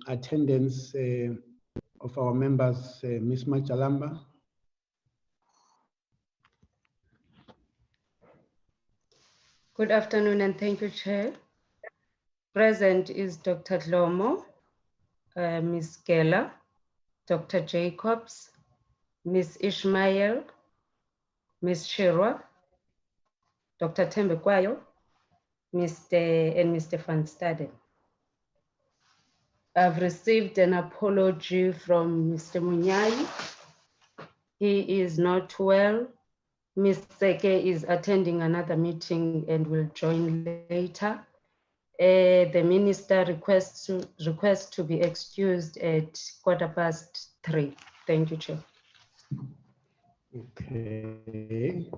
attendance of our members, Ms. Machalamba. Good afternoon and thank you, Chair. Present is Dr. Dlomo, Ms. Geller, Dr. Jacobs, Ms. Ishmael, Ms. Shirwa, Dr. Tembekwayo, Mr. Van Staden. I've received an apology from Mr. Munyai. He is not well. Ms. Seke is attending another meeting and will join later. The minister requests to be excused at 3:15. Thank you, Chair. Okay.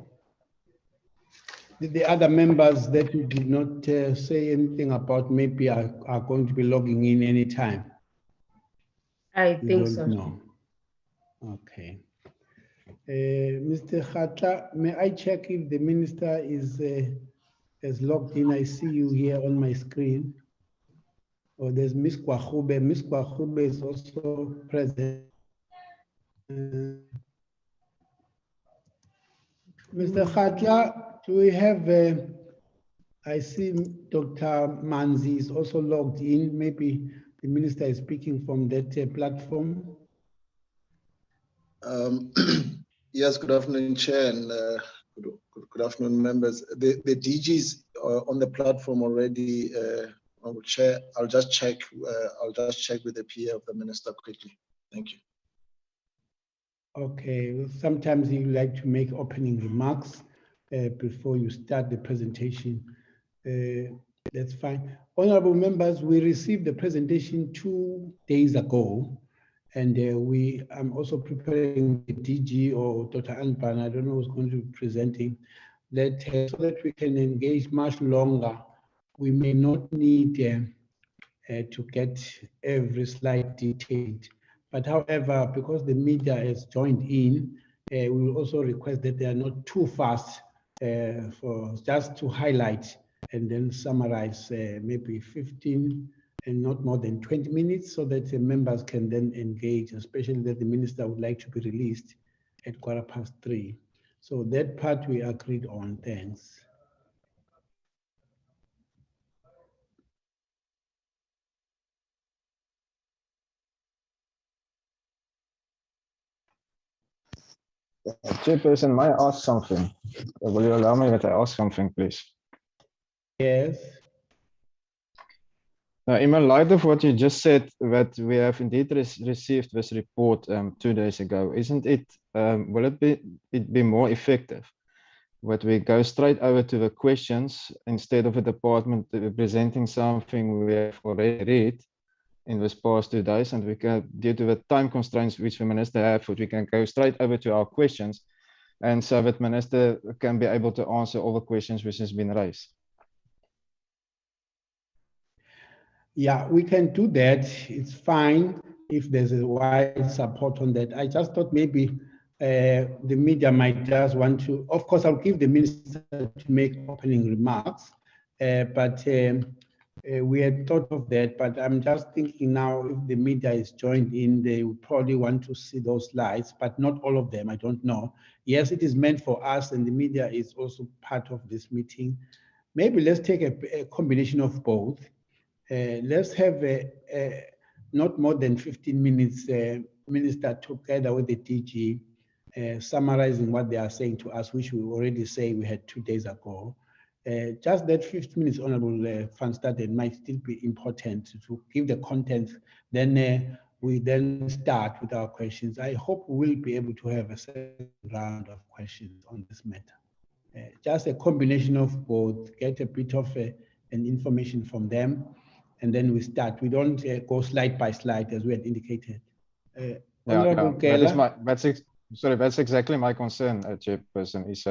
The other members that you did not say anything about maybe are going to be logging in anytime? I think so. No. Okay. Mr. Khatla, may I check if the minister is logged in? I see you here on my screen. Oh, there's Ms. Kwahube. Ms. Kwahube is also present. Mr. Khatla, do we have, I see Dr. Manzi is also logged in. Maybe the minister is speaking from that platform. Yes, good afternoon, Chair, and good afternoon, members. The DGs are on the platform already. Chair, I'll just check with the PA of the minister quickly. Thank you. Okay, sometimes you like to make opening remarks before you start the presentation. That's fine. Honorable members, we received the presentation 2 days ago, and I'm also preparing the DG or Dr. Anpan, I don't know who's going to be presenting, that so that we can engage much longer. We may not need to get every slide detailed. But however, because the media has joined in, we will also request that they are not too fast for just to highlight and then summarize maybe 15 and not more than 20 minutes so that the members can then engage, especially that the minister would like to be released at 3:15. So that part we agreed on. Thanks. Chairperson, may I ask something? Will you allow me that I ask something, please? Yes. Now, in light of what you just said, that we have indeed received this report 2 days ago, isn't it? Will it be more effective that we go straight over to the questions instead of a department presenting something we have already read in this past 2 days, and we can, due to the time constraints which the minister have, we can go straight over to our questions, and so that minister can be able to answer all the questions which has been raised. Yeah, we can do that. It's fine if there's a wide support on that. I just thought maybe the media might just want to, of course, I'll give the minister to make opening remarks, but we had thought of that, but I'm just thinking now if the media is joined in, they will probably want to see those slides, but not all of them, I don't know. Yes, it is meant for us and the media is also part of this meeting. Maybe let's take a combination of both. Let's have not more than 15 minutes, minister together with the DG, summarizing what they are saying to us, which we already say we had 2 days ago. Just that 15 minutes, Honorable Van Staden, might still be important to give the content. Then we then start with our questions. I hope we will be able to have a second round of questions on this matter. Just a combination of both, get a bit of an information from them, and then we start. We don't go slide by slide as we had indicated. That's exactly my concern, Chairperson, is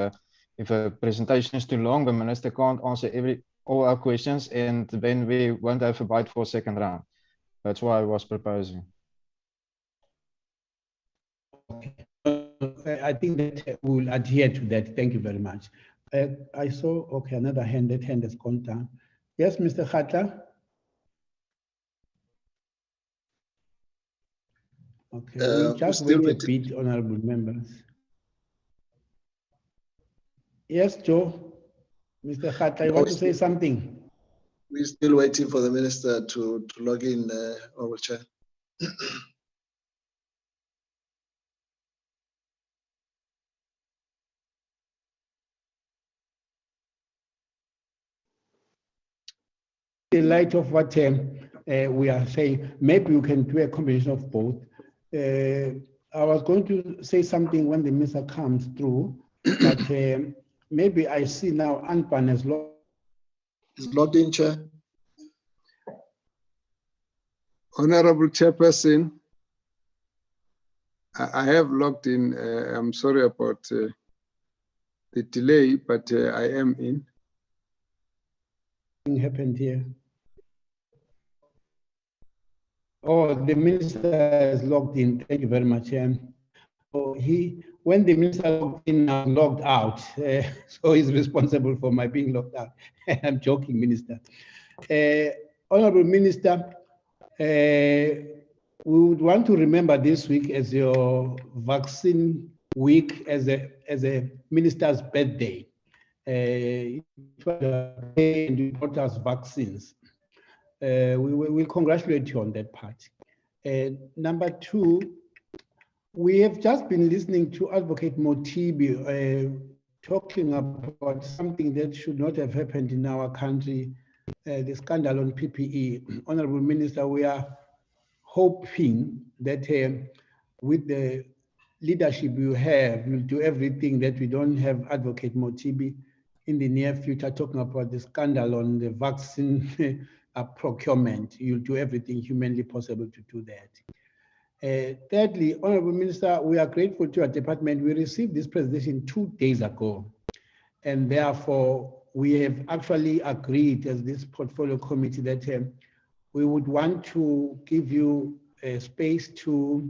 if a presentation is too long, the minister can't answer all our questions, and then we won't have a bite for a second round. That's why I was proposing. Okay. I think that we will adhere to that. Thank you very much. I saw, okay, another hand, that hand has gone down. Yes, Mr. Khatla? Okay, we'll just still wait a waiting. bit, honorable members. Yes, Joe. Mr. Khatla, you want to say something? We're still waiting for the minister to log in, Honorable Chair. In light of what we are saying, maybe we can do a combination of both. I was going to say something when the minister comes through, but maybe I see now Anpan has logged. Is logged in, Chair? Honorable Chairperson, I have logged in. I'm sorry about the delay, but I am in. Something happened here. Oh, the minister is logged in. Thank you very much. So when the minister logged in, I logged out. So he's responsible for my being logged out. I'm joking, Minister. Honorable Minister, we would want to remember this week as your vaccine week, as a minister's birthday. It was a day and you brought us vaccines. We congratulate you on that part. Number two, we have just been listening to Advocate Motibi talking about something that should not have happened in our country, the scandal on PPE. Honorable Minister, we are hoping that with the leadership you have, you'll do everything that we don't have Advocate Motibi in the near future talking about the scandal on the vaccine procurement. You'll do everything humanly possible to do that. Thirdly, Honorable Minister, we are grateful to your department. We received this presentation 2 days ago, and therefore we have actually agreed as this portfolio committee that we would want to give you space to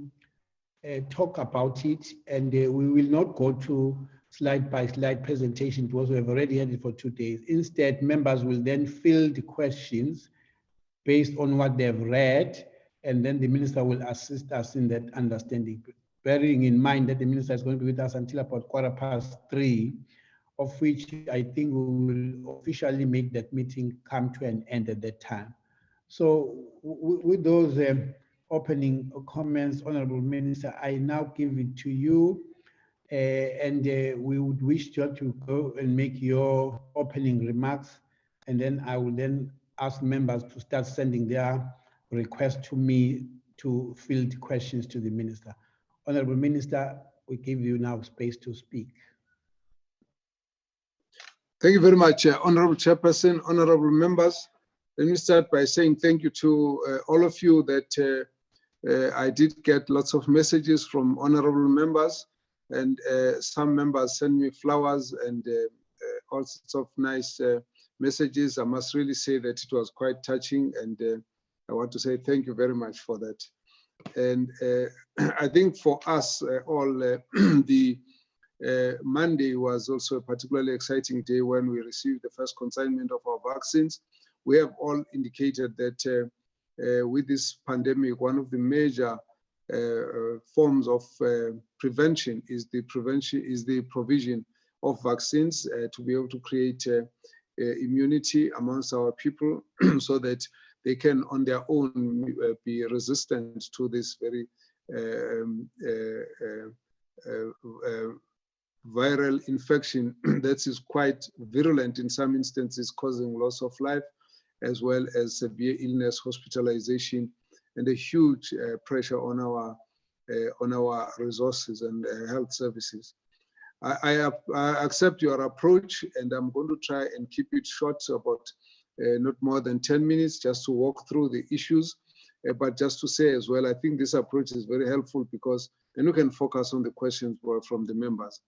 talk about it, and we will not go to slide by slide presentation because we have already had it for 2 days. Instead, members will then fill the questions based on what they've read, and then the minister will assist us in that understanding, bearing in mind that the minister is going to be with us until about 3:15, of which I think we will officially make that meeting come to an end at that time. So with those opening comments, Honorable Minister, I now give it to you, and we would wish you to go and make your opening remarks, and then I will then ask members to start sending their requests to me to field questions to the minister. Honorable Minister, we give you now space to speak. Thank you very much, Honorable Chairperson, honorable members. Let me start by saying thank you to all of you that I did get lots of messages from honorable members, and some members sent me flowers and all sorts of nice messages. I must really say that it was quite touching, and I want to say thank you very much for that. And I think for us all, the Monday was also a particularly exciting day when we received the first consignment of our vaccines. We have all indicated that with this pandemic, one of the major forms of prevention is the provision of vaccines to be able to create immunity amongst our people so that they can on their own be resistant to this very viral infection that is quite virulent in some instances, causing loss of life, as well as severe illness, hospitalization, and a huge pressure on our resources and health services. I accept your approach, and I'm going to try and keep it short, so about not more than 10 minutes, just to walk through the issues. But just to say as well, I think this approach is very helpful because then we can focus on the questions from the members.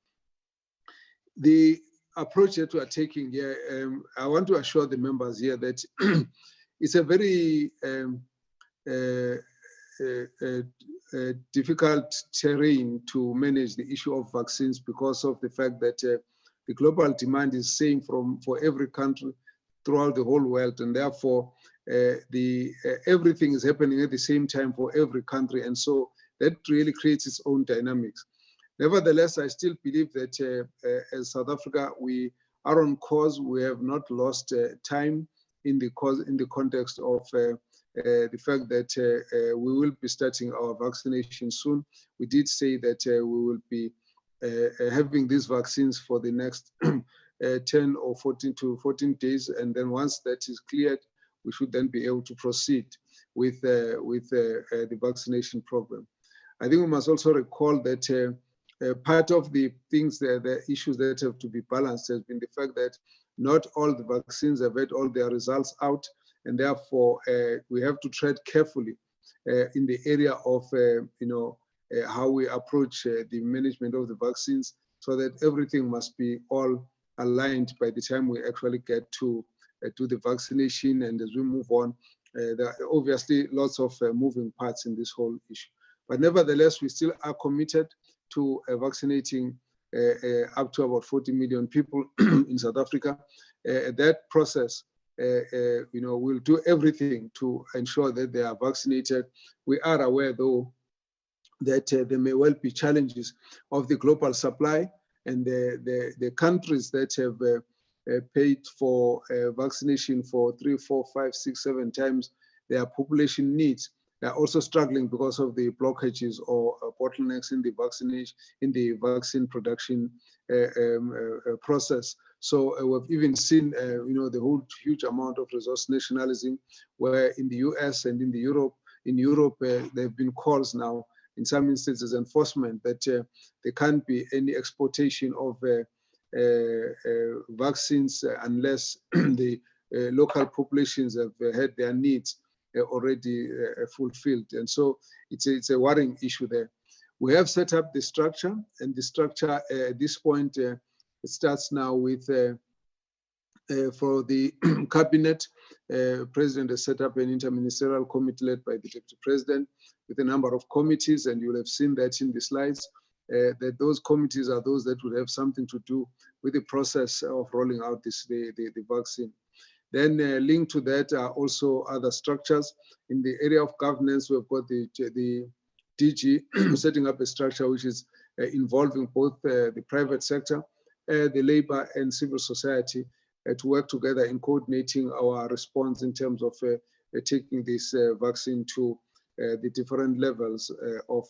The approach that we are taking here, I want to assure the members here that it's a very difficult terrain to manage the issue of vaccines because of the fact that the global demand is same for every country throughout the whole world, and therefore everything is happening at the same time for every country, and so that really creates its own dynamics. Nevertheless, I still believe that as South Africa, we are on course. We have not lost time in the context of the fact that we will be starting our vaccination soon. We did say that we will be having these vaccines for the next 10 or 14 days, and then once that is cleared, we should then be able to proceed with the vaccination program. I think we must also recall that part of the things, the issues that have to be balanced has been the fact that not all the vaccines have had all their results out, and therefore we have to tread carefully in the area of how we approach the management of the vaccines, so that everything must be all aligned by the time we actually get to the vaccination. And as we move on, there are obviously lots of moving parts in this whole issue. But nevertheless, we still are committed to vaccinating up to about 40 million people in South Africa. That process, we'll do everything to ensure that they are vaccinated. We are aware, though, that there may well be challenges of the global supply, and the countries that have paid for vaccination for 3, 4, 5, 6, 7 times their population needs, they are also struggling because of the blockages or bottlenecks in the vaccination, in the vaccine production process. So we've even seen, the whole huge amount of resource nationalism, where in the US and in Europe, there have been calls now, in some instances, enforcement that there can't be any exportation of vaccines unless the local populations have had their needs already fulfilled. And so it's a worrying issue there. We have set up the structure, and the structure at this point, it starts now with, for the cabinet, President has set up an interministerial committee led by the Deputy President with a number of committees, and you'll have seen that in the slides, that those committees are those that will have something to do with the process of rolling out the vaccine. Then linked to that are also other structures. In the area of governance, we've got the DG setting up a structure which is involving both the private sector, the labor and civil society to work together in coordinating our response in terms of taking this vaccine to the different levels of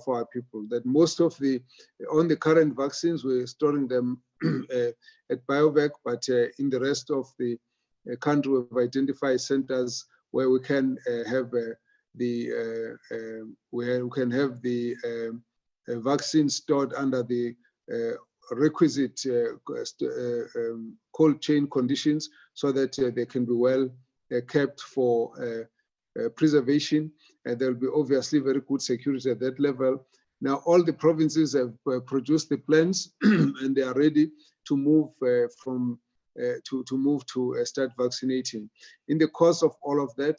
our people. That most of on the current vaccines, we're storing them at BioVac, but in the rest of the country, we've identified centers where we can have the vaccine stored under the requisite cold chain conditions, so that they can be well kept for preservation. And there will be obviously very good security at that level. Now, all the provinces have produced the plans and they are ready to move to start vaccinating. In the course of all of that,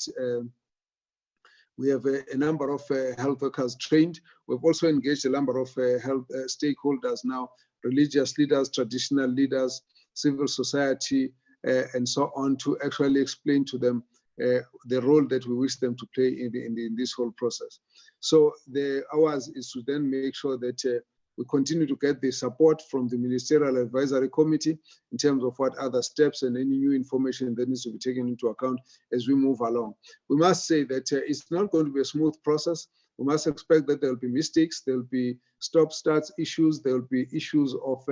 we have a number of health workers trained. We've also engaged a number of health stakeholders now, religious leaders, traditional leaders, civil society, and so on, to actually explain to them the role that we wish them to play in this whole process. So ours is to then make sure that we continue to get the support from the Ministerial Advisory Committee in terms of what other steps and any new information that needs to be taken into account as we move along. We must say that it's not going to be a smooth process. We must expect that there will be mistakes, there will be stop-starts issues, there will be issues of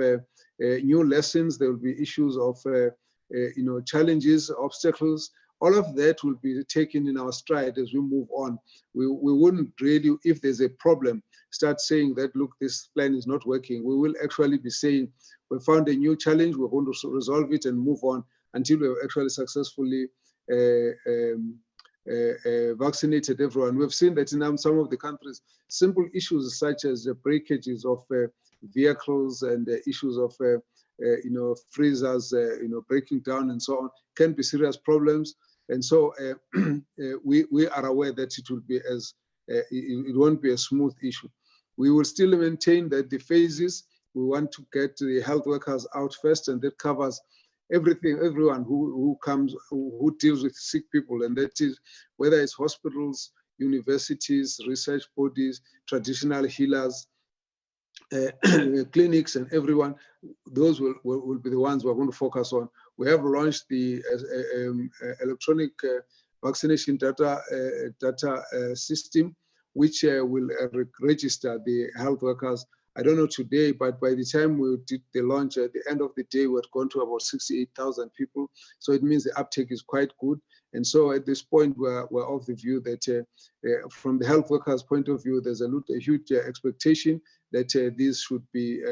new lessons, there will be issues of challenges, obstacles. All of that will be taken in our stride as we move on. We wouldn't really, if there's a problem, start saying that, look, this plan is not working. We will actually be saying, we found a new challenge, we're going to resolve it and move on until we've actually successfully vaccinated everyone. We've seen that in some of the countries, simple issues such as the breakages of vehicles and issues of freezers, breaking down and so on, can be serious problems. And so we are aware that it will be it won't be a smooth issue. We will still maintain that the phases, we want to get the health workers out first, and that covers everyone who comes, who deals with sick people, and that is whether it's hospitals, universities, research bodies, traditional healers, clinics, and everyone. Those will be the ones we're going to focus on. We have launched the electronic vaccination data system, which will register the health workers. I don't know today, but by the time we did the launch, at the end of the day, we had gone to about 68,000 people. So it means the uptake is quite good. And so at this point, we're of the view that from the health workers' point of view, there's a huge expectation that these should be,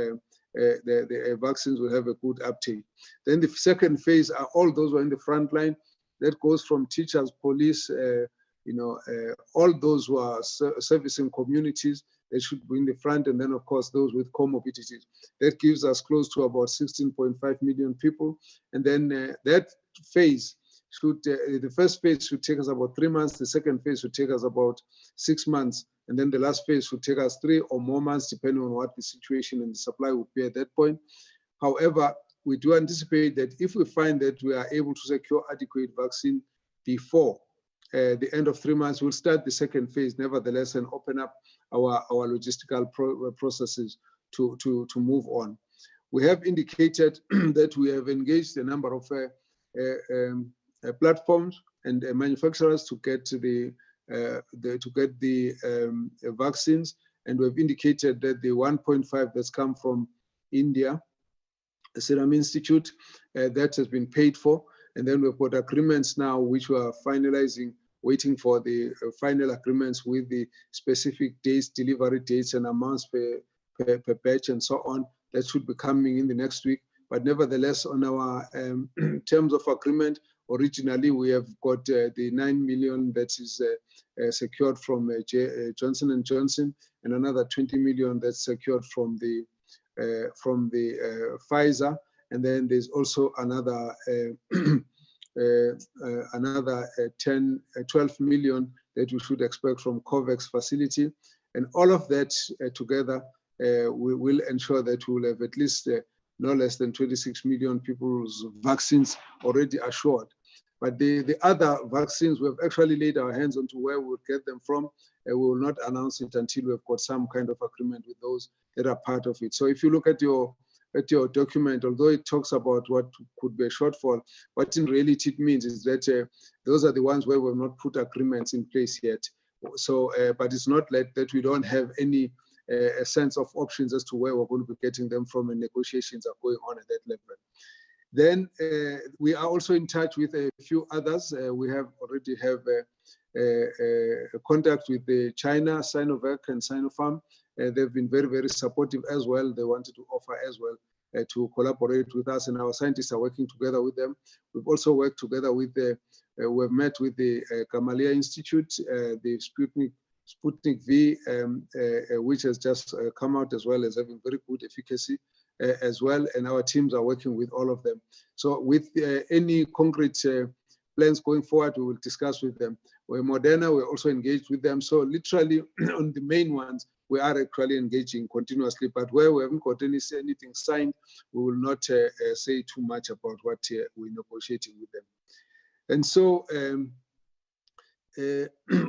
the vaccines will have a good uptake. Then the second phase are all those who are in the front line. That goes from teachers, police, all those who are servicing communities, they should be in the front, and then of course those with comorbidities. That gives us close to about 16.5 million people. And then that phase should, the first phase should take us about 3 months, the second phase should take us about 6 months, and then the last phase should take us 3 or more months, depending on what the situation and the supply would be at that point. However, we do anticipate that if we find that we are able to secure adequate vaccine before the end of 3 months, we'll start the second phase nevertheless and open up our logistical processes to move on. We have indicated that we have engaged a number of platforms and manufacturers to get the vaccines, and we've indicated that the 1.5 that's come from India, the Serum Institute, that has been paid for. And then we've got agreements now, which we are finalizing, waiting for the final agreements with the specific dates, delivery dates, and amounts per batch and so on. That should be coming in the next week. But nevertheless, on our terms of agreement, originally we have got the 9 million that is secured from Johnson & Johnson, and another 20 million that's secured from the Pfizer, and then there's also another 12 million that we should expect from COVAX facility, and all of that together we will ensure that we will have at least no less than 26 million people's vaccines already assured. But the other vaccines, we've actually laid our hands onto where we'll get them from, and we will not announce it until we've got some kind of agreement with those that are part of it. So if you look at your document, although it talks about what could be a shortfall, what in reality it means is that those are the ones where we've not put agreements in place yet. So, but it's not like that we don't have any a sense of options as to where we're going to be getting them from, and negotiations are going on at that level. Then we are also in touch with a few others. We have already have a contact with the China, Sinovac and Sinopharm. They've been very, very supportive as well. They wanted to offer as well to collaborate with us, and our scientists are working together with them. We've also worked together with we've met with the Gamaleya Institute, the Sputnik V, which has just come out as well as having very good efficacy as well, and our teams are working with all of them. So with any concrete plans going forward, we will discuss with them. We're Moderna, we're also engaged with them. So literally on the main ones, we are actually engaging continuously, but where we haven't got anything signed, we will not say too much about what we're negotiating with them. And so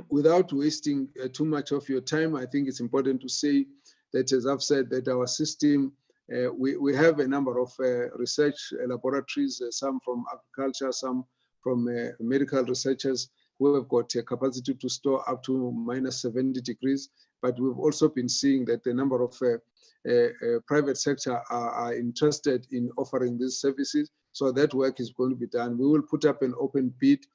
without wasting too much of your time, I think it's important to say that, as I've said, that our system, we have a number of research laboratories, some from agriculture, some from medical researchers, who have got a capacity to store up to -70 degrees. But we've also been seeing that the number of private sector are interested in offering these services. So that work is going to be done. We will put up an open bid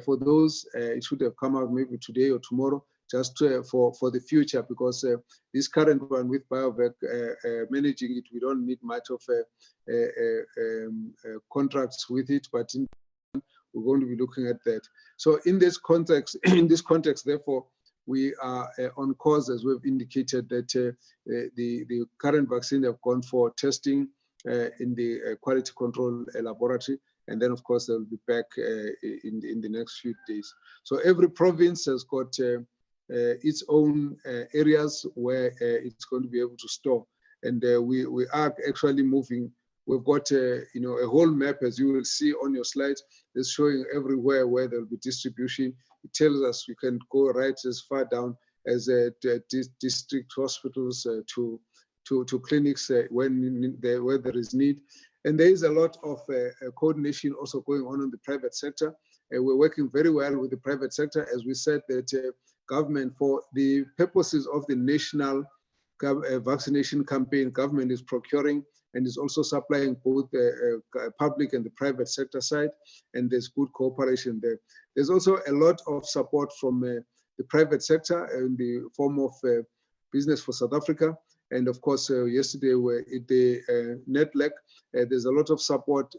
for those. It should have come out maybe today or tomorrow, just for the future, because this current one with BioVac managing it, we don't need much of contracts with it, but we're going to be looking at that. So in this context, therefore, we are on course, as we've indicated, that the current vaccine have gone for testing in the quality control laboratory, and then of course they'll be back in the next few days. So every province has got its own areas where it's going to be able to store, and we are actually moving we've got a whole map, as you will see on your slides, that's showing everywhere where there'll be distribution. It tells us we can go right as far down as district hospitals to clinics where there is need. And there is a lot of coordination also going on in the private sector. We're working very well with the private sector. As we said, that government, for the purposes of the national vaccination campaign, government is procuring and is also supplying both the public and the private sector side, and there's good cooperation there. There's also a lot of support from the private sector in the form of Business for South Africa. And of course, yesterday we're at the NETLEC. There's a lot of support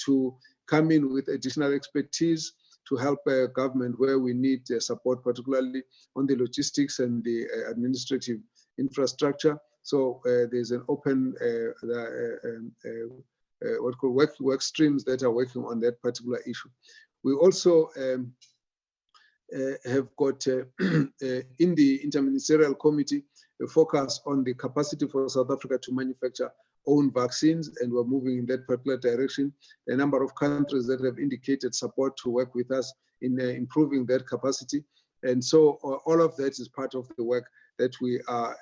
to come in with additional expertise to help government where we need support, particularly on the logistics and the administrative infrastructure. So there's an open work streams that are working on that particular issue. We also have got in the interministerial committee a focus on the capacity for South Africa to manufacture own vaccines, and we're moving in that particular direction. A number of countries that have indicated support to work with us in improving that capacity, and so all of that is part of the work that we are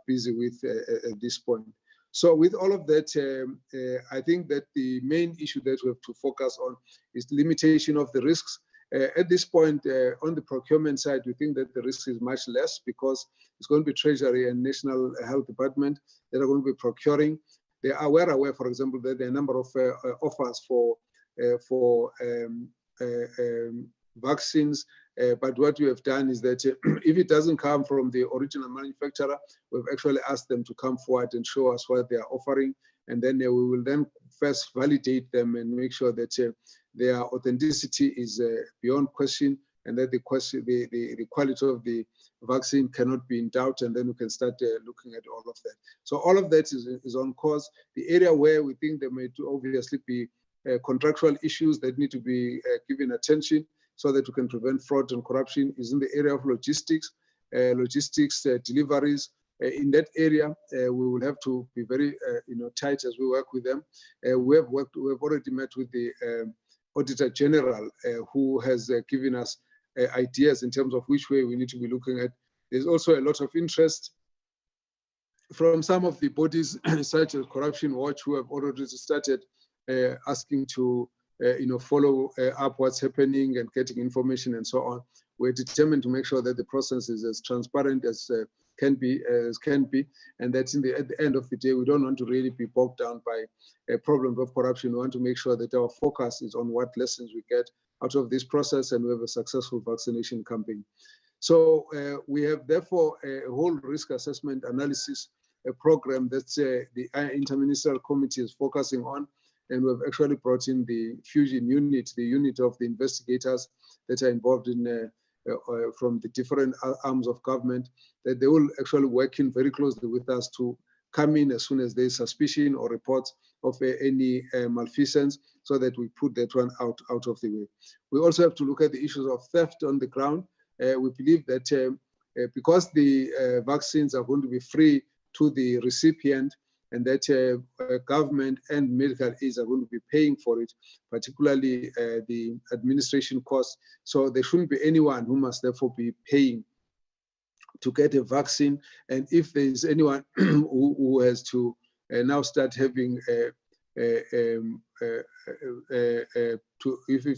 busy with at this point. So with all of that, I think that the main issue that we have to focus on is the limitation of the risks. At this point, on the procurement side, we think that the risk is much less because it's going to be Treasury and National Health Department that are going to be procuring. They are aware, for example, that there are a number of offers for vaccines. But what we have done is that if it doesn't come from the original manufacturer, we've actually asked them to come forward and show us what they are offering. And then we will then first validate them and make sure that their authenticity is beyond question, and that the quality of the vaccine cannot be in doubt, and then we can start looking at all of that. So all of that is on course. The area where we think there may obviously be contractual issues that need to be given attention so that we can prevent fraud and corruption is in the area of logistics, deliveries. In that area, we will have to be very tight as we work with them. We have already met with the Auditor General, who has given us ideas in terms of which way we need to be looking at. There's also a lot of interest from some of the bodies, such as Corruption Watch, who have already started asking to follow up what's happening and getting information and so on. We're determined to make sure that the process is as transparent as can be, and that at the end of the day, we don't want to really be bogged down by a problem of corruption. We want to make sure that our focus is on what lessons we get out of this process, and we have a successful vaccination campaign. So we have therefore a whole risk assessment analysis program that the Interministerial Committee is focusing on, and we've actually brought in the Fusion unit, the unit of the investigators that are involved in from the different arms of government, that they will actually work in very closely with us to come in as soon as there's suspicion or reports of any malfeasance, so that we put that one out of the way. We also have to look at the issues of theft on the ground. We believe that because the vaccines are going to be free to the recipient, and that government and medical aids are going to be paying for it, particularly the administration costs. So there shouldn't be anyone who must therefore be paying to get a vaccine. And if there is anyone who has to now start having if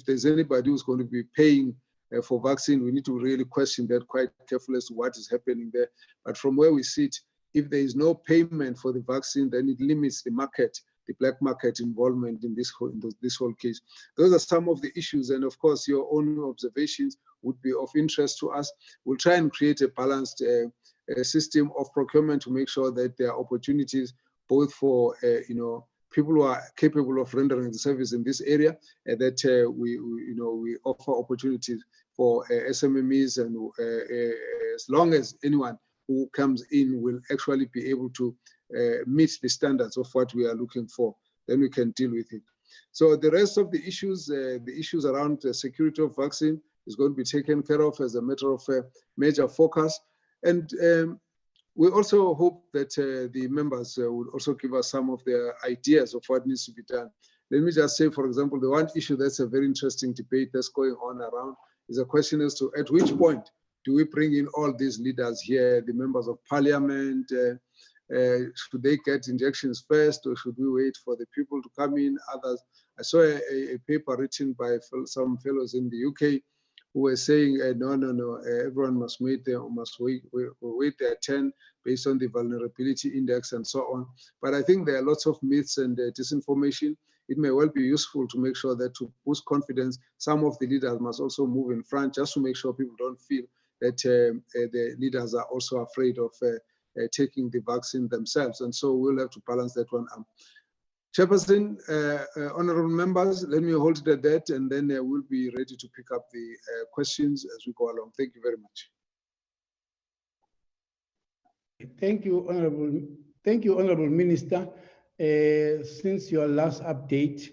there's anybody who's going to be paying for vaccine, we need to really question that quite carefully as to what is happening there. But from where we sit, if there is no payment for the vaccine, then it limits the market, the black market involvement in this whole case. Those are some of the issues, and of course, your own observations would be of interest to us. We'll try and create a balanced system of procurement to make sure that there are opportunities both for people who are capable of rendering the service in this area, and that we offer opportunities for SMMEs, and as long as anyone who comes in will actually be able to meet the standards of what we are looking for, then we can deal with it. So the rest of the issues around the security of vaccine is going to be taken care of as a matter of major focus. And We also hope that the members would also give us some of their ideas of what needs to be done. Let me just say, for example, the one issue that's a very interesting debate that's going on around is a question as to at which point do we bring in all these leaders here, the members of parliament? Should they get injections first, or should we wait for the people to come in? Others, I saw a paper written by some fellows in the UK who were saying, no, everyone must wait their turn based on the vulnerability index and so on. But I think there are lots of myths and disinformation. It may well be useful to make sure that to boost confidence, some of the leaders must also move in front, just to make sure people don't feel that the leaders are also afraid of taking the vaccine themselves. And so we'll have to balance that one up. Chairperson, honorable members, let me hold it at that, and then we'll be ready to pick up the questions as we go along. Thank you very much. Thank you, Honorable Minister. Since your last update,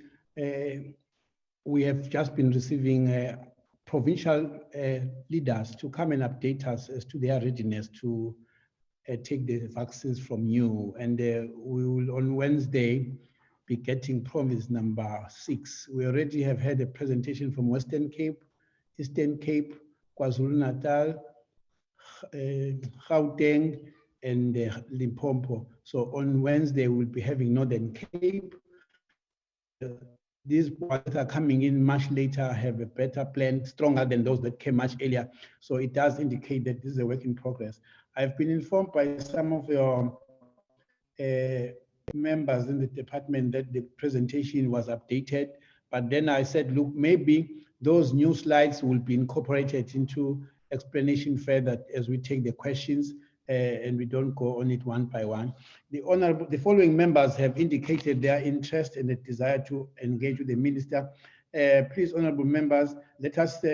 we have just been receiving provincial leaders to come and update us as to their readiness to take the vaccines from you. And we will on Wednesday be getting province number 6. We already have had a presentation from Western Cape, Eastern Cape, KwaZulu-Natal, Gauteng, and Limpopo. So on Wednesday, we'll be having Northern Cape. These ones that are coming in much later have a better plan, stronger than those that came much earlier. So it does indicate that this is a work in progress. I've been informed by some of your members in the department that the presentation was updated, but then I said, look, maybe those new slides will be incorporated into explanation further as we take the questions and we don't go on it one by one. The following members have indicated their interest and the desire to engage with the minister. Please, honorable members, let us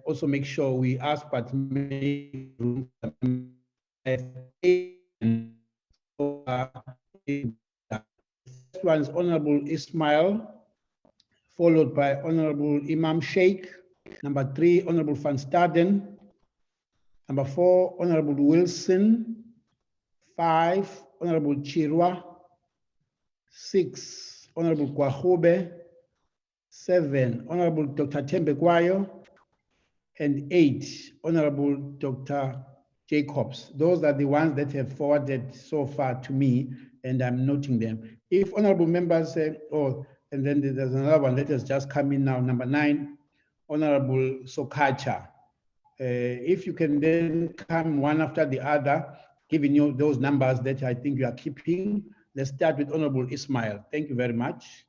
also make sure we ask, but make room First one is Honorable Ismail, followed by Honorable Imam Sheikh. Number 3, Honorable Van Staden. Number 4, Honorable Wilson. 5, Honorable Chirwa. 6, Honorable Kwahobe. 7, Honorable Dr. Tembe Kwayo. And 8, Honorable Dr. Jacobs. Those are the ones that have forwarded so far to me, and I'm noting them. If honorable members say, oh, and then there's another one that has just come in now, number 9, Honorable Sokacha. If you can then come one after the other, giving you those numbers that I think you are keeping. Let's start with Honorable Ismail. Thank you very much.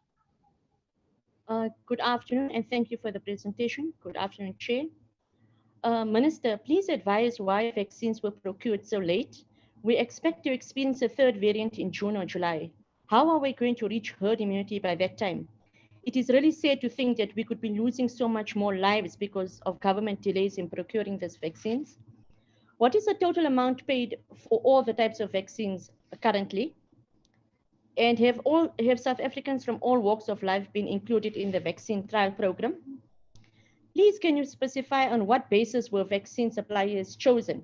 Good afternoon, and thank you for the presentation. Good afternoon, Chair. Minister, please advise why vaccines were procured so late. We expect to experience a third variant in June or July. How are we going to reach herd immunity by that time? It is really sad to think that we could be losing so much more lives because of government delays in procuring these vaccines. What is the total amount paid for all the types of vaccines currently? And have South Africans from all walks of life been included in the vaccine trial program? Please, can you specify on what basis were vaccine suppliers chosen?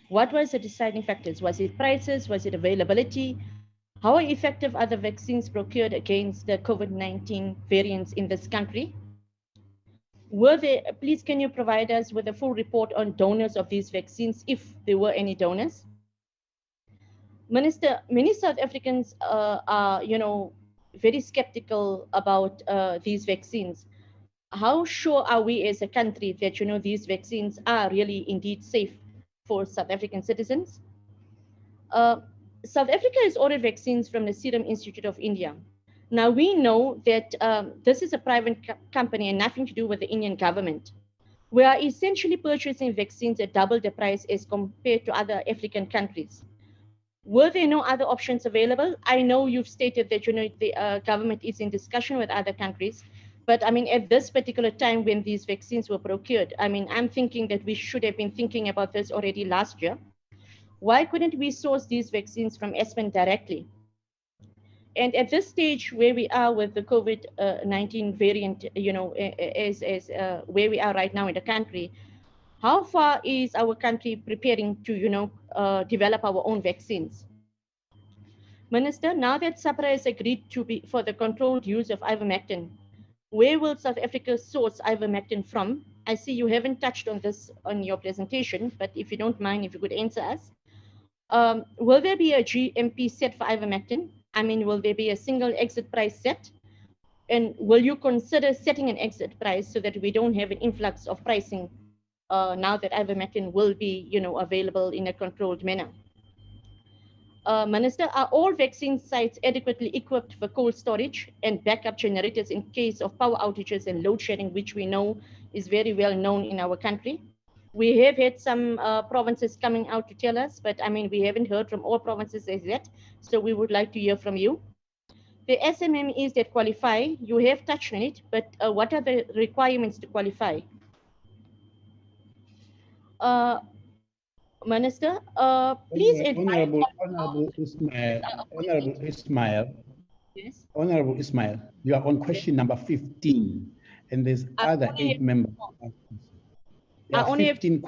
What was the deciding factors? Was it prices? Was it availability? How effective are the vaccines procured against the COVID-19 variants in this country? Please, can you provide us with a full report on donors of these vaccines, if there were any donors? Minister, many South Africans are, very skeptical about these vaccines. How sure are we as a country that, these vaccines are really indeed safe for South African citizens? South Africa has ordered vaccines from the Serum Institute of India. Now, we know that this is a private company and nothing to do with the Indian government. We are essentially purchasing vaccines at double the price as compared to other African countries. Were there no other options available? I know you've stated that, the government is in discussion with other countries. But I mean, at this particular time when these vaccines were procured, I mean, I'm thinking that we should have been thinking about this already last year. Why couldn't we source these vaccines from Aspen directly? And at this stage where we are with the COVID-19 variant, as where we are right now in the country, How far is our country preparing to, develop our own vaccines? Minister, now that SAPRA has agreed to be for the controlled use of ivermectin, where will South Africa source ivermectin from? I see you haven't touched on this on your presentation, but if you don't mind, if you could answer us. Will there be a GMP set for ivermectin? I mean, will there be a single exit price set? And will you consider setting an exit price so that we don't have an influx of pricing now that ivermectin will be, available in a controlled manner? Minister, are all vaccine sites adequately equipped for cold storage and backup generators in case of power outages and load shedding, which we know is very well known in our country? We have had some provinces coming out to tell us, but I mean, we haven't heard from all provinces as yet. So we would like to hear from you. The SMMEs that qualify, you have touched on it, but what are the requirements to qualify? Minister, please advise. Yes. Honorable Ismail, you are on question number 15, and there's other 8 members. There I are only have 15.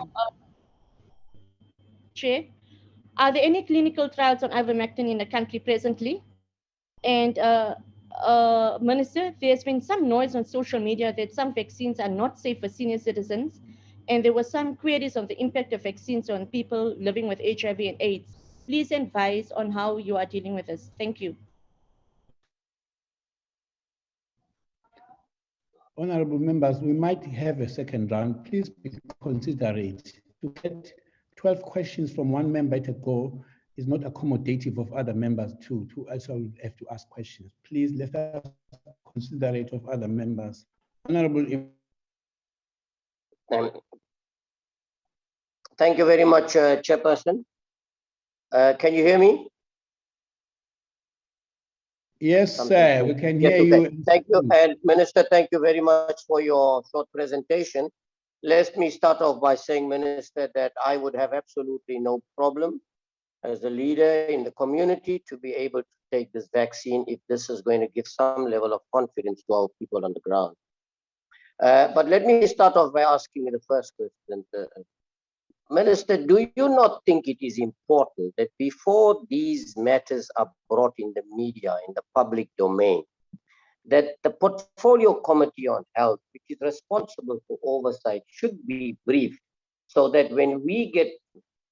Chair, are there any clinical trials on ivermectin in the country presently? And Minister, there's been some noise on social media that some vaccines are not safe for senior citizens, and there were some queries on the impact of vaccines on people living with HIV and AIDS. Please advise on how you are dealing with this. Thank you. Honorable members, we might have a second round. Please be considerate. To get 12 questions from one member at a go is not accommodative of other members to also have to ask questions. Please let us considerate of other members. Honorable. Thank you very much, Chairperson. Can you hear me? Yes, sir, we can hear you. Thank you, and Minister, thank you very much for your short presentation. Let me start off by saying, Minister, that I would have absolutely no problem as a leader in the community to be able to take this vaccine if this is going to give some level of confidence to our people on the ground. But let me start off by asking you the first question. Minister, do you not think it is important that before these matters are brought in the media, in the public domain, that the Portfolio Committee on Health, which is responsible for oversight, should be briefed so that when we get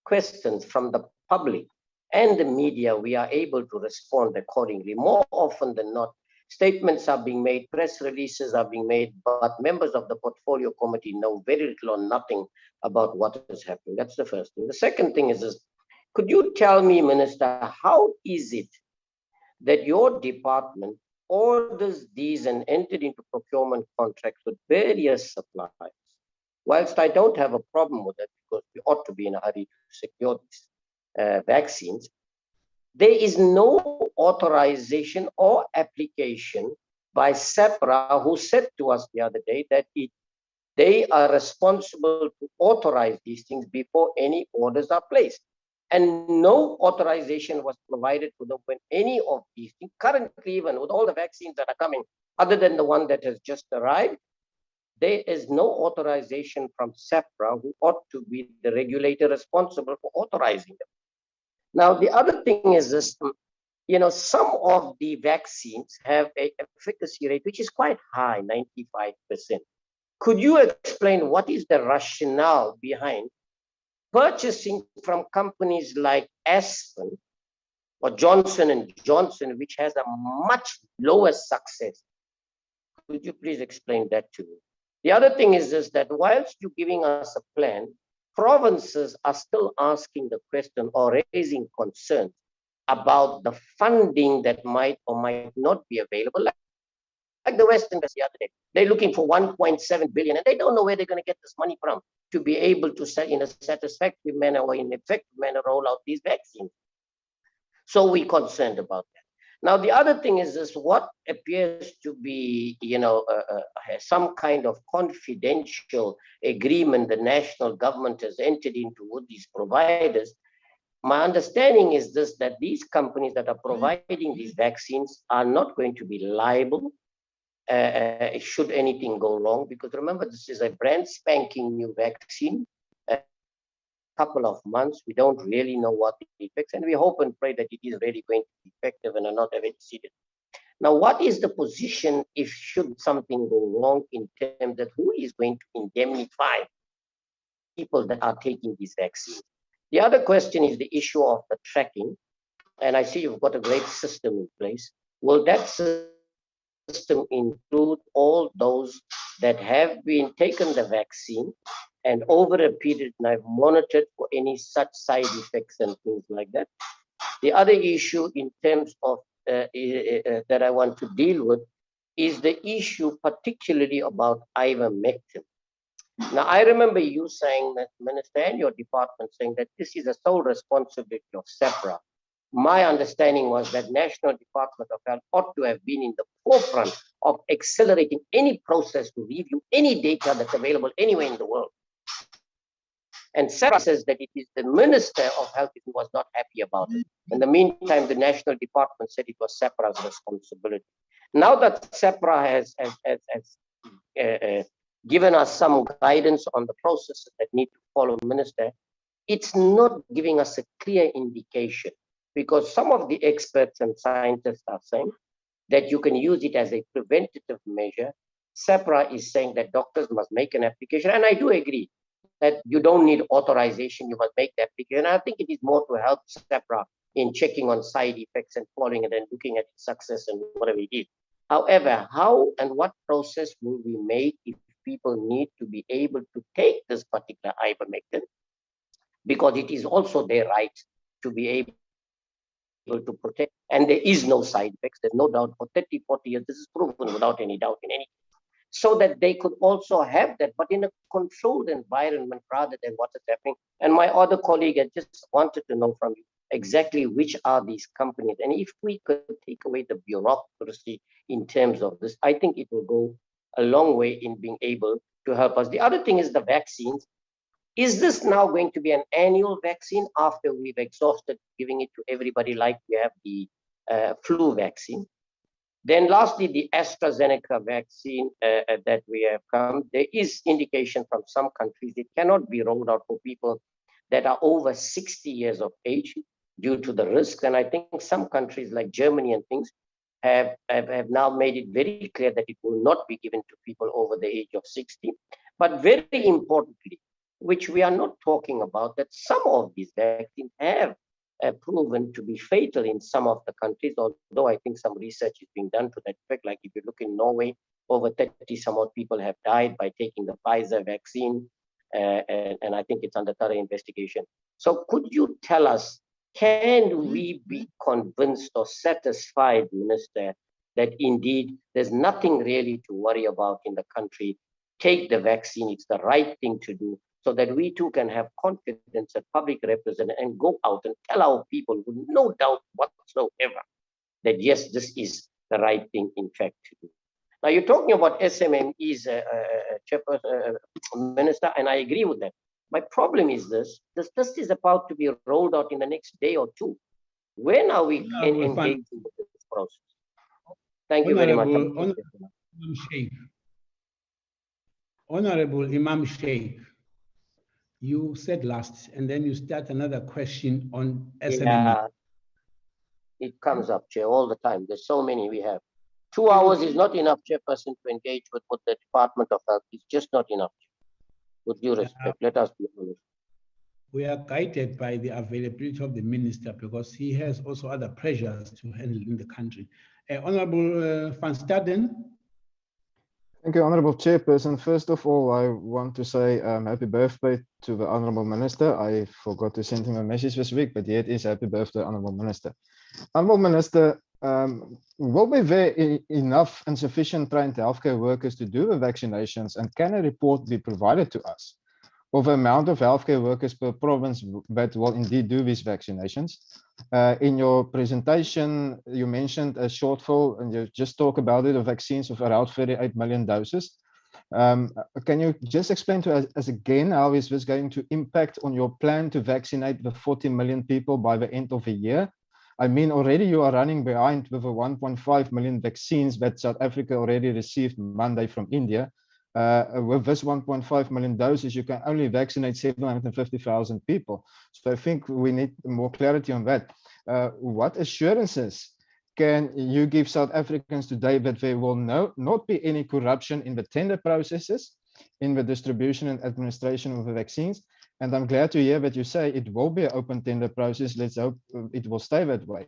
questions from the public and the media, we are able to respond accordingly? More often than not, statements are being made, press releases are being made, but members of the Portfolio Committee know very little or nothing about what is happening. That's the first thing. The second thing is could you tell me, Minister, how is it that your department orders these and entered into procurement contracts with various suppliers? Whilst I don't have a problem with that, because we ought to be in a hurry to secure these vaccines, there is no authorization or application by SAPRA, who said to us the other day that they are responsible to authorize these things before any orders are placed. And no authorization was provided to them when any of these things, currently even with all the vaccines that are coming, other than the one that has just arrived, there is no authorization from SAPRA, who ought to be the regulator responsible for authorizing them. Now, the other thing is this, some of the vaccines have an efficacy rate which is quite high, 95%. Could you explain what is the rationale behind purchasing from companies like Aspen or Johnson & Johnson, which has a much lower success? Could you please explain that to me? The other thing is this, that whilst you're giving us a plan, provinces are still asking the question or raising concerns about the funding that might or might not be available. Like the Western the other day, they're looking for 1.7 billion, and they don't know where they're going to get this money from to be able to, in a satisfactory manner or in an effective manner, roll out these vaccines. So we're concerned about that. Now, the other thing is this, what appears to be, some kind of confidential agreement the national government has entered into with these providers. My understanding is this, that these companies that are providing these vaccines are not going to be liable should anything go wrong, because remember, this is a brand spanking new vaccine. couple of months. We don't really know what the effects, and we hope and pray that it is really going to be effective and are not have exceeded. Now, what is the position if should something go wrong in terms of who is going to indemnify people that are taking these vaccines? The other question is the issue of the tracking, and I see you've got a great system in place. Will that system include all those that have been taken the vaccine and over a period and I've monitored for any such side effects and things like that? The other issue in terms of that I want to deal with is the issue particularly about ivermectin. Now, I remember you saying that, Minister, and your department saying that this is a sole responsibility of SEPRA. My understanding was that National Department of Health ought to have been in the forefront of accelerating any process to review any data that's available anywhere in the world. And SEPRA says that it is the Minister of Health who was not happy about it. In the meantime, the National Department said it was SEPRA's responsibility. Now that SEPRA has given us some guidance on the processes that need to follow, Minister, it's not giving us a clear indication, because some of the experts and scientists are saying that you can use it as a preventative measure. SEPRA is saying that doctors must make an application, and I do agree that you don't need authorization, you must make the application. I think it is more to help SEPRA in checking on side effects and following it and looking at its success and whatever it is. However, how and what process will we make if people need to be able to take this particular ivermectin? Because it is also their right to be able to protect, and there is no side effects. There's no doubt for 30, 40 years, this is proven without any doubt in any case. So that they could also have that, but in a controlled environment rather than what is happening. And my other colleague had just wanted to know from you exactly which are these companies. And if we could take away the bureaucracy in terms of this, I think it will go a long way in being able to help us. The other thing is the vaccines. Is this now going to be an annual vaccine after we've exhausted giving it to everybody like we have the flu vaccine? Then lastly, the AstraZeneca vaccine that we have come, there is indication from some countries it cannot be rolled out for people that are over 60 years of age due to the risks. And I think some countries like Germany and things have now made it very clear that it will not be given to people over the age of 60. But very importantly, which we are not talking about, that some of these vaccines have proven to be fatal in some of the countries, although I think some research is being done to that effect. Like if you look in Norway, over 30 some odd people have died by taking the Pfizer vaccine, and I think it's under thorough investigation. So could you tell us, can we be convinced or satisfied, Minister, that indeed there's nothing really to worry about in the country? Take the vaccine, it's the right thing to do, so that we too can have confidence as public representatives and go out and tell our people with no doubt whatsoever that yes, this is the right thing in fact to do. Now you're talking about SMMEs, Minister, and I agree with that. My problem is this is about to be rolled out in the next day or two. When are we engaging with this process? Thank you very much. Honorable Imam Sheikh, you said last, and then you start another question on SME. Yeah, it comes up, Chair, all the time. There's so many we have. 2 hours is not enough, Chairperson, to engage with the Department of Health. It's just not enough. With due respect, let us be honest. We are guided by the availability of the minister because he has also other pressures to handle in the country. Honorable Van Staden. Thank you, Honorable Chairperson. First of all, I want to say happy birthday to the Honorable Minister. I forgot to send him a message this week, but yet is happy birthday, Honorable Minister. Honorable Minister, will be there enough and sufficient trained healthcare workers to do the vaccinations, and can a report be provided to us of the amount of healthcare workers per province that will indeed do these vaccinations? In your presentation, you mentioned a shortfall, and you just talk about it, of vaccines of around 38 million doses. Can you just explain to us again, how is this going to impact on your plan to vaccinate the 40 million people by the end of the year? I mean, already you are running behind with the 1.5 million vaccines that South Africa already received Monday from India. With this 1.5 million doses, you can only vaccinate 750,000 people. So I think we need more clarity on that. What assurances can you give South Africans today that there will not be any corruption in the tender processes, in the distribution and administration of the vaccines? And I'm glad to hear that you say it will be an open tender process. Let's hope it will stay that way.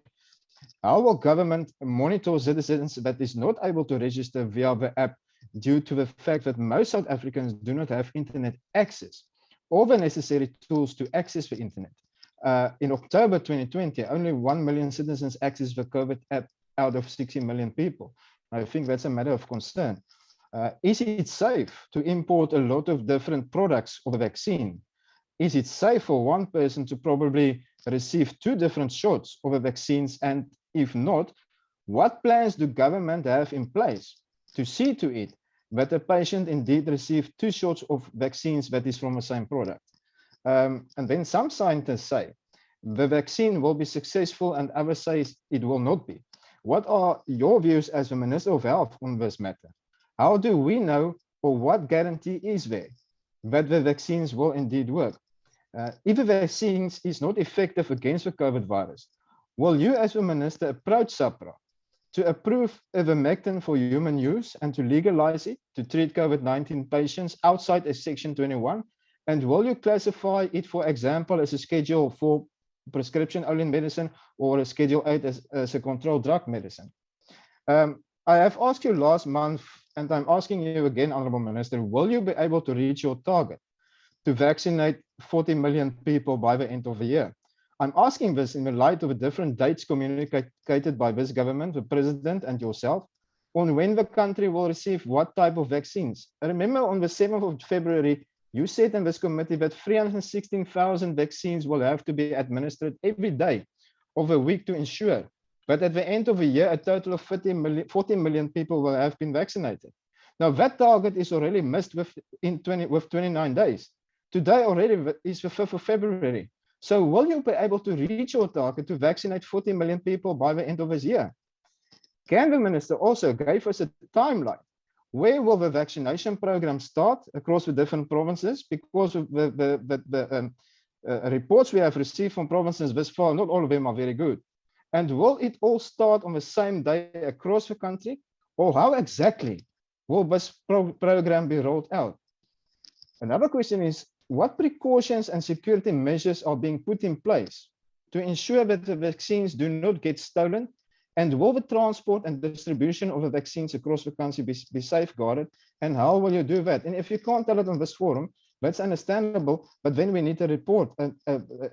How will government monitor citizens that is not able to register via the app due to the fact that most South Africans do not have internet access or the necessary tools to access the internet? In October 2020, only 1 million citizens accessed the COVID app out of 60 million people. I think that's a matter of concern. Is it safe to import a lot of different products of the vaccine? Is it safe for one person to probably receive 2 different shots of the vaccines? And if not, what plans do government have in place to see to it that the patient indeed receives 2 shots of vaccines that is from the same product? And then some scientists say the vaccine will be successful and others say it will not be. What are your views as the Minister of Health on this matter? How do we know, or what guarantee is there that the vaccines will indeed work? If the vaccines is not effective against the COVID virus, will you as a minister approach SAPRA to approve ivermectin for human use and to legalize it to treat COVID-19 patients outside of Section 21? And will you classify it, for example, as a Schedule 4 prescription-only medicine or a Schedule 8 as a controlled drug medicine? I have asked you last month, and I'm asking you again, Honourable Minister, will you be able to reach your target to vaccinate 40 million people by the end of the year? I'm asking this in the light of the different dates communicated by this government, the President and yourself, on when the country will receive what type of vaccines. I remember on the 7th of February, you said in this committee that 316,000 vaccines will have to be administered every day of a week to ensure that at the end of the year, a total of 40 million people will have been vaccinated. Now that target is already missed with 29 days. Today already is the 5th of February. So will you be able to reach your target to vaccinate 40 million people by the end of this year? Can the minister also give us a timeline? Where will the vaccination program start across the different provinces? Because of the reports we have received from provinces thus far, not all of them are very good. And will it all start on the same day across the country? Or how exactly will this program be rolled out? Another question is, what precautions and security measures are being put in place to ensure that the vaccines do not get stolen? And will the transport and distribution of the vaccines across the country be safeguarded? And how will you do that? And if you can't tell it on this forum, that's understandable, but then we need a report, an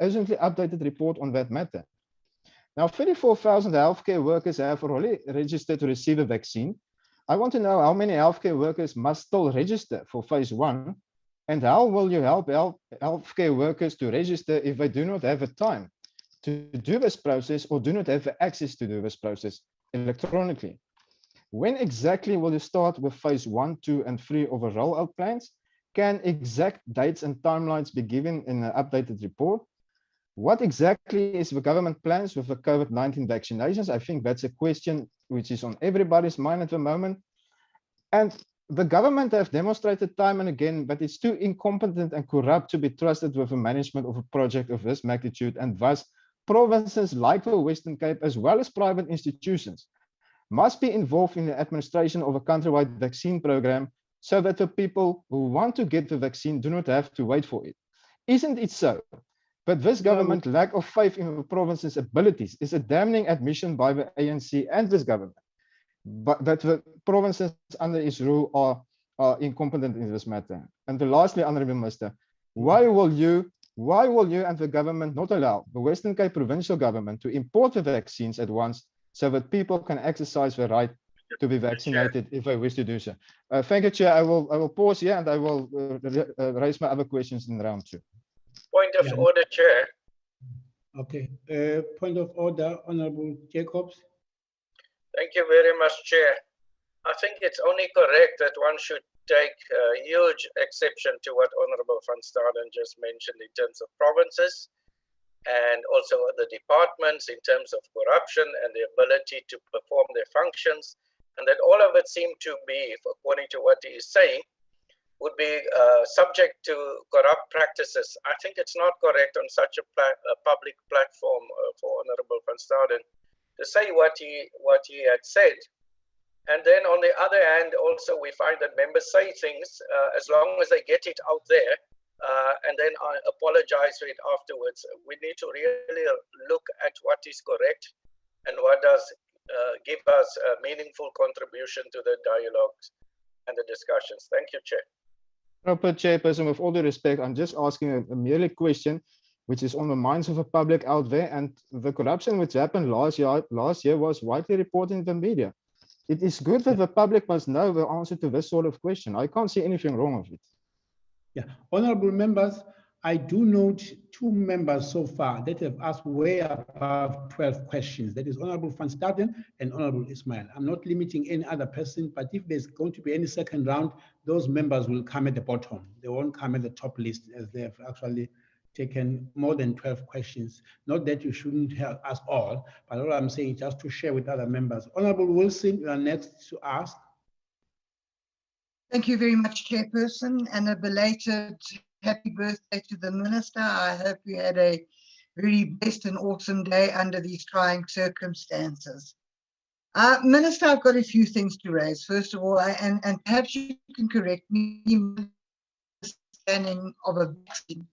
urgently updated report on that matter. Now, 34,000 healthcare workers have already registered to receive a vaccine. I want to know how many healthcare workers must still register for phase 1, and how will you help healthcare workers to register if they do not have the time to do this process or do not have the access to do this process electronically? When exactly will you start with phase 1, 2, and 3 of the rollout plans? Can exact dates and timelines be given in an updated report? What exactly is the government plans with the COVID-19 vaccinations? I think that's a question which is on everybody's mind at the moment. And the government have demonstrated time and again that it's too incompetent and corrupt to be trusted with the management of a project of this magnitude, and thus provinces like the Western Cape, as well as private institutions, must be involved in the administration of a countrywide vaccine program so that the people who want to get the vaccine do not have to wait for it. Isn't it so? But this government lack of faith in the province's abilities is a damning admission by the ANC and this government, but that the provinces under its rule are incompetent in this matter. And lastly, Honourable Minister, why will you and the government not allow the Western Cape provincial government to import the vaccines at once so that people can exercise their right to be vaccinated if they wish to do so? Thank you, Chair. I will pause here and I will raise my other questions in round 2. Point of order, Chair. Okay. Point of order, Honourable Jacobs. Thank you very much, Chair. I think it's only correct that one should take huge exception to what Honourable van Staden just mentioned in terms of provinces and also the departments in terms of corruption and the ability to perform their functions, and that all of it seemed to be, according to what he is saying, would be subject to corrupt practices. I think it's not correct on such a public platform for Honorable Van Staden to say what he had said. And then on the other hand, also we find that members say things as long as they get it out there and then apologize for it afterwards. We need to really look at what is correct and what does give us a meaningful contribution to the dialogues and the discussions. Thank you, Chair. Proper Chairperson, with all due respect, I'm just asking a merely question which is on the minds of the public out there, and the corruption which happened last year was widely reported in the media. It is good that the public must know the answer to this sort of question. I can't see anything wrong with it. Yeah, honorable members, I do note 2 members so far that have asked way above 12 questions. That is Honorable Van Staden and Honorable Ismail. I'm not limiting any other person, but if there's going to be any second round, those members will come at the bottom. They won't come at the top list, as they have actually taken more than 12 questions. Not that you shouldn't have asked all, but all I'm saying is just to share with other members. Honorable Wilson, you are next to ask. Thank you very much, Chairperson, and a belated happy birthday to the Minister. I hope you had a very blessed and awesome day under these trying circumstances. Minister, I've got a few things to raise. First of all, and perhaps you can correct me, understanding of a vaccine.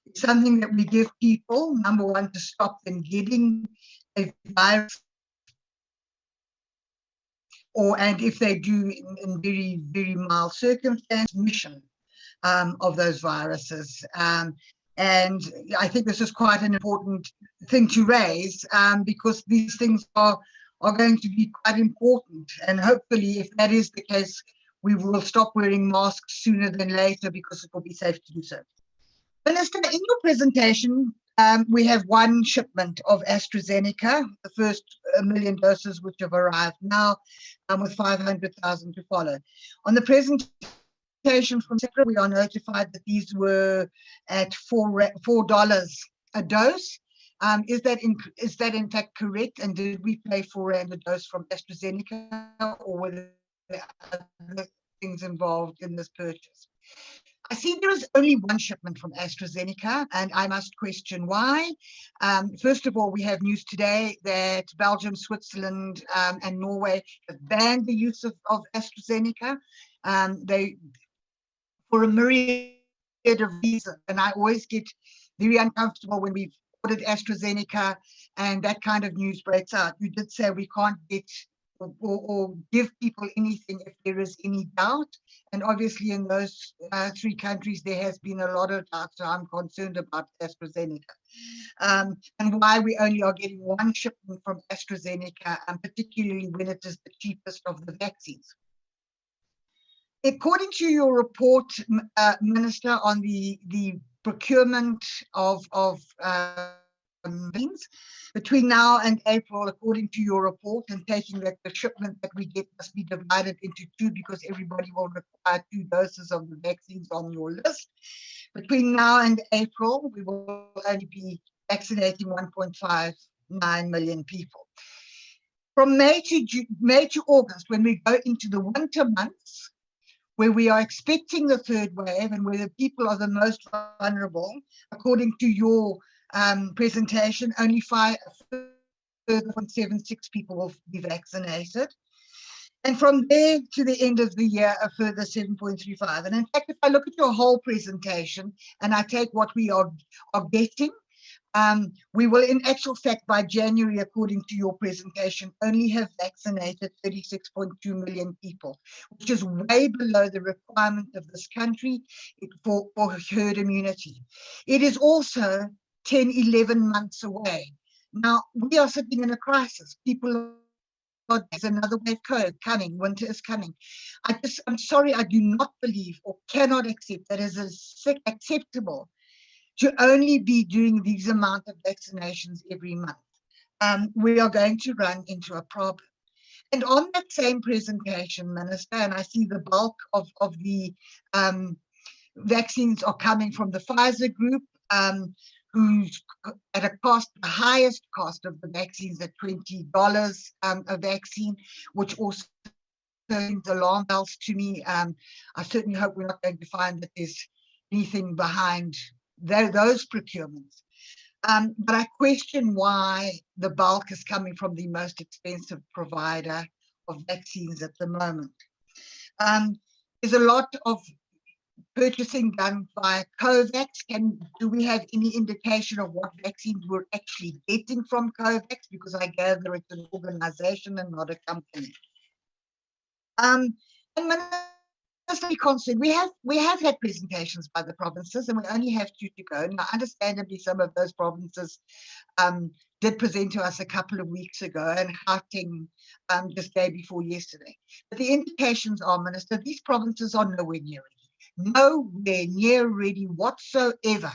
It's something that we give people, number one, to stop them getting a virus, and if they do in very, very mild circumstances, transmission of those viruses. And I think this is quite an important thing to raise because these things are going to be quite important. And hopefully, if that is the case, we will stop wearing masks sooner than later because it will be safe to do so. Minister, in your presentation, we have 1 shipment of AstraZeneca, the first 1 million doses which have arrived now, with 500,000 to follow. On the presentation from Secretary, we are notified that these were at $4 a dose. Is that in fact correct? And did we pay R4 a dose from AstraZeneca, or were there other things involved in this purchase? I see there is only 1 shipment from AstraZeneca, and I must question why. First of all, we have news today that Belgium, Switzerland, and Norway have banned the use of AstraZeneca. For a myriad of reasons, and I always get very uncomfortable when we've ordered AstraZeneca and that kind of news breaks out. You did say we can't get or give people anything if there is any doubt. And obviously in those 3 countries, there has been a lot of doubt, so I'm concerned about AstraZeneca. And why we only are getting 1 shipment from AstraZeneca, and particularly when it is the cheapest of the vaccines. According to your report, Minister, on the procurement of means between now and April, according to your report, and taking that the shipment that we get must be divided into 2 because everybody will require 2 doses of the vaccines on your list. Between now and April, we will only be vaccinating 1.59 million people. From May to August, when we go into the winter months, where we are expecting the 3rd wave and where the people are the most vulnerable, according to your presentation, only 5.76 people will be vaccinated. And from there to the end of the year, a further 7.35. And in fact, if I look at your whole presentation and I take what we are getting, we will in actual fact by January, according to your presentation, only have vaccinated 36.2 million people, which is way below the requirement of this country for herd immunity. It is also 10, 11 months away. Now, we are sitting in a crisis. People are, there's another wave coming, winter is coming. I'm sorry, I do not believe or cannot accept that it is acceptable to only be doing these amount of vaccinations every month. We are going to run into a problem. And on that same presentation, Minister, and I see the bulk of the vaccines are coming from the Pfizer group, who's at a cost, the highest cost of the vaccines at $20 a vaccine, which also sends alarm bells to me. I certainly hope we're not going to find that there's anything behind those procurements. But I question why the bulk is coming from the most expensive provider of vaccines at the moment. There's a lot of purchasing done by COVAX. Do we have any indication of what vaccines we're actually getting from COVAX? Because I gather it's an organization and not a company. And Minister, concerned, we have had presentations by the provinces, and we only have 2 to go. Now, understandably, some of those provinces did present to us a couple of weeks ago, and Gauteng just day before yesterday. But the indications are, Minister, these provinces are nowhere near ready whatsoever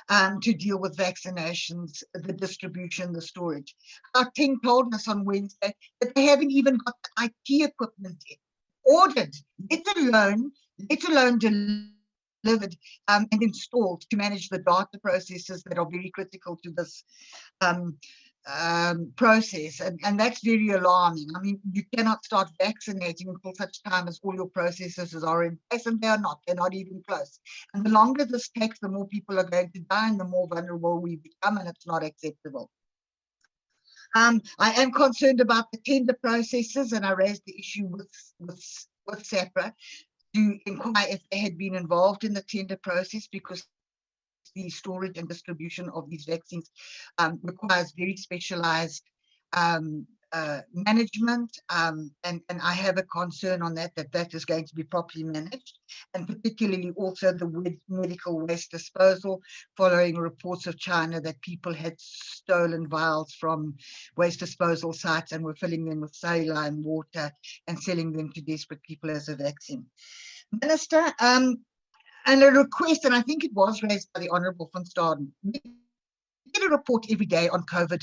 to deal with vaccinations, the distribution, the storage. Gauteng told us on Wednesday that they haven't even got the IT equipment ordered, let alone delivered and installed to manage the data processes that are very critical to this process, and that's very alarming. I mean, you cannot start vaccinating until such time as all your processes are in place, and they're not even close. And the longer this takes, the more people are going to die and the more vulnerable we become, and it's not acceptable. I am concerned about the tender processes, and I raised the issue with SAPRA to inquire if they had been involved in the tender process, because the storage and distribution of these vaccines requires very specialized management, and I have a concern on that is going to be properly managed, and particularly also the medical waste disposal, following reports of China that people had stolen vials from waste disposal sites and were filling them with saline water and selling them to desperate people as a vaccine. Minister, and a request, and I think it was raised by the Honourable Van Staden. We get a report every day on COVID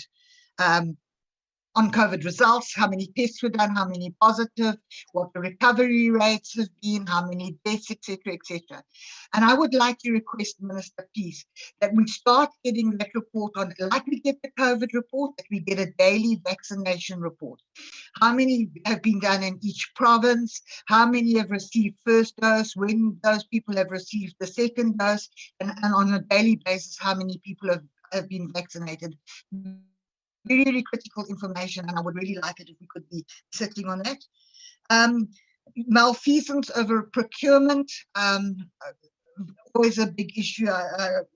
results, how many tests were done, how many positive, what the recovery rates have been, how many deaths, etc., etc. And I would like to request, Minister, please, that we start getting that report on, like we get the COVID report, that we get a daily vaccination report. How many have been done in each province, how many have received first dose, when those people have received the second dose, and on a daily basis, how many people have been vaccinated. Very, very critical information, and I would really like it if we could be sitting on that. Malfeasance over procurement, always a big issue.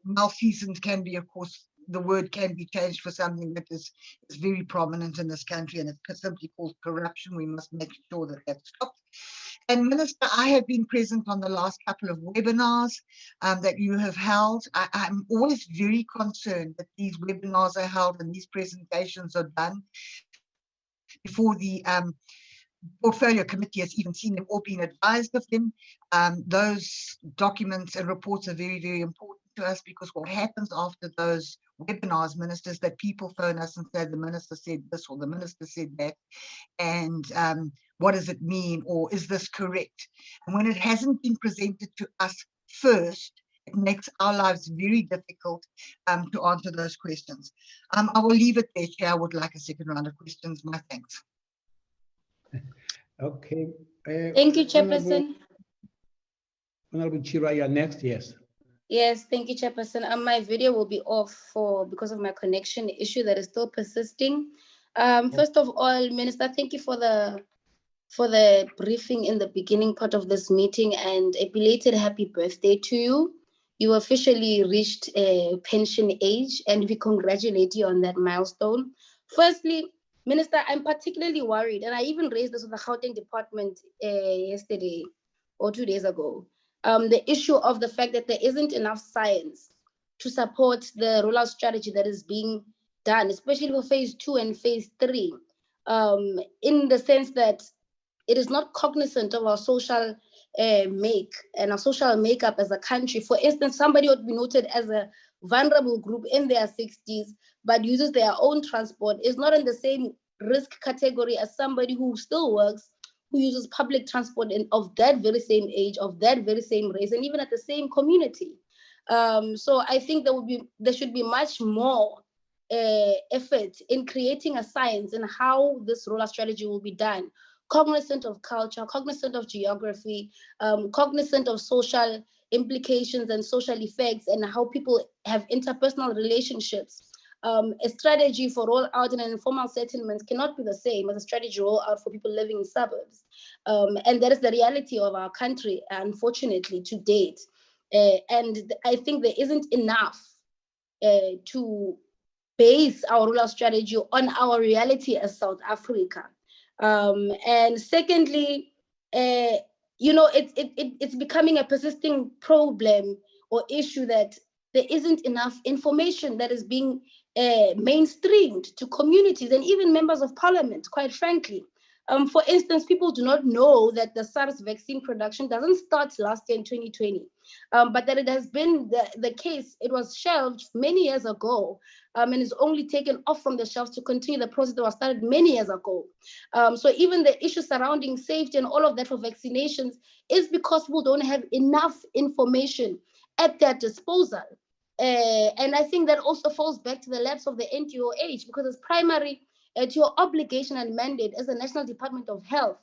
Malfeasance can be, of course, the word can be changed for something that is very prominent in this country, and it's simply called corruption. We must make sure that that stops. And Minister, I have been present on the last couple of webinars that you have held. I'm always very concerned that these webinars are held and these presentations are done before the Portfolio Committee has even seen them or been advised of them. Those documents and reports are very, very important to us, because what happens after those webinars, Minister, is that people phone us and say the Minister said this or the Minister said that, and what does it mean, or is this correct? And when it hasn't been presented to us first, it makes our lives very difficult to answer those questions. I will leave it there, Chair. I would like a second round of questions. My thanks. Okay. Thank you, Chairperson. Honorable Chira, you're next. Yes. Yes, thank you, Chairperson. My video will be off because of my connection issue that is still persisting. First of all, Minister, thank you for the briefing in the beginning part of this meeting, and a belated happy birthday to you. You officially reached pension age, and we congratulate you on that milestone. Firstly, Minister, I'm particularly worried, and I even raised this with the Gauteng department yesterday or 2 days ago. The issue of the fact that there isn't enough science to support the rollout strategy that is being done, especially for phase 2 and phase 3, in the sense that it is not cognizant of our social make and our social makeup as a country. For instance, somebody would be noted as a vulnerable group in their 60s, but uses their own transport, is not in the same risk category as somebody who still works, who uses public transport and of that very same age, of that very same race, and even at the same community. So I think there should be much more effort in creating a science and how this rollout strategy will be done, cognizant of culture, cognizant of geography, cognizant of social implications and social effects and how people have interpersonal relationships. A strategy for rollout in an informal settlement cannot be the same as a strategy rollout for people living in suburbs. And that is the reality of our country, unfortunately, to date. And I think there isn't enough to base our rollout strategy on our reality as South Africa. And secondly, it's becoming a persisting problem or issue that there isn't enough information that is being mainstreamed to communities and even members of parliament, quite frankly. For instance, people do not know that the SARS vaccine production doesn't start last year in 2020, but that it has been the case. It was shelved many years ago and is only taken off from the shelves to continue the process that was started many years ago. So even the issue surrounding safety and all of that for vaccinations is because people don't have enough information at their disposal. And I think that also falls back to the lapse of the NDOH, because it's primary to your obligation and mandate as the National Department of Health.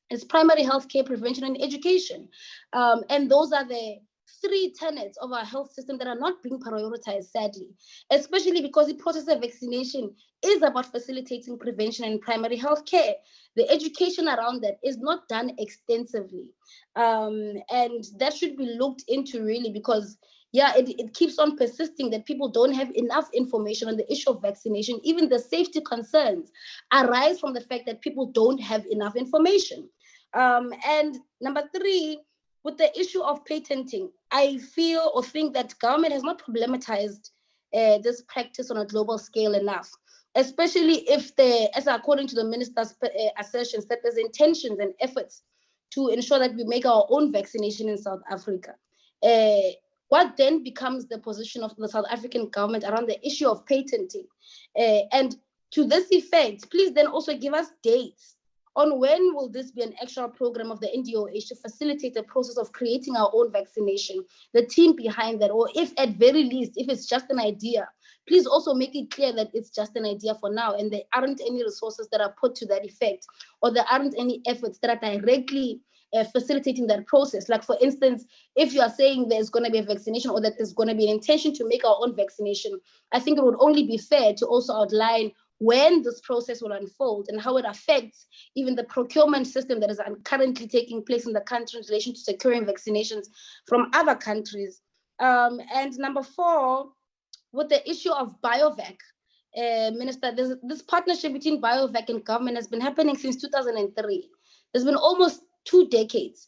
It's primary healthcare, prevention, and education. And those are the three tenets of our health system that are not being prioritized, sadly, especially because the process of vaccination is about facilitating prevention and primary health care. The education around that is not done extensively. And that should be looked into, really, because it keeps on persisting that people don't have enough information on the issue of vaccination. Even the safety concerns arise from the fact that people don't have enough information. And number three, with the issue of patenting, I feel or think that government has not problematized this practice on a global scale enough, especially if as according to the minister's assertions, that there's intentions and efforts to ensure that we make our own vaccination in South Africa. What then becomes the position of the South African government around the issue of patenting? And to this effect, please then also give us dates on when will this be an actual program of the NDOH to facilitate the process of creating our own vaccination, the team behind that, or if at very least, if it's just an idea, please also make it clear that it's just an idea for now and there aren't any resources that are put to that effect, or there aren't any efforts that are directly facilitating that process. Like, for instance, if you are saying there's going to be a vaccination or that there's going to be an intention to make our own vaccination, I think it would only be fair to also outline when this process will unfold and how it affects even the procurement system that is currently taking place in the country in relation to securing vaccinations from other countries. And number four, with the issue of BioVac, Minister, this partnership between BioVac and government has been happening since 2003. There's been almost 2 decades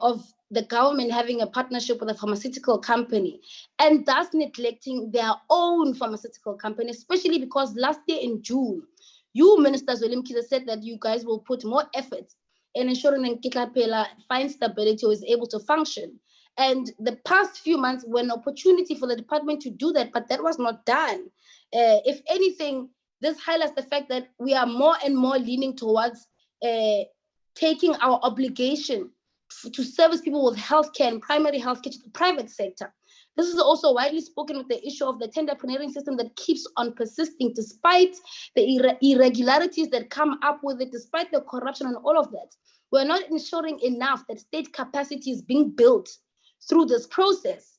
of the government having a partnership with a pharmaceutical company and thus neglecting their own pharmaceutical company, especially because last year in June, you, Minister Zweli Mkhize, said that you guys will put more effort in ensuring that Nkitla finds stability or is able to function. And the past few months were an opportunity for the department to do that, but that was not done. If anything, this highlights the fact that we are more and more leaning towards taking our obligation to service people with healthcare and primary healthcare to the private sector. This is also widely spoken with the issue of the tenderpreneuring system that keeps on persisting despite the irregularities that come up with it, despite the corruption and all of that. We're not ensuring enough that state capacity is being built through this process.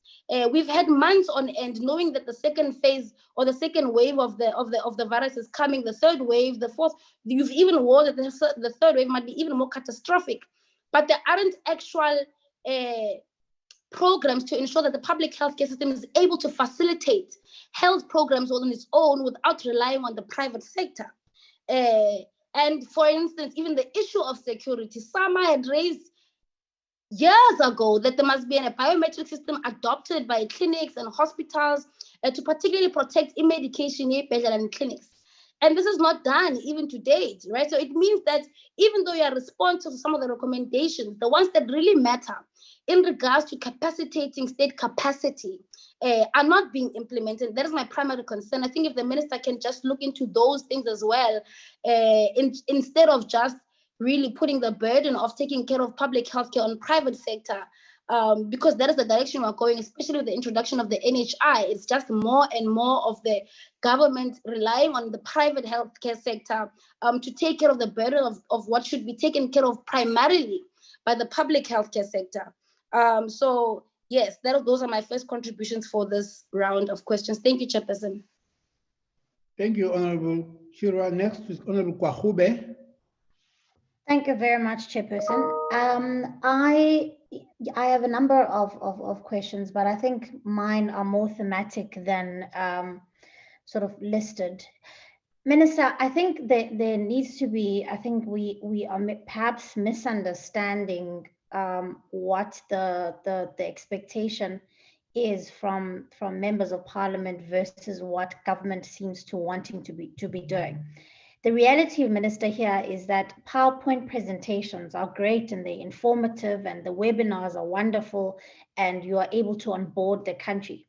We've had months on end knowing that the second phase or the second wave of the virus is coming, the third wave, the fourth. You've even warned that the third wave might be even more catastrophic. But there aren't actual programs to ensure that the public healthcare system is able to facilitate health programs on its own without relying on the private sector. And for instance, even the issue of security, SAMA had raised years ago that there must be a biometric system adopted by clinics and hospitals to particularly protect medication and clinics. And this is not done even to date, right? So it means that even though you are responsive to some of the recommendations, the ones that really matter in regards to capacitating state capacity are not being implemented. That is my primary concern. I think if the minister can just look into those things as well, instead of just really putting the burden of taking care of public healthcare on private sector, because that is the direction we're going, especially with the introduction of the NHI. It's just more and more of the government relying on the private healthcare sector to take care of the burden of what should be taken care of primarily by the public healthcare sector. So yes, those are my first contributions for this round of questions. Thank you, Chairperson. Thank you, Honorable Chirwa. Next is Honorable Kwahube. Thank you very much, Chairperson. I have a number of questions, but I think mine are more thematic than sort of listed. Minister, I think there needs to be, I think we are perhaps misunderstanding what the expectation is from members of parliament versus what government seems to wanting to be doing. The reality, Minister, here is that PowerPoint presentations are great and they're informative and the webinars are wonderful and you are able to onboard the country.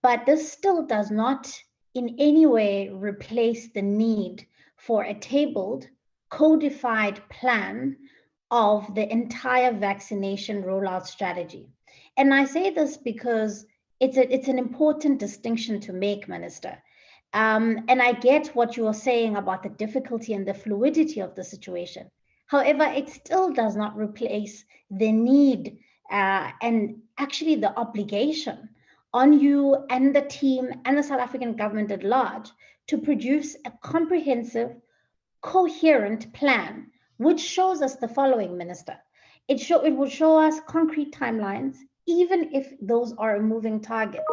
But this still does not in any way replace the need for a tabled, codified plan of the entire vaccination rollout strategy. And I say this because it's an important distinction to make, Minister. And I get what you are saying about the difficulty and the fluidity of the situation. However, it still does not replace the need and actually the obligation on you and the team and the South African government at large to produce a comprehensive, coherent plan, which shows us the following, Minister. It will show us concrete timelines, even if those are a moving target.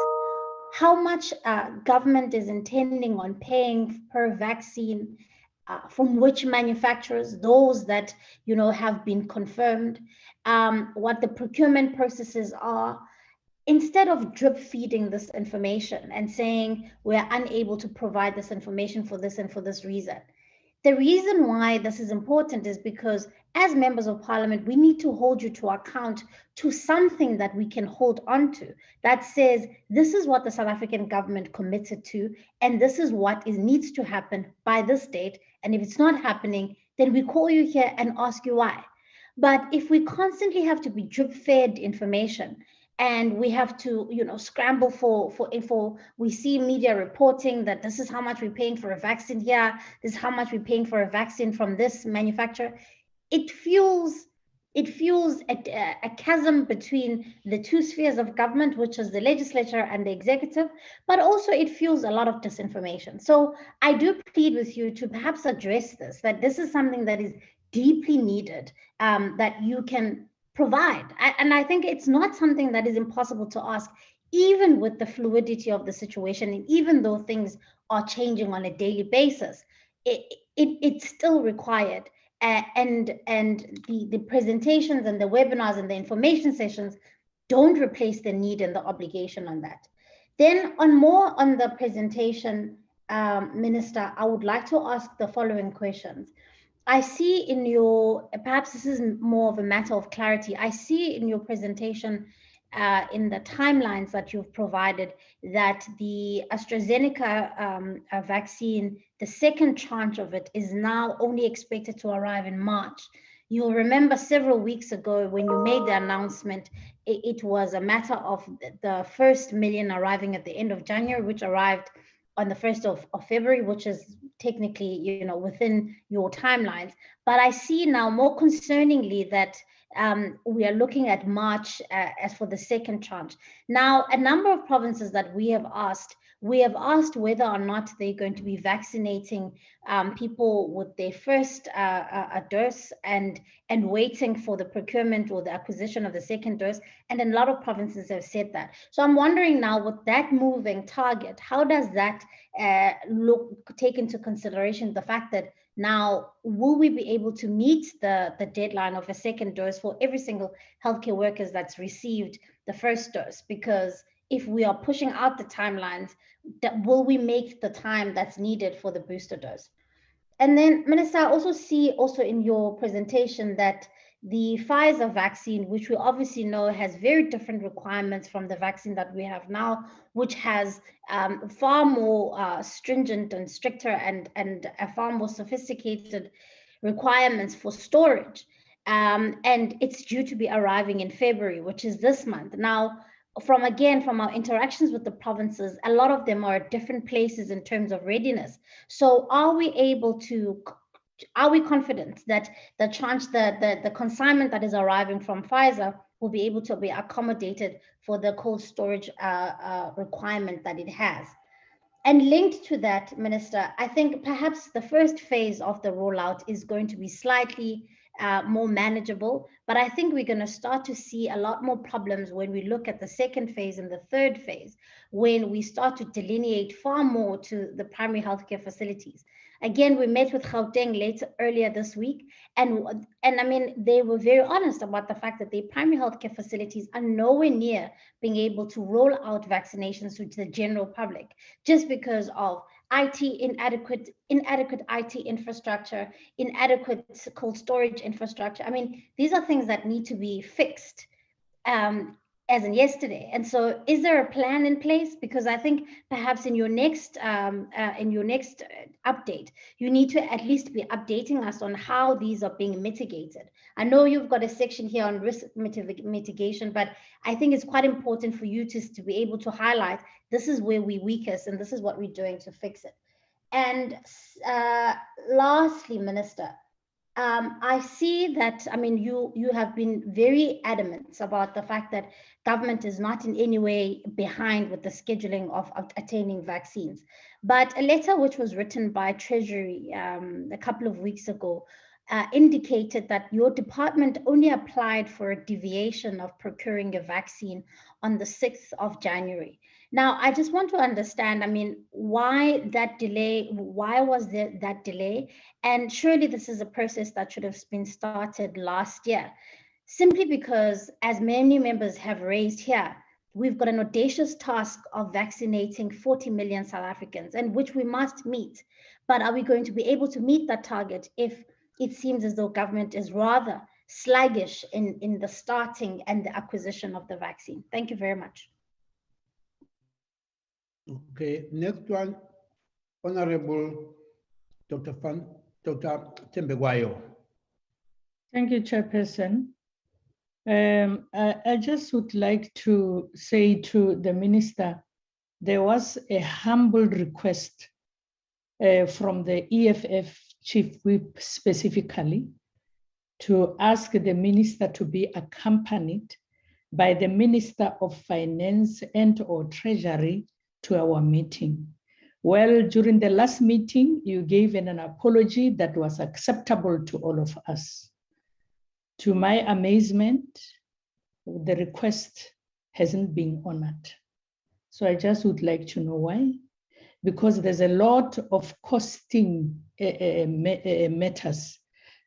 How much government is intending on paying per vaccine, from which manufacturers, those that have been confirmed, what the procurement processes are, instead of drip feeding this information and saying we're unable to provide this information for this and for this reason. The reason why this is important is because as members of parliament, we need to hold you to account to something that we can hold on to that says this is what the South African government committed to, and this is what needs to happen by this date. And if it's not happening, then we call you here and ask you why. But if we constantly have to be drip fed information, and we have to, scramble for info. We see media reporting that this is how much we're paying for a vaccine here. This is how much we're paying for a vaccine from this manufacturer. It fuels a chasm between the two spheres of government, which is the legislature and the executive, but also it fuels a lot of disinformation. So I do plead with you to perhaps address this, that this is something that is deeply needed, that you can provide. And I think it's not something that is impossible to ask, even with the fluidity of the situation, and even though things are changing on a daily basis, it's still required. And the presentations and the webinars and the information sessions don't replace the need and the obligation on that. Then on the presentation, Minister, I would like to ask the following questions. I see in your, perhaps this is more of a matter of clarity, I see in your presentation in the timelines that you've provided that the AstraZeneca vaccine, the second tranche of it is now only expected to arrive in March. You'll remember several weeks ago when you made the announcement, it was a matter of the first million arriving at the end of January, which arrived on the 1st of February, which is technically, within your timelines. But I see now more concerningly that we are looking at March as for the second tranche. Now, a number of provinces that we have asked whether or not they're going to be vaccinating people with their first dose and waiting for the procurement or the acquisition of the second dose. And a lot of provinces have said that. So I'm wondering now, with that moving target, how does that take into consideration the fact that now, will we be able to meet the deadline of a second dose for every single healthcare workers that's received the first dose? Because if we are pushing out the timelines, will we make the time that's needed for the booster dose? And then, Minister, I also see in your presentation that the Pfizer vaccine, which we obviously know has very different requirements from the vaccine that we have now, which has far more stringent and stricter and far more sophisticated requirements for storage. and it's due to be arriving in February, which is this month. Now, from our interactions with the provinces, a lot of them are at different places in terms of readiness. So are we confident that the consignment that is arriving from Pfizer will be able to be accommodated for the cold storage requirement that it has? And linked to that, Minister, I think perhaps the first phase of the rollout is going to be slightly more manageable, but I think we're going to start to see a lot more problems when we look at the second phase and the third phase, when we start to delineate far more to the primary healthcare facilities. Again, we met with Gauteng earlier this week, and I mean, they were very honest about the fact that their primary healthcare facilities are nowhere near being able to roll out vaccinations to the general public, just because of inadequate IT infrastructure, inadequate cold storage infrastructure. I mean, these are things that need to be fixed as in yesterday. And so is there a plan in place? Because I think perhaps in your next update, you need to at least be updating us on how these are being mitigated. I know you've got a section here on risk mitigation, but I think it's quite important for you to be able to highlight this is where we're weakest and this is what we're doing to fix it. And lastly, Minister, I see that, I mean, you have been very adamant about the fact that government is not in any way behind with the scheduling of attaining vaccines. But a letter which was written by Treasury a couple of weeks ago indicated that your department only applied for a deviation of procuring a vaccine on the 6th of January. Now, I just want to understand, I mean, why that delay? Why was there that delay? And surely this is a process that should have been started last year, simply because, as many members have raised here, we've got an audacious task of vaccinating 40 million South Africans, and which we must meet. But are we going to be able to meet that target if it seems as though government is rather sluggish in the starting and the acquisition of the vaccine? Thank you very much. Okay, next one, Honorable Dr. Tembegwayo. Thank you, Chairperson. I just would like to say to the Minister, there was a humble request from the EFF Chief Whip specifically to ask the Minister to be accompanied by the Minister of Finance and/or Treasury to our meeting. Well, during the last meeting, you gave an apology that was acceptable to all of us. To my amazement, the request hasn't been honored. So I just would like to know why. Because there's a lot of costing matters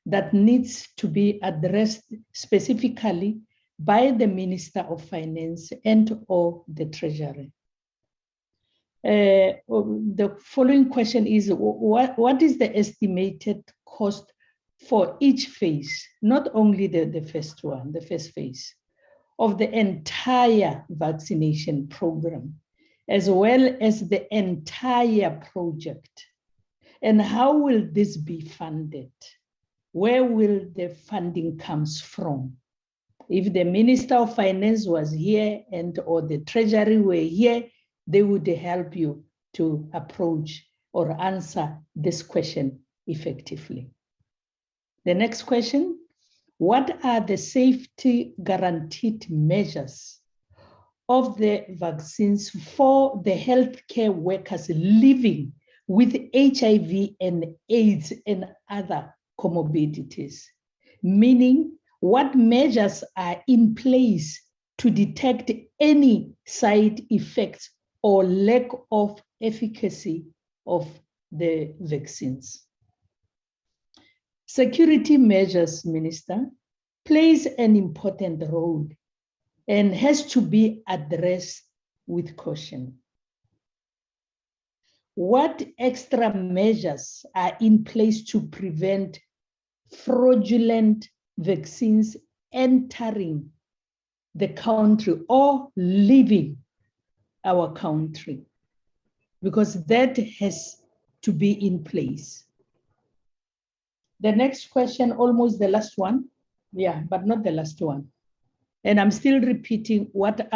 that needs to be addressed specifically by the Minister of Finance and/or the Treasury. The following question is, what is the estimated cost for each phase, not only the first one, the first phase, of the entire vaccination program, as well as the entire project? And how will this be funded? Where will the funding comes from? If the Minister of Finance was here or the Treasury were here, they would help you to approach or answer this question effectively. The next question, what are the safety guaranteed measures of the vaccines for the healthcare workers living with HIV and AIDS and other comorbidities? Meaning, what measures are in place to detect any side effects or lack of efficacy of the vaccines? Security measures, Minister, plays an important role and has to be addressed with caution. What extra measures are in place to prevent fraudulent vaccines entering the country or leaving our country? Because that has to be in place. The next question, almost the last one. Yeah, but not the last one. And I'm still repeating what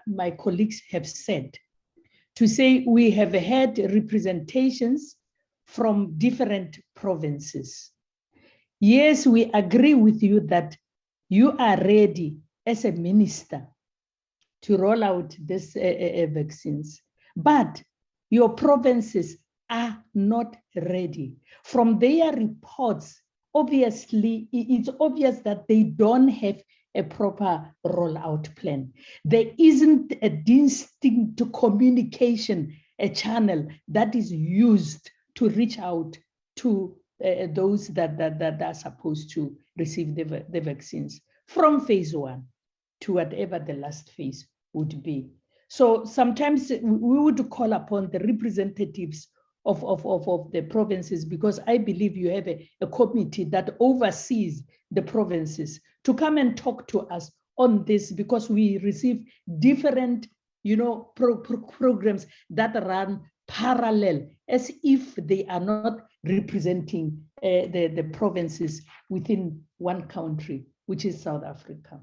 my colleagues have said, to say we have had representations from different provinces. Yes, we agree with you that you are ready as a minister to roll out these vaccines, but your provinces are not ready. From their reports, obviously, it's obvious that they don't have a proper rollout plan. There isn't a distinct communication, a channel that is used to reach out to those that are supposed to receive the vaccines from phase 1 to whatever the last phase would be. So sometimes we would call upon the representatives of the provinces, because I believe you have a committee that oversees the provinces, to come and talk to us on this, because we receive different, programs that run parallel, as if they are not representing the provinces within one country, which is South Africa.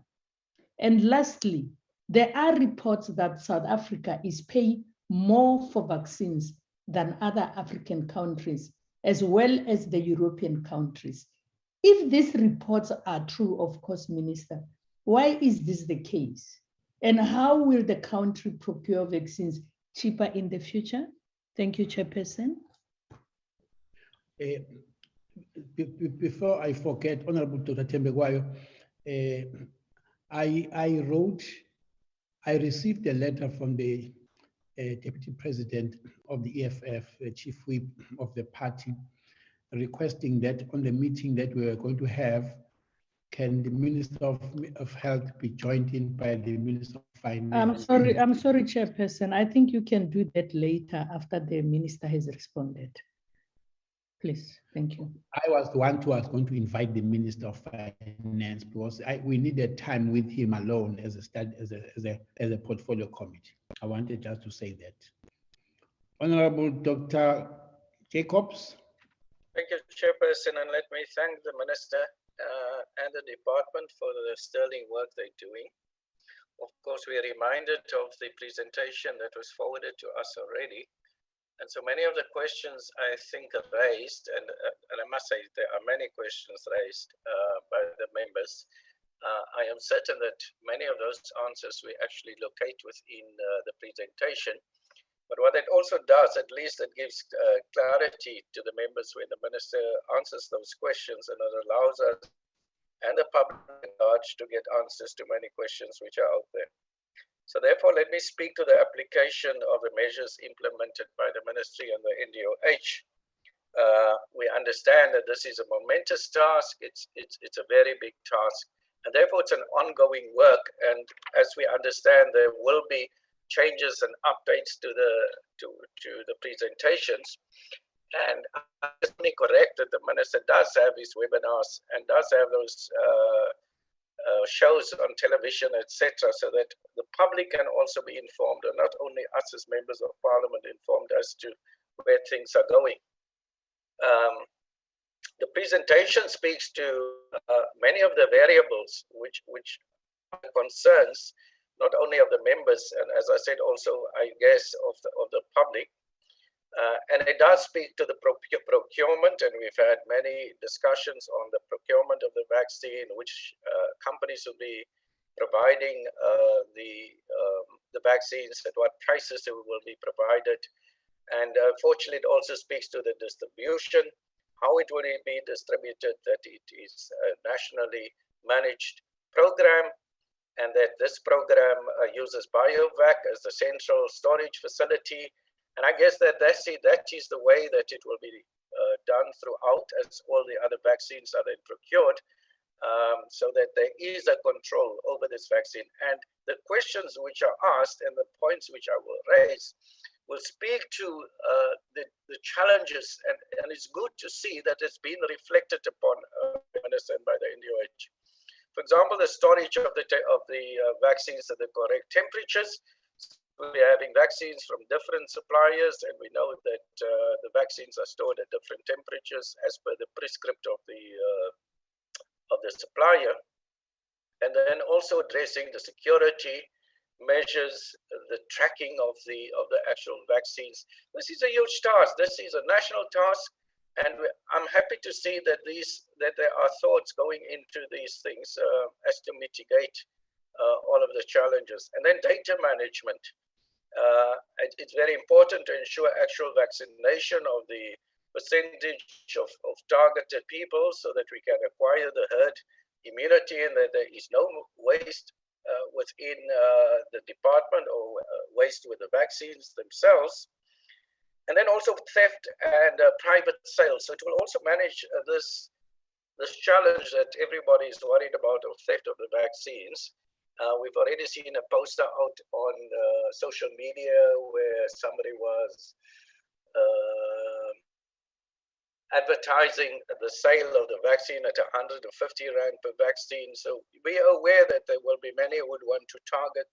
And lastly, there are reports that South Africa is paying more for vaccines than other African countries, as well as the European countries. If these reports are true, of course, Minister, why is this the case? And how will the country procure vaccines cheaper in the future? Thank you, Chairperson. Before I forget, Honorable Dr. Tembekwayo, I received a letter from the Deputy President of the EFF, Chief Whip of the party, requesting that on the meeting that we are going to have, can the Minister of Health be joined in by the Minister of Finance? I'm sorry, Chairperson. I think you can do that later after the Minister has responded. Please, thank you. I was the one who was going to invite the Minister of Finance, because we needed time with him alone as a portfolio committee. I wanted just to say that. Honorable Dr. Jacobs. Thank you, Chairperson, and let me thank the Minister and the department for the sterling work they're doing. Of course, we are reminded of the presentation that was forwarded to us already. And so many of the questions I think are raised, and I must say there are many questions raised by the members. I am certain that many of those answers we actually locate within the presentation. But what it also does, at least it gives clarity to the members when the Minister answers those questions, and it allows us and the public at large to get answers to many questions which are out there. So therefore, let me speak to the application of the measures implemented by the Ministry and the NDOH. We understand that this is a momentous task. It's a very big task, and therefore it's an ongoing work. And as we understand, there will be changes and updates to the presentations. And it's only correct that the Minister does have his webinars and does have those shows on television, etc., so that the public can also be informed, and not only us as members of Parliament informed as to where things are going. The presentation speaks to many of the variables which are concerns not only of the members, and as I said, also I guess of the public. And it does speak to the procurement, and we've had many discussions on the procurement of the vaccine, which companies will be providing the vaccines, at what prices they will be provided. And fortunately, it also speaks to the distribution, how it will be distributed, that it is a nationally managed program, and that this program uses BioVac as the central storage facility. And I guess that is the way that it will be done throughout, as all the other vaccines are then procured, so that there is a control over this vaccine. And the questions which are asked and the points which I will raise will speak to the challenges, and it's good to see that it's been reflected upon by the NDOH. For example, the storage of the vaccines at the correct temperatures. We're having vaccines from different suppliers, and we know that the vaccines are stored at different temperatures as per the prescript of the supplier. and then also addressing the security measures, the tracking of the actual vaccines. This is a huge task. This is a national task, and I'm happy to see that there are thoughts going into these things as to mitigate all of the challenges. And then data management. It's very important to ensure actual vaccination of the percentage of targeted people so that we can acquire the herd immunity and that there is no waste within the department or waste with the vaccines themselves. And then also theft and private sales. So it will also manage this challenge that everybody is worried about of theft of the vaccines. We've already seen a poster out on social media where somebody was advertising the sale of the vaccine at 150 Rand per vaccine. So we are aware that there will be many who would want to target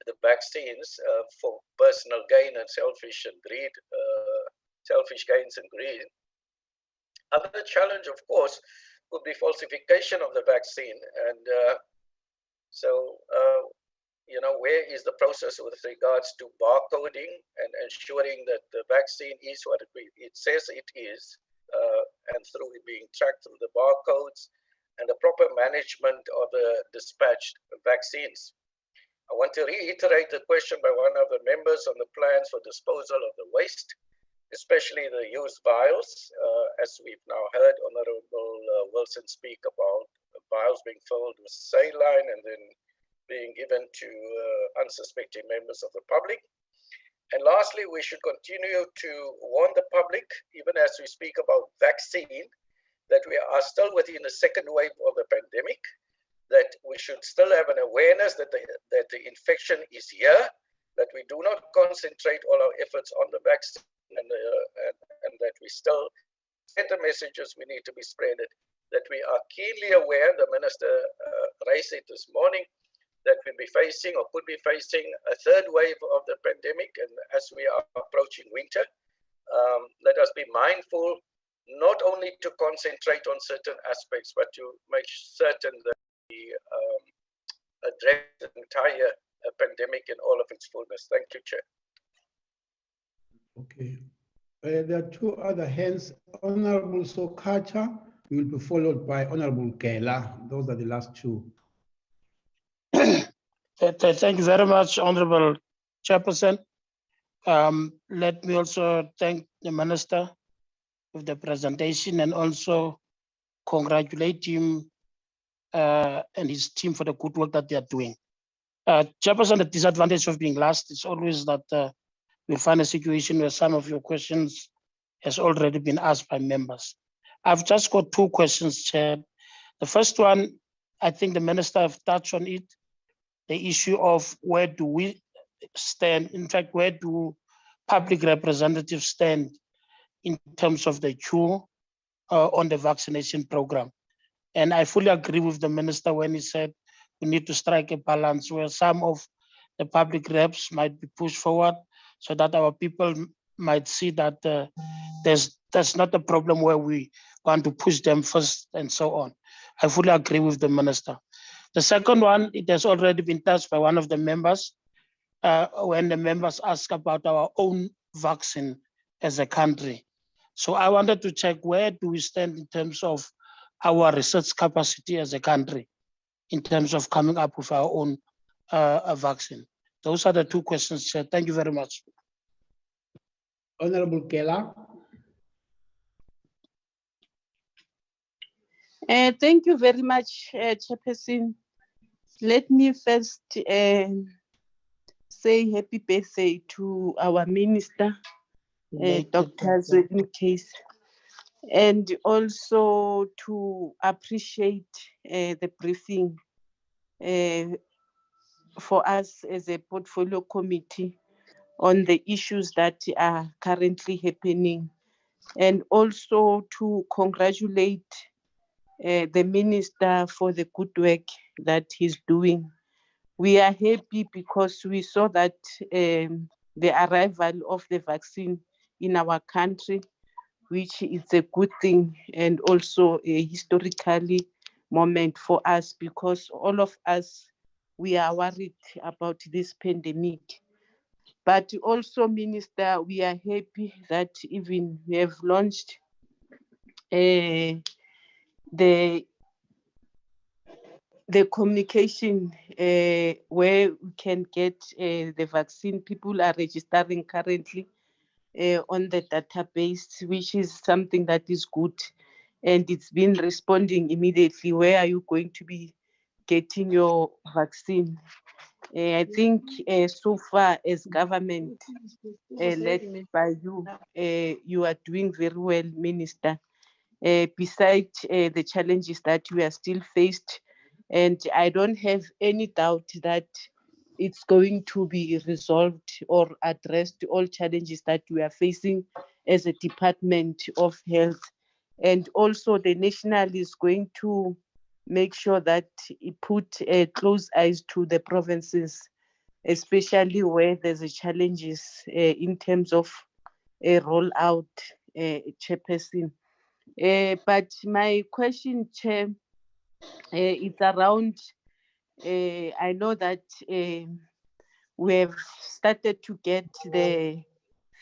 the vaccines for personal gain and selfish gains and greed. Another challenge, of course, would be falsification of the vaccine. And where is the process with regards to barcoding and ensuring that the vaccine is what it says it is, and through it being tracked through the barcodes and the proper management of the dispatched vaccines. I want to reiterate the question by one of the members on the plans for disposal of the waste, especially the used vials, as we've now heard Honorable Wilson speak about vials being filled with saline and then being given to unsuspecting members of the public. And lastly, we should continue to warn the public, even as we speak about vaccine, that we are still within the second wave of the pandemic, that we should still have an awareness that the infection is here, that we do not concentrate all our efforts on the vaccine, and that we still send the messages we need to be spreaded, that we are keenly aware, the Minister raised it this morning, that we'll be facing or could be facing a third wave of the pandemic. And as we are approaching winter, let us be mindful not only to concentrate on certain aspects, but to make certain that we address the entire pandemic in all of its fullness. Thank you, Chair. Okay. There are two other hands. Honorable Sokacha will be followed by Honorable Gela. Those are the last two. Thank you very much, Honorable Chairperson. Let me also thank the Minister of the presentation and also congratulate him and his team for the good work that they are doing. Chairperson, the disadvantage of being last is always that you'll find a situation where some of your questions has already been asked by members. I've just got two questions, Chair. The first one, I think the Minister have touched on it, the issue of where do we stand, in fact, where do public representatives stand in terms of the queue on the vaccination program. And I fully agree with the Minister when he said we need to strike a balance where some of the public reps might be pushed forward so that our people might see that there's not a problem where we want to push them first and so on. I fully agree with the Minister. The second one, it has already been touched by one of the members when the members ask about our own vaccine as a country. So I wanted to check where do we stand in terms of our research capacity as a country, in terms of coming up with our own vaccine. Those are the two questions, Chair. Thank you very much. Honorable Gela. Thank you very much, Chairperson. Let me first say happy birthday to our Minister, Dr. Zwelin Case, and also to appreciate the briefing for us as a portfolio committee on the issues that are currently happening, and also to congratulate the Minister for the good work that he's doing. We are happy because we saw that the arrival of the vaccine in our country, which is a good thing, and also historically moment for us, because all of us, we are worried about this pandemic. But also, Minister, we are happy that even we have launched the communication where we can get the vaccine. People are registering currently on the database, which is something that is good. And it's been responding immediately. Where are you going to be getting your vaccine? I think so far as government led by you, you are doing very well, Minister. Besides the challenges that we are still faced, and I don't have any doubt that it's going to be resolved or addressed, all challenges that we are facing as a Department of Health. And also the national is going to make sure that it put close eyes to the provinces, especially where there's a challenges in terms of a rollout, chairperson. But my question, Chair, it's around, I know that we have started to get the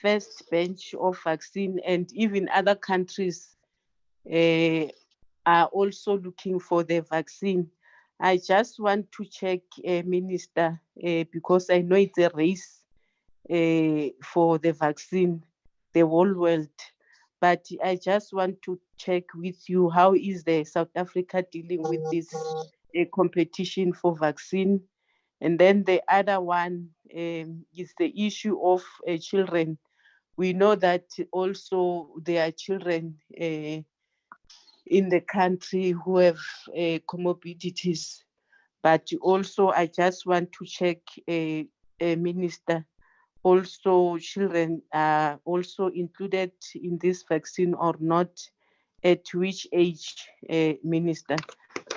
first batch of vaccine, and even other countries are also looking for the vaccine. I just want to check, Minister, because I know it's a race for the vaccine, the whole world. But I just want to check with you, how is the South Africa dealing with this competition for vaccine? And then the other one is the issue of children. We know that also there are children in the country who have comorbidities. But also, I just want to check, Minister, also children are also included in this vaccine or not, at which age, Minister,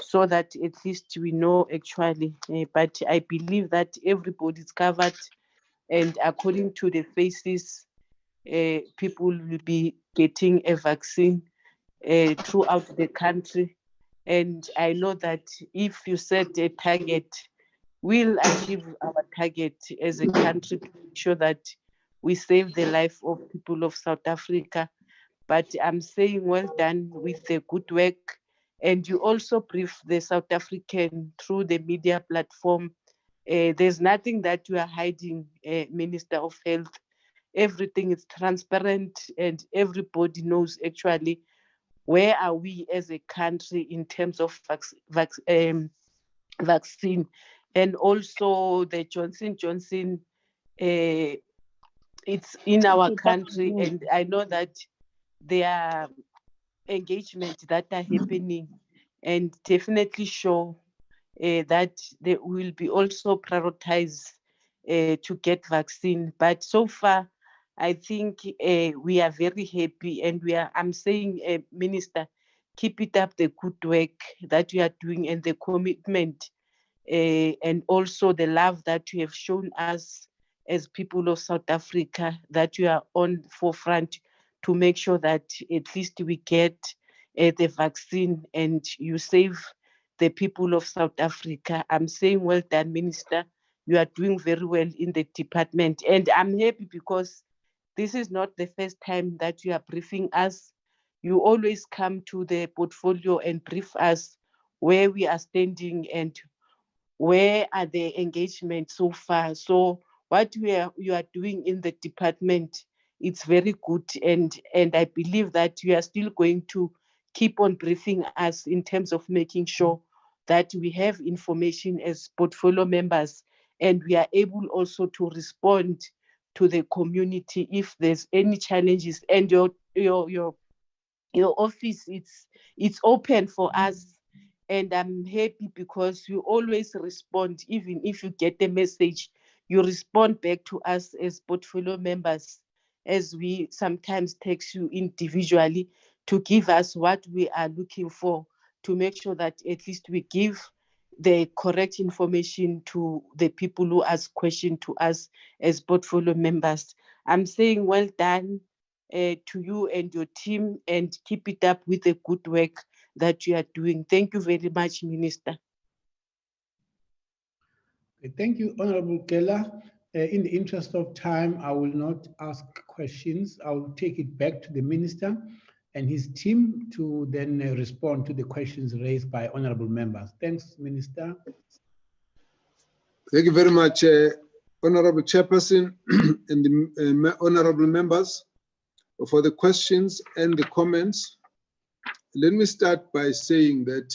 so that at least we know actually. But I believe that everybody's covered, and according to the phases, people will be getting a vaccine throughout the country. And I know that if you set a target, we'll achieve our target as a country to ensure that we save the life of people of South Africa. But I'm saying well done with the good work. And you also brief the South African through the media platform. There's nothing that you are hiding, Minister of Health. Everything is transparent, and everybody knows actually where are we as a country in terms of vaccine. And also the Johnson Johnson, it's in our country, and I know that there are engagements that are happening, and definitely show that they will be also prioritized to get vaccine. But so far, I think we are very happy, and I'm saying, Minister, keep it up, the good work that you are doing, and the commitment, and also the love that you have shown us as people of South Africa, that you are on forefront to make sure that at least we get the vaccine and you save the people of South Africa. I'm saying well done, Minister. You are doing very well in the department. And I'm happy because this is not the first time that you are briefing us. You always come to the portfolio and brief us where we are standing and where are the engagements so far. So what you are doing in the department, it's very good, and I believe that you are still going to keep on briefing us in terms of making sure that we have information as portfolio members, and we are able also to respond to the community if there's any challenges. And your office, it's open for us. And I'm happy because you always respond. Even if you get a message, you respond back to us as portfolio members, as we sometimes text you individually to give us what we are looking for, to make sure that at least we give the correct information to the people who ask questions to us as portfolio members. I'm saying well done to you and your team, and keep it up with the good work that you are doing. Thank you very much, Minister. Thank you, Honorable Keller. In the interest of time, I will not ask questions. I will take it back to the Minister and his team to then respond to the questions raised by honorable members. Thanks, Minister. Thank you very much, Honorable Chairperson and the honorable members for the questions and the comments. Let me start by saying that,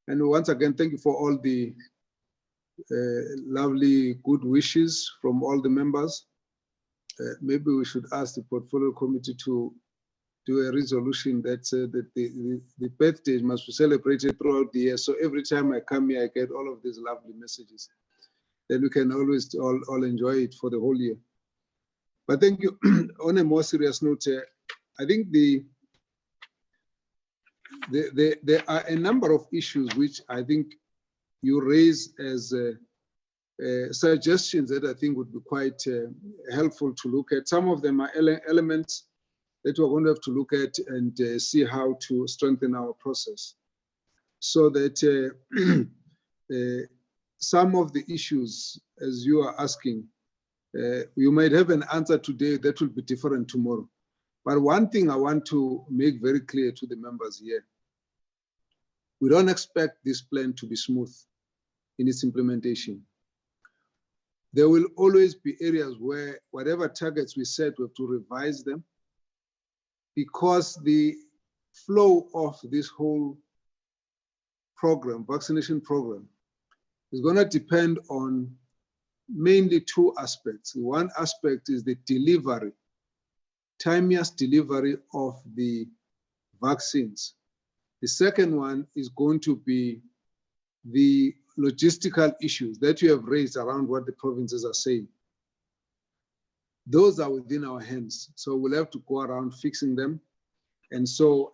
and once again, thank you for all the lovely good wishes from all the members. Maybe we should ask the Portfolio Committee to do a resolution that said that the birthdays must be celebrated throughout the year. So every time I come here, I get all of these lovely messages. Then we can always all enjoy it for the whole year. But thank you. On a more serious note, I think there are a number of issues which I think you raise as suggestions that I think would be quite helpful to look at. Some of them are elements that we're going to have to look at and see how to strengthen our process, so that some of the issues, as you are asking, you might have an answer today that will be different tomorrow. But one thing I want to make very clear to the members here, we don't expect this plan to be smooth in its implementation. There will always be areas where whatever targets we set, we have to revise them, because the flow of this whole program, vaccination program, is going to depend on mainly two aspects. One aspect is the delivery, timeous delivery of the vaccines. The second one is going to be the logistical issues that you have raised around what the provinces are saying. Those are within our hands, so we'll have to go around fixing them. And so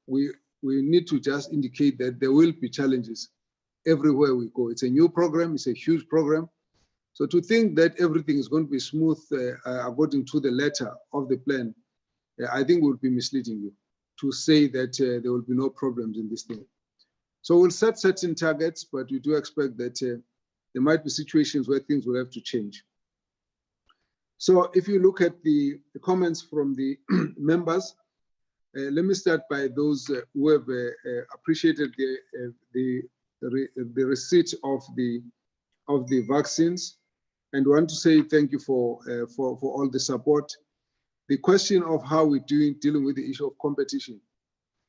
we need to just indicate that there will be challenges everywhere we go. It's a new program, it's a huge program. So to think that everything is going to be smooth according to the letter of the plan, I think would be misleading you to say that there will be no problems in this thing. So we'll set certain targets, but we do expect that there might be situations where things will have to change. So if you look at the comments from the members, let me start by those who have appreciated the receipt of the vaccines, and want to say thank you for all the support. The question of how we're dealing with the issue of competition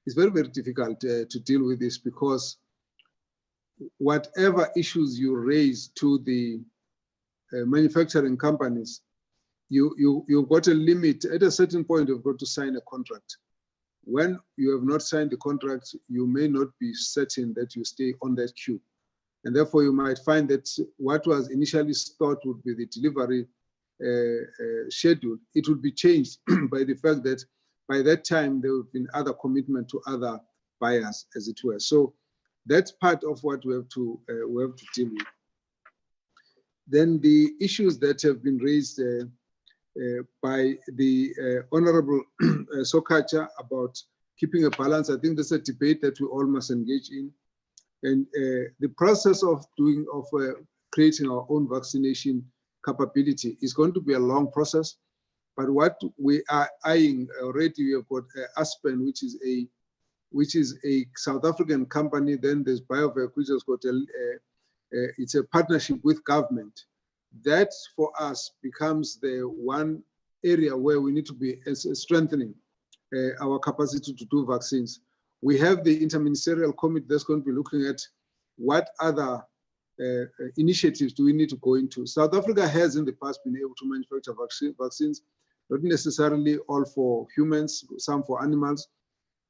is very, very difficult to deal with this, because whatever issues you raise to the manufacturing companies, you've got a limit. At a certain point, you've got to sign a contract. When you have not signed the contract, you may not be certain that you stay on that queue. And therefore, you might find that what was initially thought would be the delivery schedule, it would be changed by the fact that by that time, there would have been other commitment to other buyers, as it were. So that's part of what we have to deal with. Then the issues that have been raised by the Honorable Sokacha about keeping a balance, I think that's a debate that we all must engage in. And the process of creating our own vaccination capability is going to be a long process. But what we are eyeing already, we have got Aspen, which is a South African company. Then there's BioVac, which has got it's a partnership with government. That for us becomes the one area where we need to be strengthening our capacity to do vaccines. We have the interministerial committee that's going to be looking at what other initiatives do we need to go into. South Africa has in the past been able to manufacture vaccines, not necessarily all for humans, some for animals.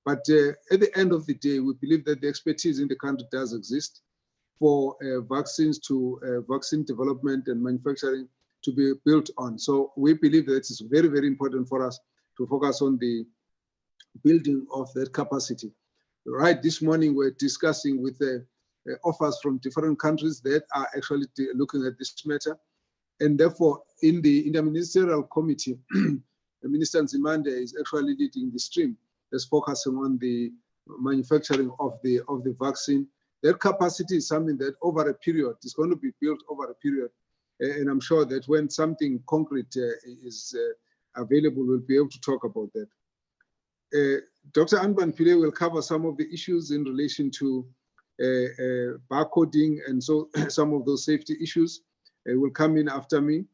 But at the end of the day, we believe that the expertise in the country does exist for vaccines to vaccine development and manufacturing to be built on. So we believe that it's very, very important for us to focus on the building of that capacity. Right, this morning we're discussing with offers from different countries that are actually looking at this matter. And therefore, in the interministerial committee, Minister Nzimande is actually leading the stream that's focusing on the manufacturing of the vaccine. That capacity is something that over a period is going to be built over a period, and I'm sure that when something concrete is available, we'll be able to talk about that. Dr. Anban Pillay will cover some of the issues in relation to barcoding, and so some of those safety issues will come in after me.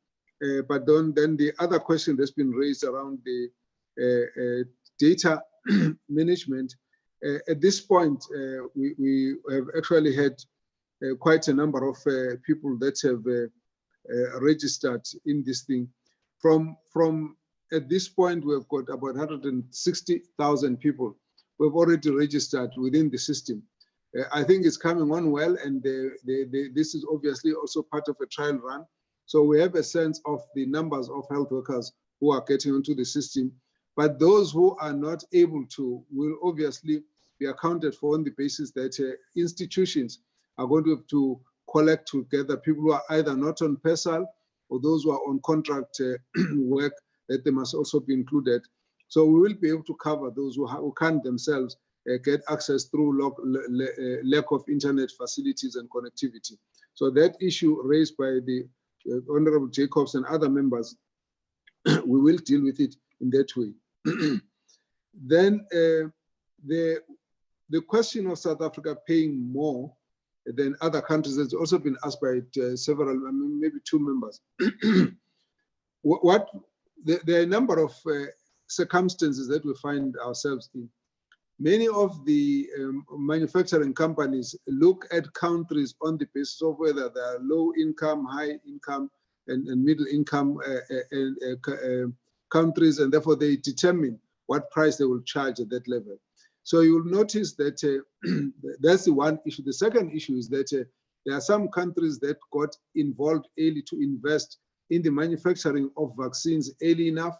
But then the other question that's been raised around the data management. At this point, we have actually had quite a number of people that have registered in this thing. From at this point, we've got about 160,000 people who have already registered within the system. I think it's coming on well, and this is obviously also part of a trial run. So we have a sense of the numbers of health workers who are getting onto the system. But those who are not able to will obviously be accounted for on the basis that institutions are going to have to collect together people who are either not on PESAL or those who are on contract work, that they must also be included. So we will be able to cover those who can't themselves get access through lack of internet facilities and connectivity. So that issue raised by the Honorable Jacobs and other members, we will deal with it in that way. Then the question of South Africa paying more than other countries has also been asked by several, maybe two members. There are a number of circumstances that we find ourselves in. Many of the manufacturing companies look at countries on the basis of whether they are low income, high income, and middle income countries, and therefore they determine what price they will charge at that level. So you will notice that that's the one issue. The second issue is that there are some countries that got involved early to invest in the manufacturing of vaccines early enough,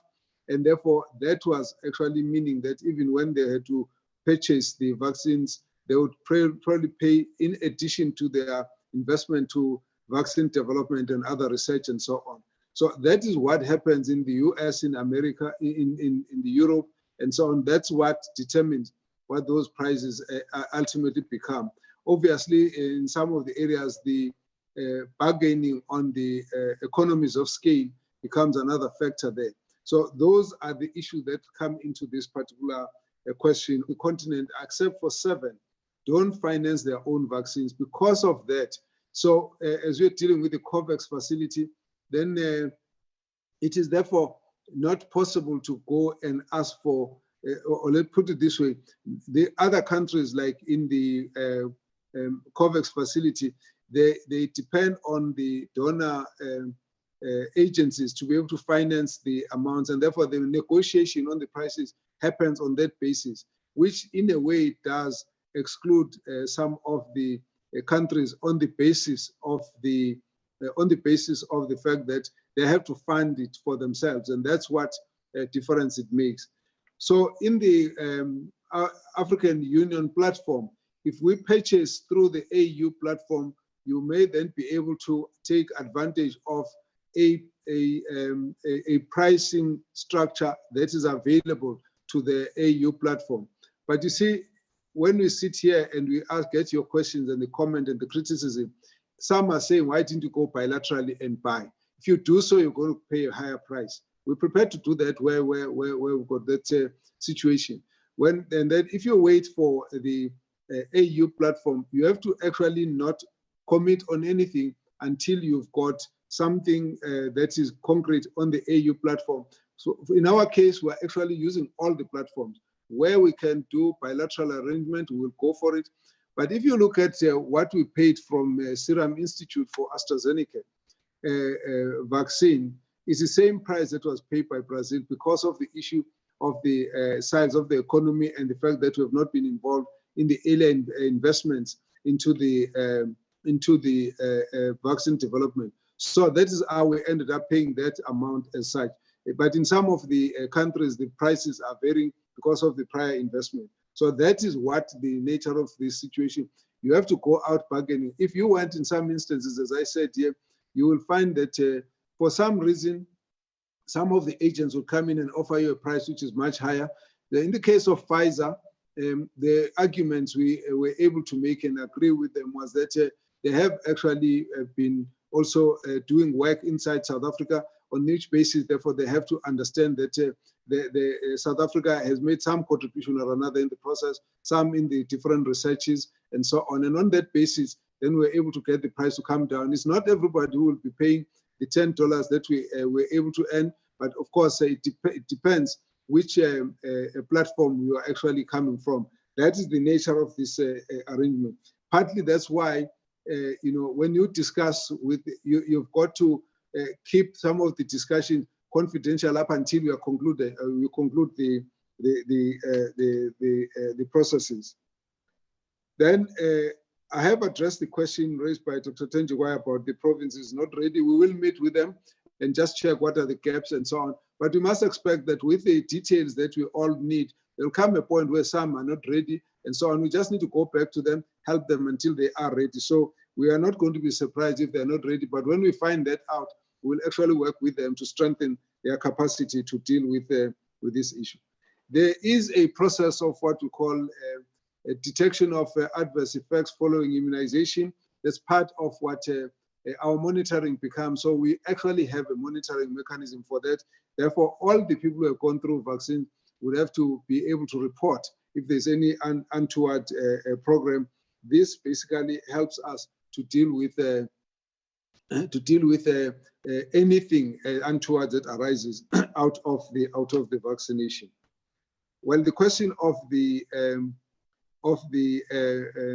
and therefore that was actually meaning that even when they had to purchase the vaccines, they would probably pay in addition to their investment to vaccine development and other research and so on. So that is what happens in the US, in America, in the Europe, and so on. That's what determines what those prices ultimately become. Obviously, in some of the areas, the bargaining on the economies of scale becomes another factor there. So those are the issues that come into this particular question. The continent, except for 7, don't finance their own vaccines because of that. So as we're dealing with the COVAX facility, then it is therefore not possible to go and ask for, or let's put it this way, the other countries like in the COVAX facility, they depend on the donor agencies to be able to finance the amounts, and therefore the negotiation on the prices happens on that basis, which in a way does exclude some of the countries on the basis of the fact that they have to fund it for themselves, and that's what difference it makes. So in the African Union platform, if we purchase through the AU platform, you may then be able to take advantage of a pricing structure that is available to the AU platform. But you see, when we sit here and we get your questions and the comment and the criticism, some are saying, why didn't you go bilaterally and buy? If you do so, you're going to pay a higher price. We're prepared to do that where we've got that situation. And then if you wait for the AU platform, you have to actually not commit on anything until you've got something that is concrete on the AU platform. So in our case, we're actually using all the platforms. Where we can do bilateral arrangement, we will go for it. But if you look at what we paid from Serum Institute for AstraZeneca vaccine, it's the same price that was paid by Brazil because of the issue of the size of the economy and the fact that we have not been involved in the alien investments into the vaccine development. So that is how we ended up paying that amount as such. But in some of the countries, the prices are varying because of the prior investment. So that is what the nature of this situation. You have to go out bargaining. If you want, in some instances, as I said here, you will find that for some reason, some of the agents will come in and offer you a price which is much higher. In the case of Pfizer, the arguments we were able to make and agree with them was that they have actually been also doing work inside South Africa, on which basis, therefore, they have to understand that South Africa has made some contribution or another in the process, some in the different researches and so on. And on that basis, then we're able to get the price to come down. It's not everybody who will be paying the $10 that we were able to earn, but of course, it depends which platform you are actually coming from. That is the nature of this arrangement. Partly that's why, when you discuss with, you've got to keep some of the discussion confidential up until we conclude the processes. Then I have addressed the question raised by Dr. Tenjiwai about the provinces not ready. We will meet with them and just check what are the gaps and so on. But we must expect that with the details that we all need, there'll come a point where some are not ready and so on. We just need to go back to them, help them until they are ready. So we are not going to be surprised if they're not ready. But when we find that out, we'll actually work with them to strengthen their capacity to deal with this issue. There is a process of what we call a detection of adverse effects following immunization. That's part of what our monitoring becomes. So we actually have a monitoring mechanism for that. Therefore, all the people who have gone through vaccine would have to be able to report if there's any untoward program. This basically helps us to deal with anything untoward that arises out of the vaccination. Well, the question of the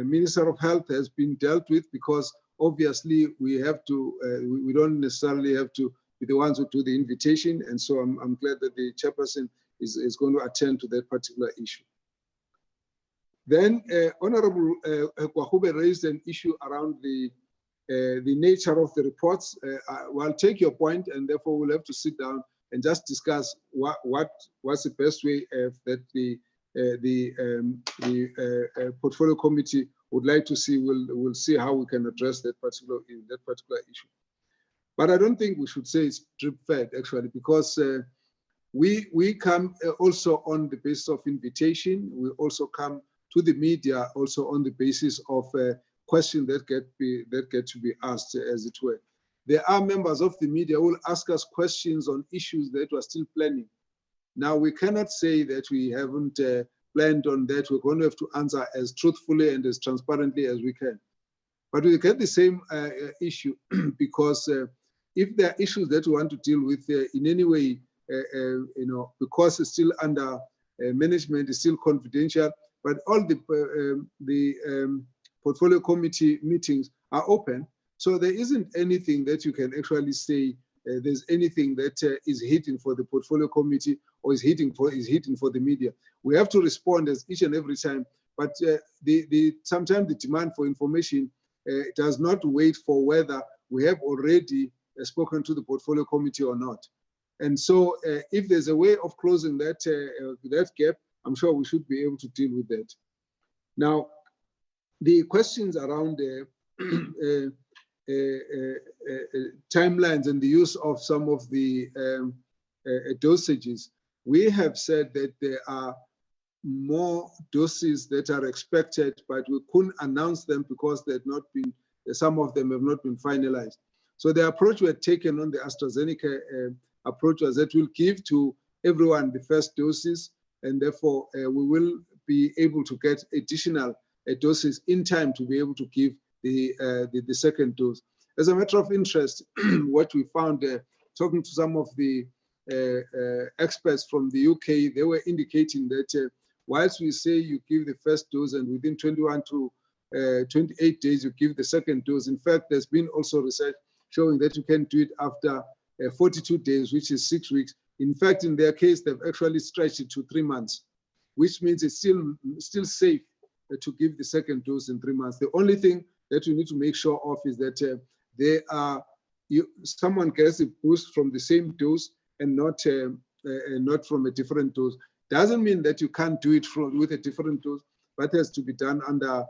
Minister of Health has been dealt with, because obviously we have to, we don't necessarily have to be the ones who do the invitation, and so I'm glad that the chairperson is going to attend to that particular issue. Then Honorable Kwahube raised an issue around the nature of the reports. Well, I'll take your point, and therefore we'll have to sit down and just discuss what's the best way that the portfolio committee would like to see. We'll see how we can address that particular issue. But I don't think we should say it's drip-fed, actually, because we come also on the basis of invitation. We also come to the media also on the basis of questions that get to be asked, as it were. There are members of the media who will ask us questions on issues that we're still planning. Now, we cannot say that we haven't planned on that. We're going to have to answer as truthfully and as transparently as we can. But we get the same issue because if there are issues that we want to deal with in any way, because it's still under management, it's still confidential, but all the portfolio committee meetings are open. So there isn't anything that you can actually say there's anything that is hidden for the portfolio committee or is hidden for the media. We have to respond as each and every time. But sometimes the demand for information does not wait for whether we have already spoken to the portfolio committee or not. And so if there's a way of closing that gap, I'm sure we should be able to deal with that. Now, the questions around timelines and the use of some of the dosages, we have said that there are more doses that are expected, but we couldn't announce them because they had not been, some of them have not been finalized. So the approach we had taken on the AstraZeneca approach was that we'll give to everyone the first doses, and therefore we will be able to get additional doses in time to be able to give the second dose. As a matter of interest, what we found talking to some of the experts from the UK, they were indicating that whilst we say you give the first dose and within 21 to 28 days you give the second dose, in fact, there's been also research showing that you can do it after 42 days, which is 6 weeks. In fact, in their case, they've actually stretched it to 3 months, which means it's still safe to give the second dose in 3 months. The only thing that you need to make sure of is that someone gets a boost from the same dose and not from a different dose. Doesn't mean that you can't do it with a different dose, but it has to be done under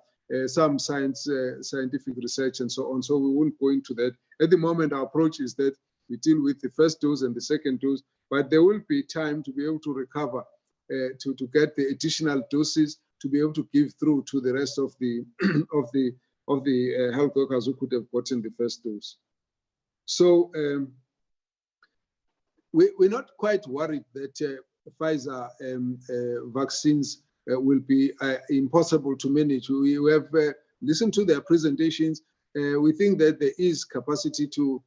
some scientific research and so on. So we won't go into that. At the moment, our approach is that we deal with the first dose and the second dose, but there will be time to be able to recover, to get the additional doses to be able to give through to the rest of the of the health workers who could have gotten the first dose. So we're not quite worried that Pfizer vaccines will be impossible to manage. We have listened to their presentations. We think that there is capacity to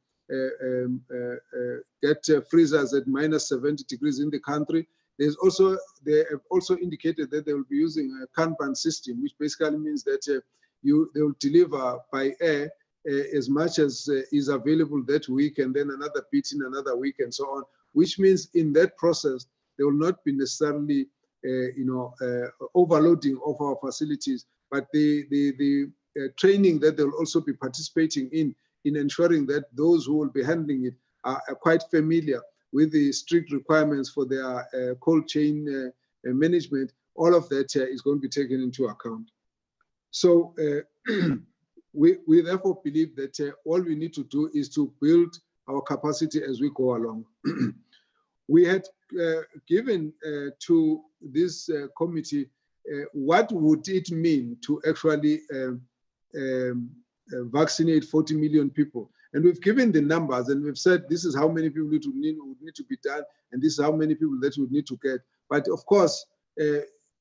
get freezers at -70 degrees in the country. They have also indicated that they will be using a Kanban system, which basically means that they will deliver by air as much as is available that week, and then another bit in another week, and so on. Which means in that process there will not be necessarily overloading of our facilities, but the training that they'll also be participating in ensuring that those who will be handling it are quite familiar with the strict requirements for their cold chain management. All of that is going to be taken into account. So we therefore believe that all we need to do is to build our capacity as we go along. We had given to this committee what would it mean to actually vaccinate 40 million people. And we've given the numbers, and we've said this is how many people would need to be done, and this is how many people that would need to get. But of course,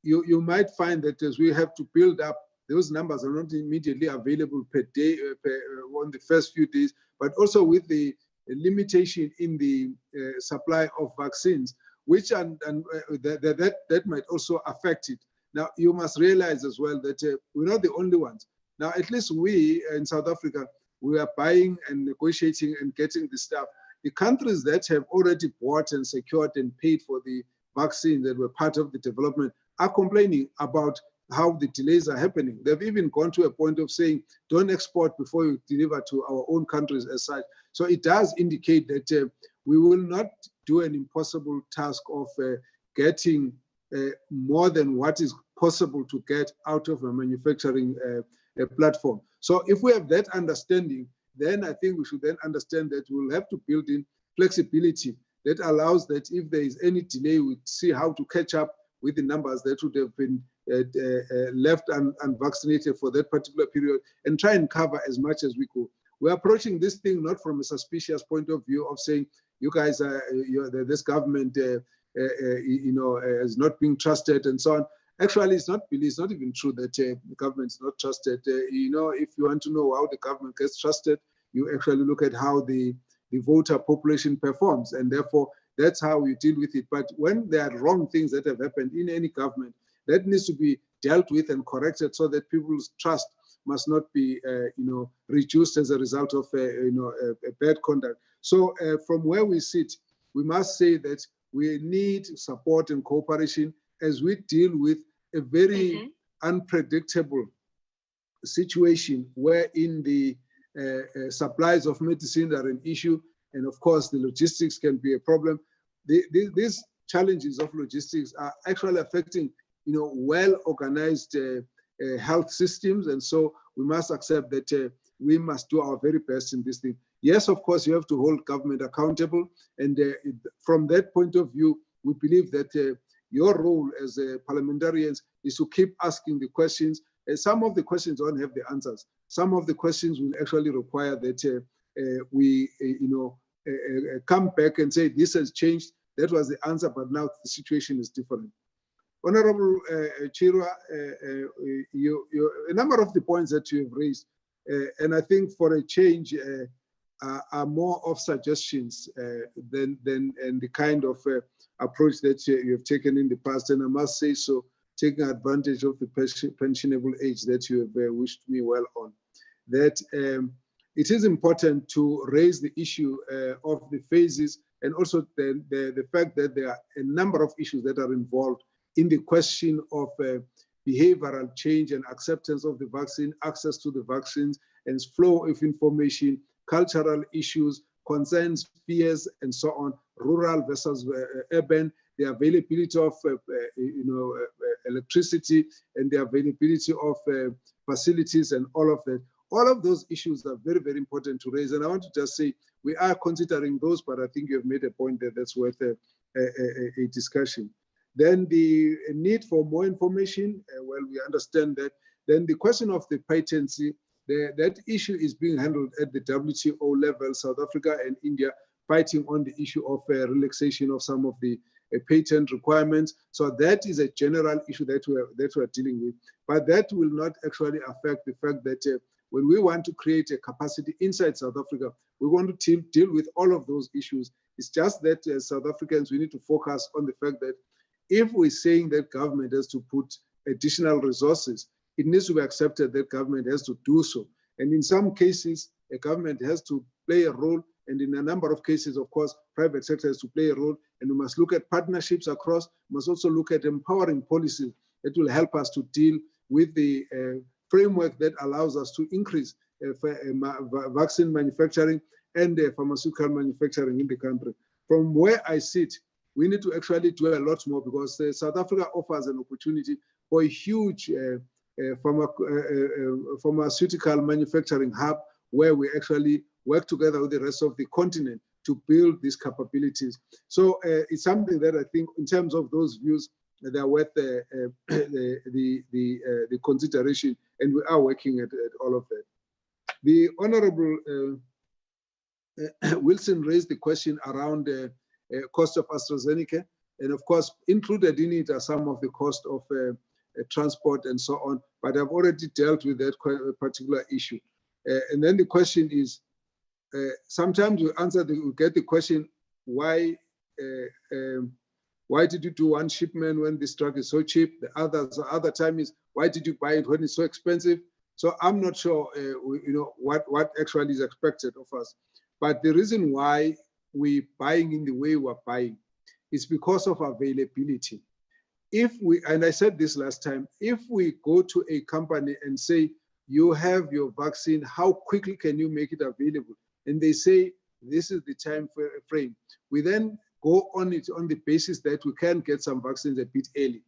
you might find that as we have to build up, those numbers are not immediately available per day, on the first few days, but also with the limitation in the supply of vaccines, which that might also affect it. Now, you must realize as well that we're not the only ones. Now, at least we in South Africa, we are buying and negotiating and getting the stuff. The countries that have already bought and secured and paid for the vaccine that were part of the development are complaining about how the delays are happening. They've even gone to a point of saying, don't export before you deliver to our own countries as such. So it does indicate that we will not do an impossible task of getting more than what is possible to get out of a manufacturing platform. So if we have that understanding, then I think we should then understand that we'll have to build in flexibility that allows that if there is any delay, we see how to catch up with the numbers that would have been left unvaccinated for that particular period, and try and cover as much as we could. We're approaching this thing not from a suspicious point of view of saying, you guys are, this government is not being trusted and so on. Actually, it's not even true that the government is not trusted. If you want to know how the government gets trusted, you actually look at how the voter population performs, and therefore that's how you deal with it. But when there are wrong things that have happened in any government, that needs to be dealt with and corrected so that people's trust must not be, reduced as a result of, a bad conduct. So from where we sit, we must say that we need support and cooperation as we deal with a very unpredictable situation wherein the supplies of medicine are an issue, and of course the logistics can be a problem. These challenges of logistics are actually affecting, well-organized health systems, and so we must accept that we must do our very best in this thing. Yes, of course, you have to hold government accountable, and from that point of view, we believe that your role as parliamentarians is to keep asking the questions. Some of the questions don't have the answers. Some of the questions will actually require that we, come back and say, this has changed, that was the answer, but now the situation is different. Honorable Chirwa, a number of the points that you have raised, and I think for a change, are more of suggestions than the kind of approach that you have taken in the past. And I must say so, taking advantage of the pensionable age that you have wished me well on, that it is important to raise the issue of the phases, and also the fact that there are a number of issues that are involved in the question of behavioral change and acceptance of the vaccine, access to the vaccines, and flow of information, cultural issues, concerns, fears, and so on, rural versus urban, the availability of electricity, and the availability of facilities, and all of that. All of those issues are very, very important to raise. And I want to just say, we are considering those, but I think you have made a point that that's worth a discussion. Then the need for more information, well, we understand that. Then the question of the patency, that issue is being handled at the WTO level, South Africa and India fighting on the issue of relaxation of some of the patent requirements. So that is a general issue that we're dealing with. But that will not actually affect the fact that when we want to create a capacity inside South Africa, we want to deal with all of those issues. It's just that as South Africans, we need to focus on the fact that if we're saying that government has to put additional resources, it needs to be accepted that government has to do so. And in some cases, a government has to play a role. And in a number of cases, of course, private sector has to play a role. And we must look at partnerships across. We must also look at empowering policies that will help us to deal with the framework that allows us to increase vaccine manufacturing and pharmaceutical manufacturing in the country. From where I sit, we need to actually do a lot more because South Africa offers an opportunity for a huge pharmaceutical manufacturing hub where we actually work together with the rest of the continent to build these capabilities. So it's something that I think in terms of those views, they're worth the consideration, and we are working at all of that. The Honorable Wilson raised the question around the cost of AstraZeneca, and of course, included in it are some of the cost of transport and so on, but I've already dealt with that particular issue. And then the question is, sometimes we get the question, why did you do one shipment when this drug is so cheap? The other time is, why did you buy it when it's so expensive? So I'm not sure, what actually is expected of us. But the reason why we're buying in the way we're buying is because of availability. If we, and I said this last time, if we go to a company and say, you have your vaccine, how quickly can you make it available? And they say, this is the time frame. We then go on it on the basis that we can get some vaccines a bit early.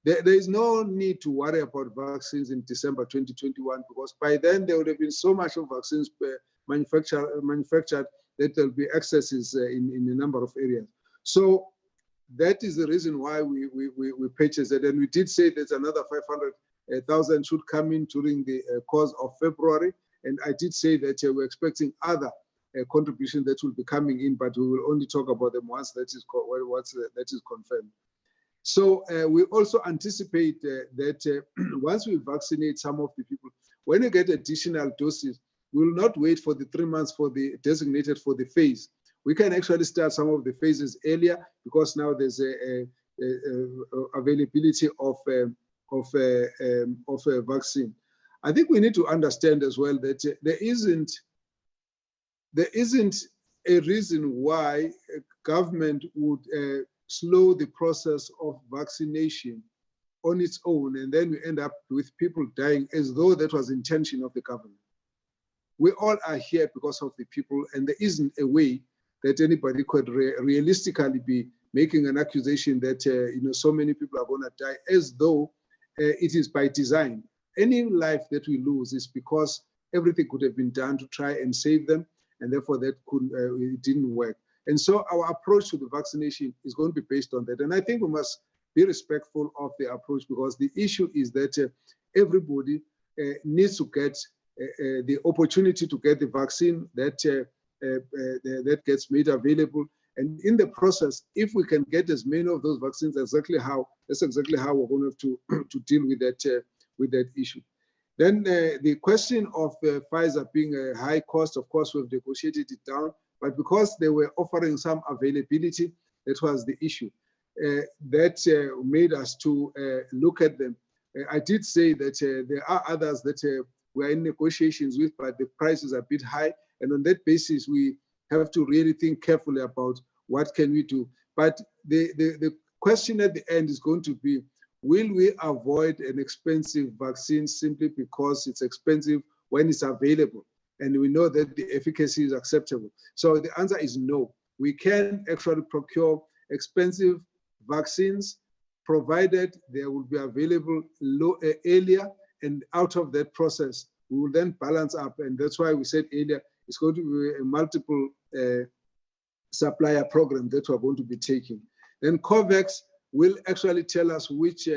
There is no need to worry about vaccines in December 2021, because by then there would have been so much of vaccines manufactured that there'll be excesses in a number of areas. So that is the reason why we purchased it. And we did say there's another 500,000 should come in during the course of February. And I did say that we're expecting other contributions that will be coming in, but we will only talk about them once that is confirmed. So we also anticipate that once we vaccinate some of the people, when we get additional doses, we will not wait for the 3 months for the designated for the phase. We can actually start some of the phases earlier because now there's a availability of a vaccine. I think we need to understand as well that there isn't a reason why a government would slow the process of vaccination on its own, and then we end up with people dying as though that was the intention of the government. We all are here because of the people, and there isn't a way that anybody could realistically be making an accusation that so many people are going to die as though it is by design. Any life that we lose is because everything could have been done to try and save them, and therefore that it didn't work. And so our approach to the vaccination is going to be based on that. And I think we must be respectful of the approach, because the issue is that everybody needs to get the opportunity to get the vaccine that gets made available. And in the process, if we can get as many of those vaccines, that's exactly how we're going to have to deal with that issue. Then the question of Pfizer being a high cost, of course, we've negotiated it down, but because they were offering some availability, that was the issue. That made us to look at them. I did say that there are others that we're in negotiations with, but the price is a bit high. And on that basis, we have to really think carefully about what can we do. But the question at the end is going to be, will we avoid an expensive vaccine simply because it's expensive when it's available? And we know that the efficacy is acceptable. So the answer is no. We can actually procure expensive vaccines, provided they will be available earlier, and out of that process, we will then balance up. And that's why we said earlier, it's going to be a multiple supplier program that we're going to be taking. Then COVAX, will actually tell us which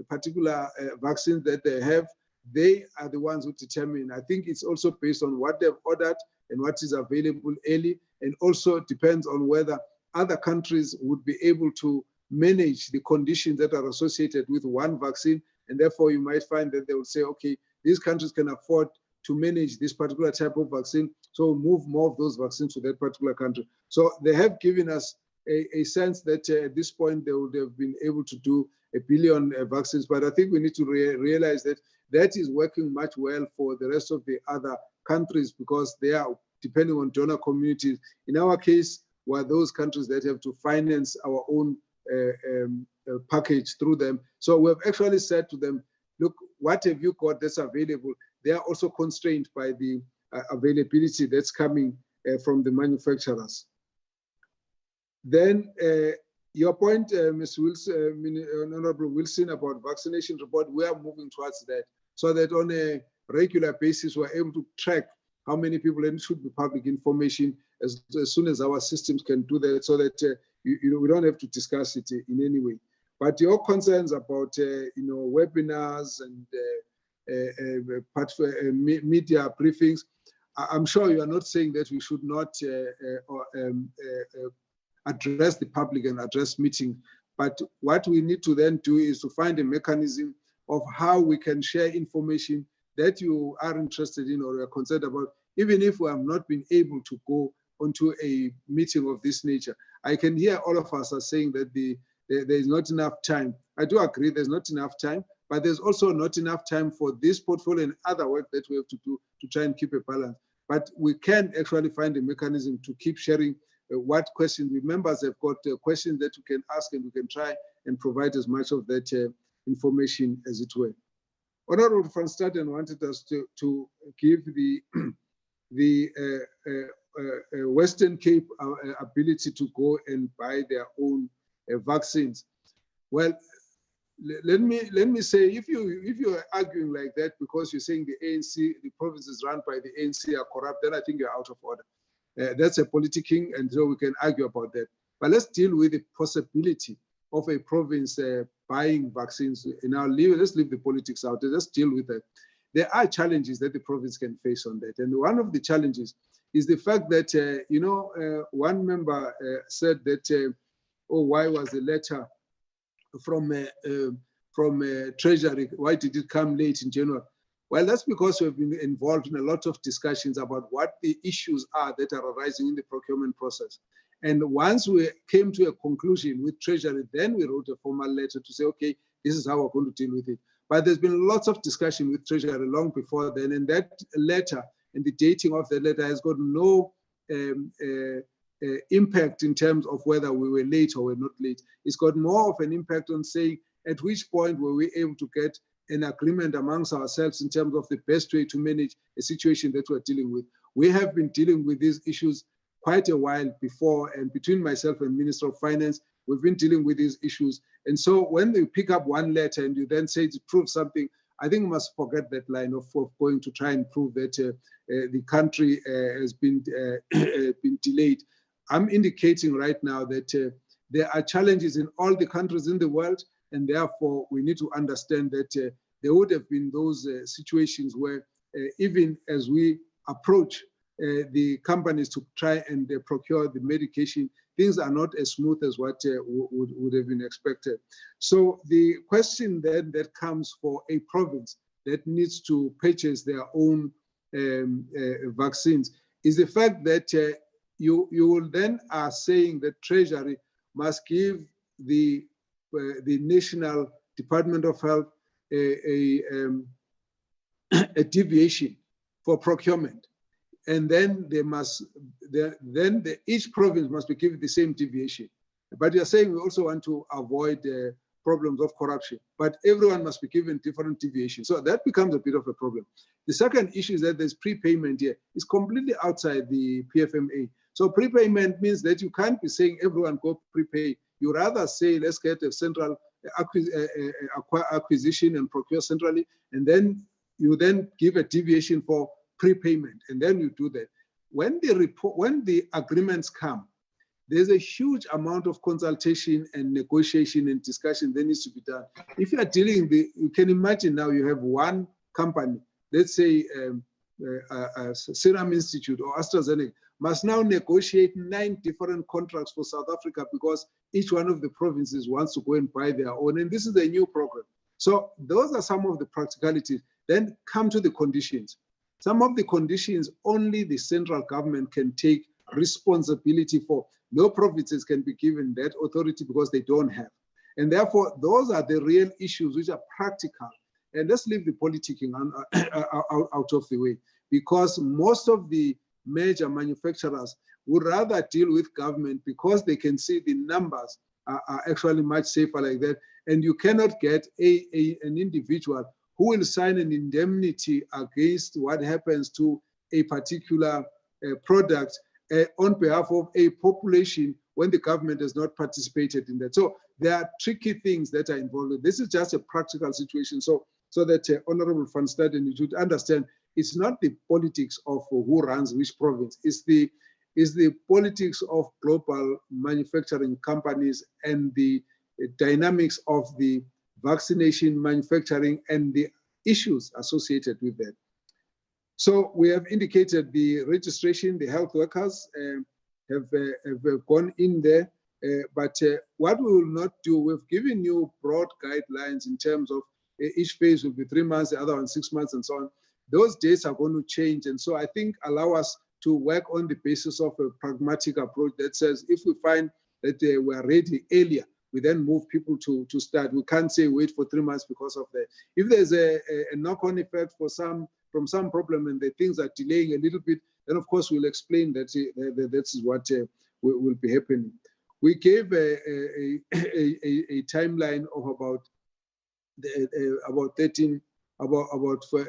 particular vaccines that they have. They are the ones who determine. I think it's also based on what they've ordered and what is available early, and also depends on whether other countries would be able to manage the conditions that are associated with one vaccine. And therefore, you might find that they will say, okay, these countries can afford to manage this particular type of vaccine, so move more of those vaccines to that particular country. So they have given us a sense that at this point they would have been able to do 1 billion vaccines, but I think we need to realize that that is working much well for the rest of the other countries because they are depending on donor communities. In our case, were those countries that have to finance our own package through them. So we've actually said to them, look, what have you got that's available? They are also constrained by the availability that's coming from the manufacturers. Then your point, Ms. Wilson, Honorable Wilson, about vaccination report, we are moving towards that so that on a regular basis, we're able to track how many people, and it should be public information as soon as our systems can do that so that we don't have to discuss it in any way. But your concerns about webinars and media briefings, I'm sure you are not saying that we should not address the public and address meetings. But what we need to then do is to find a mechanism of how we can share information that you are interested in or are concerned about, even if we have not been able to go onto a meeting of this nature. I can hear all of us are saying that there is not enough time. I do agree there's not enough time, but there's also not enough time for this portfolio and other work that we have to do to try and keep a balance. But we can actually find a mechanism to keep sharing what questions. The members have got questions that you can ask, and we can try and provide as much of that information as it were. Honorable van Staden wanted us to give the Western Cape ability to go and buy their own vaccines. Well, let me say, if you are arguing like that because you're saying the ANC, the provinces run by the ANC are corrupt, then I think you're out of order. That's a politicking, and so we can argue about that. But let's deal with the possibility of a province buying vaccines. Let's leave the politics out. Let's deal with that. There are challenges that the province can face on that, and one of the challenges is the fact that one member said that, why was the letter from Treasury? Why did it come late in January? Well, that's because we've been involved in a lot of discussions about what the issues are that are arising in the procurement process. And once we came to a conclusion with Treasury, then we wrote a formal letter to say, okay, this is how we're going to deal with it. But there's been lots of discussion with Treasury long before then, and that letter and the dating of the letter has got no impact in terms of whether we were late or we're not late. It's got more of an impact on saying at which point were we able to get an agreement amongst ourselves in terms of the best way to manage a situation that we're dealing with. We have been dealing with these issues quite a while before, and between myself and Minister of Finance, we've been dealing with these issues. And so when you pick up one letter and you then say to prove something, I think we must forget that line of going to try and prove that the country has been delayed. I'm indicating right now that there are challenges in all the countries in the world, and therefore we need to understand that there would have been those situations where even as we approach the companies to try and procure the medication, things are not as smooth as what would have been expected. So the question then that comes for a province that needs to purchase their own vaccines is the fact that you will then are saying that Treasury must give the National Department of Health a deviation for procurement, and then they must each province must be given the same deviation. But you're saying we also want to avoid problems of corruption, but everyone must be given different deviations. So that becomes a bit of a problem. The second issue is that there's prepayment here. It's completely outside the PFMA. So prepayment means that you can't be saying everyone go prepay. You rather say, let's get a central acquisition and procure centrally, and then you then give a deviation for prepayment, and then you do that. When the agreements come, there's a huge amount of consultation and negotiation and discussion that needs to be done. If you are dealing with, you can imagine now you have one company, let's say Serum Institute or AstraZeneca, must now negotiate 9 different contracts for South Africa because each one of the provinces wants to go and buy their own. And this is a new program. So those are some of the practicalities. Then come to the conditions. Some of the conditions only the central government can take responsibility for. No provinces can be given that authority because they don't have. And therefore, those are the real issues which are practical. And let's leave the politicking out of the way, because most of the major manufacturers would rather deal with government because they can see the numbers are actually much safer like that. And you cannot get an individual who will sign an indemnity against what happens to a particular product on behalf of a population when the government has not participated in that. So there are tricky things that are involved. This is just a practical situation. So that Honorable Van Staden, you should understand, it's not the politics of who runs which province. It's the politics of global manufacturing companies and the dynamics of the vaccination manufacturing and the issues associated with that. So we have indicated the registration, the health workers have gone in there, but what we will not do, we've given you broad guidelines in terms of each phase will be 3 months, the other one 6 months and so on. Those dates are going to change. And so I think allow us to work on the basis of a pragmatic approach that says if we find that we are ready earlier, we then move people to start. We can't say wait for 3 months because of that. If there's a knock-on effect from some problem and the things are delaying a little bit, then of course we'll explain that this is what will be happening. We gave a timeline of about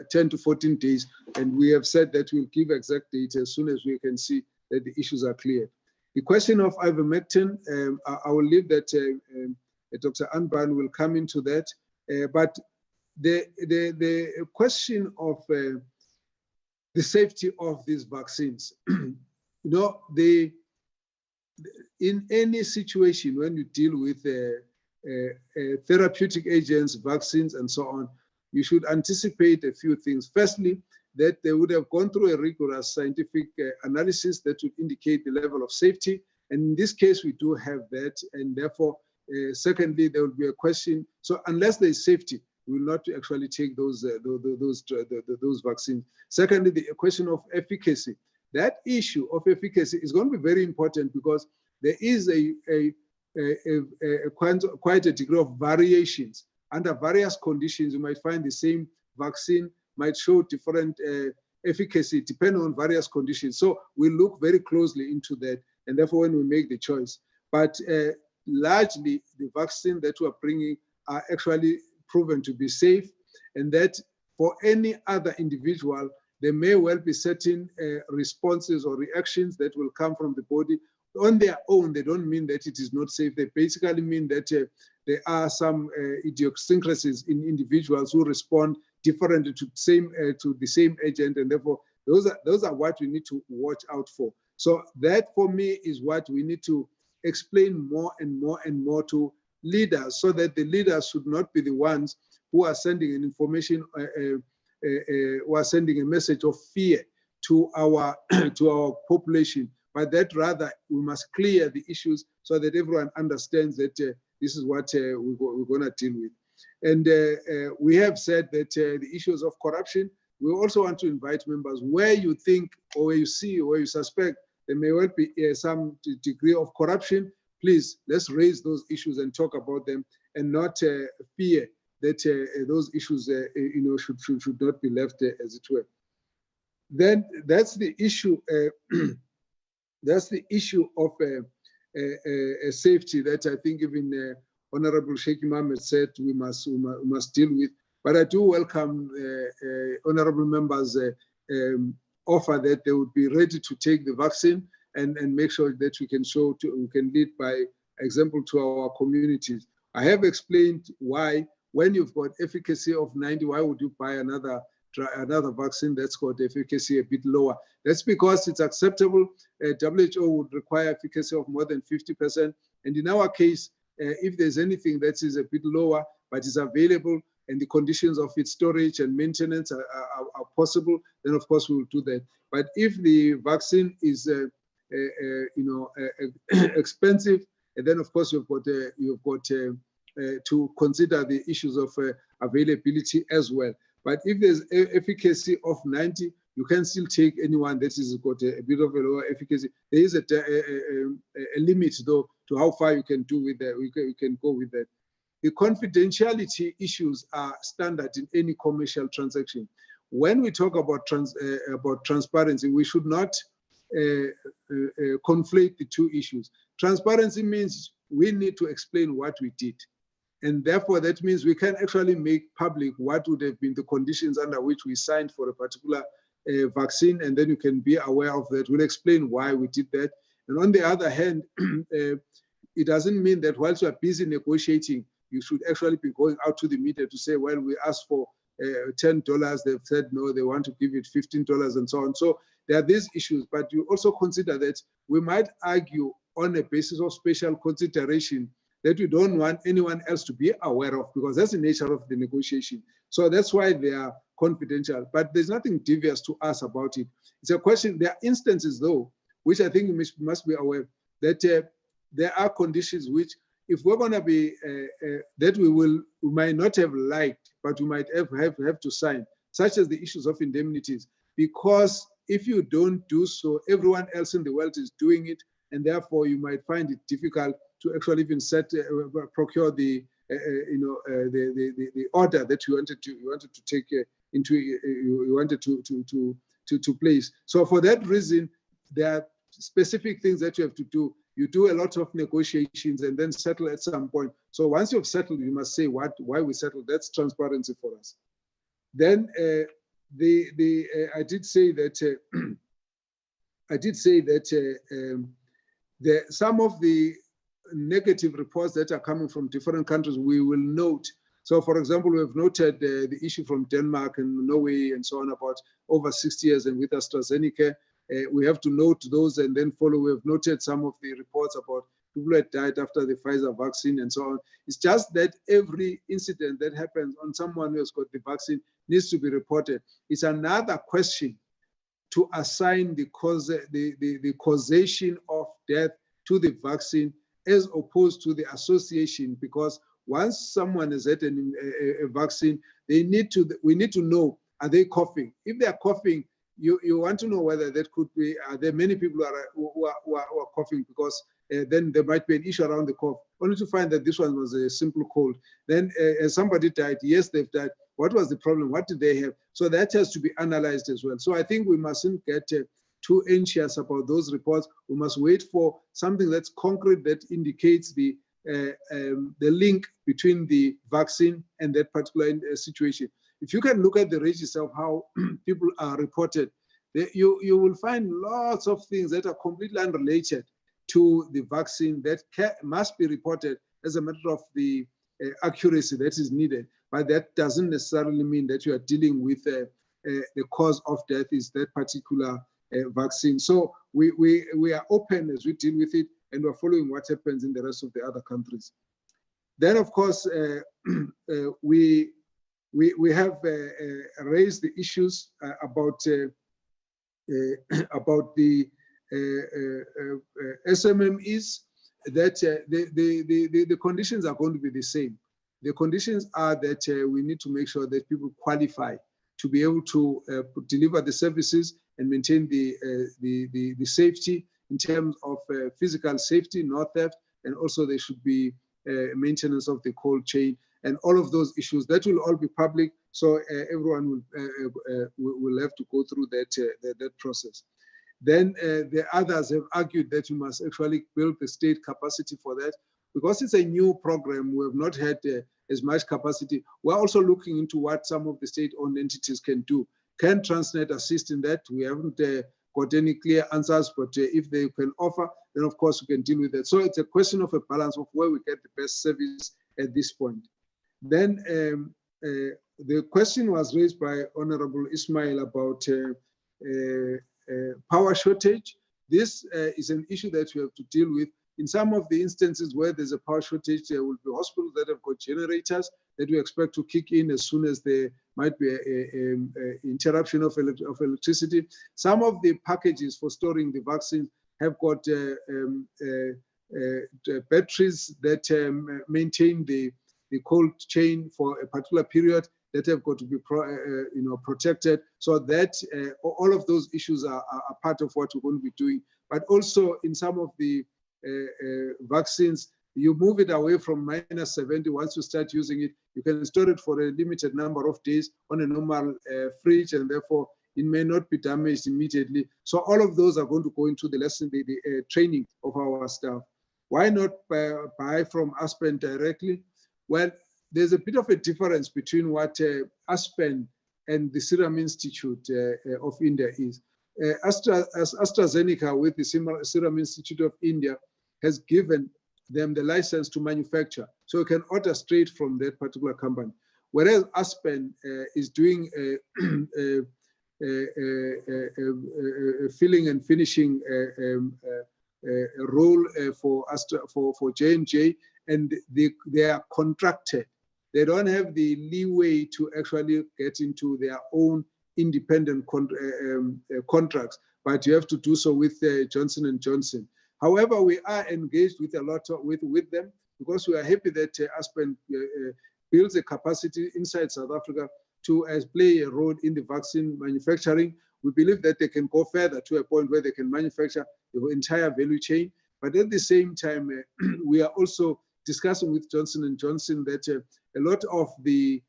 10 to 14 days, and we have said that we'll give exact data as soon as we can see that the issues are clear. The question of ivermectin, I will leave that. Dr. Anban will come into that. But the question of the safety of these vaccines, in any situation when you deal with therapeutic agents, vaccines, and so on, you should anticipate a few things. Firstly, that they would have gone through a rigorous scientific analysis that would indicate the level of safety. And in this case, we do have that. And therefore, secondly, there will be a question. So unless there is safety, we will not actually take those vaccines. Secondly, the question of efficacy. That issue of efficacy is going to be very important because there is quite a degree of variations. Under various conditions, you might find the same vaccine might show different efficacy depending on various conditions. So we look very closely into that, and therefore when we make the choice. But largely, the vaccine that we're bringing are actually proven to be safe, and that for any other individual, there may well be certain responses or reactions that will come from the body. On their own, they don't mean that it is not safe. They basically mean that there are some idiosyncrasies in individuals who respond differently to the same agent, and therefore those are what we need to watch out for. So that, for me, is what we need to explain more and more and more to leaders, so that the leaders should not be the ones who are sending an information, who are sending a message of fear to our population. But that rather, we must clear the issues so that everyone understands that this is what we're going to deal with. And we have said that the issues of corruption, we also want to invite members where you think or where you see or where you suspect there may well be some degree of corruption. Please, let's raise those issues and talk about them, and not fear that those issues should not be left as it were. Then that's the issue. That's the issue of safety that I think even Honorable Sheikh Mohammed said we must deal with. But I do welcome honorable members' offer that they would be ready to take the vaccine and make sure that we can lead by example to our communities. I have explained why, when you've got efficacy of 90, why would you buy another another vaccine that's got efficacy a bit lower. That's because it's acceptable. WHO would require efficacy of more than 50%. And in our case, if there's anything that is a bit lower, but is available and the conditions of its storage and maintenance are possible, then of course we will do that. But if the vaccine is expensive, and then of course you've got to consider the issues of availability as well. But if there's efficacy of 90, you can still take anyone that has got a bit of a lower efficacy. There is a limit though to how far you can do with that. You can go with that. The confidentiality issues are standard in any commercial transaction. When we talk about transparency, we should not conflate the two issues. Transparency means we need to explain what we did. And therefore, that means we can actually make public what would have been the conditions under which we signed for a particular vaccine, and then you can be aware of that. We'll explain why we did that. And on the other hand, it doesn't mean that whilst you are busy negotiating, you should actually be going out to the media to say, well, we asked for $10, they've said no, they want to give it $15 and so on. So there are these issues, but you also consider that we might argue on a basis of special consideration that we don't want anyone else to be aware of, because that's the nature of the negotiation. So that's why they are confidential, but there's nothing devious to us about it. It's a question, there are instances though, which I think you must be aware that there are conditions which, if we're going to be, that we might not have liked, but we might have to sign, such as the issues of indemnities, because if you don't do so, everyone else in the world is doing it, and therefore you might find it difficult to actually even procure the the order that you wanted to take you wanted to place. So for that reason, there are specific things that you have to do. You do a lot of negotiations and then settle at some point. So once you've settled, you must say why we settled. That's transparency for us. Then I did say that some of the negative reports that are coming from different countries, we will note. So for example, we have noted the issue from Denmark and Norway and so on about over 60 years and with AstraZeneca. We have to note those and then follow. We have noted some of the reports about people that died after the Pfizer vaccine and so on. It's just that every incident that happens on someone who has got the vaccine needs to be reported. It's another question to assign the causation of death to the vaccine as opposed to the association, because once someone has had a vaccine, we need to know, are they coughing? If they are coughing, you want to know whether that could be, there are many people who are coughing, because then there might be an issue around the cough, only to find that this one was a simple cold. Then somebody died, yes, they've died. What was the problem? What did they have? So that has to be analyzed as well. So I think we mustn't get too anxious about those reports. We must wait for something that's concrete that indicates the link between the vaccine and that particular situation. If you can look at the register of how people are reported, you will find lots of things that are completely unrelated to the vaccine that must be reported as a matter of the accuracy that is needed. But that doesn't necessarily mean that you are dealing with the cause of death is that particular vaccine. So we are open as we deal with it, and we're following what happens in the rest of the other countries. Then, of course, we have raised the issues about the SMMEs, that the conditions are going to be the same. The conditions are that we need to make sure that people qualify to be able to deliver the services and maintain the safety in terms of physical safety, no theft, and also there should be maintenance of the cold chain and all of those issues. That will all be public, so everyone will have to go through that process. Then the others have argued that you must actually build the state capacity for that. Because it's a new program, we have not had as much capacity. We're also looking into what some of the state-owned entities can do. Can Transnet assist in that? We haven't got any clear answers, but if they can offer, then of course we can deal with that. So it's a question of a balance of where we get the best service at this point. Then the question was raised by Honorable Ismail about power shortage. This is an issue that we have to deal with. In some of the instances where there's a power shortage, there will be hospitals that have got generators that we expect to kick in as soon as there might be an interruption of electricity. Some of the packages for storing the vaccine have got batteries that maintain the cold chain for a particular period that have got to be protected. So that all of those issues are part of what we're going to be doing. But also in some of the vaccines, you move it away from -70. Once you start using it, you can store it for a limited number of days on a normal fridge, and therefore it may not be damaged immediately. So all of those are going to go into the lesson, the training of our staff. Why not buy from Aspen directly? Well, there's a bit of a difference between what Aspen and the Serum Institute of India is. AstraZeneca with the Serum Institute of India has given them the license to manufacture. So you can order straight from that particular company. Whereas Aspen is doing a filling and finishing role for J&J, and they are contracted. They don't have the leeway to actually get into their own independent contracts, but you have to do so with Johnson & Johnson. However, we are engaged with a lot with them, because we are happy that Aspen builds a capacity inside South Africa to play a role in the vaccine manufacturing. We believe that they can go further to a point where they can manufacture the entire value chain. But at the same time, we are also discussing with Johnson & Johnson that a lot of the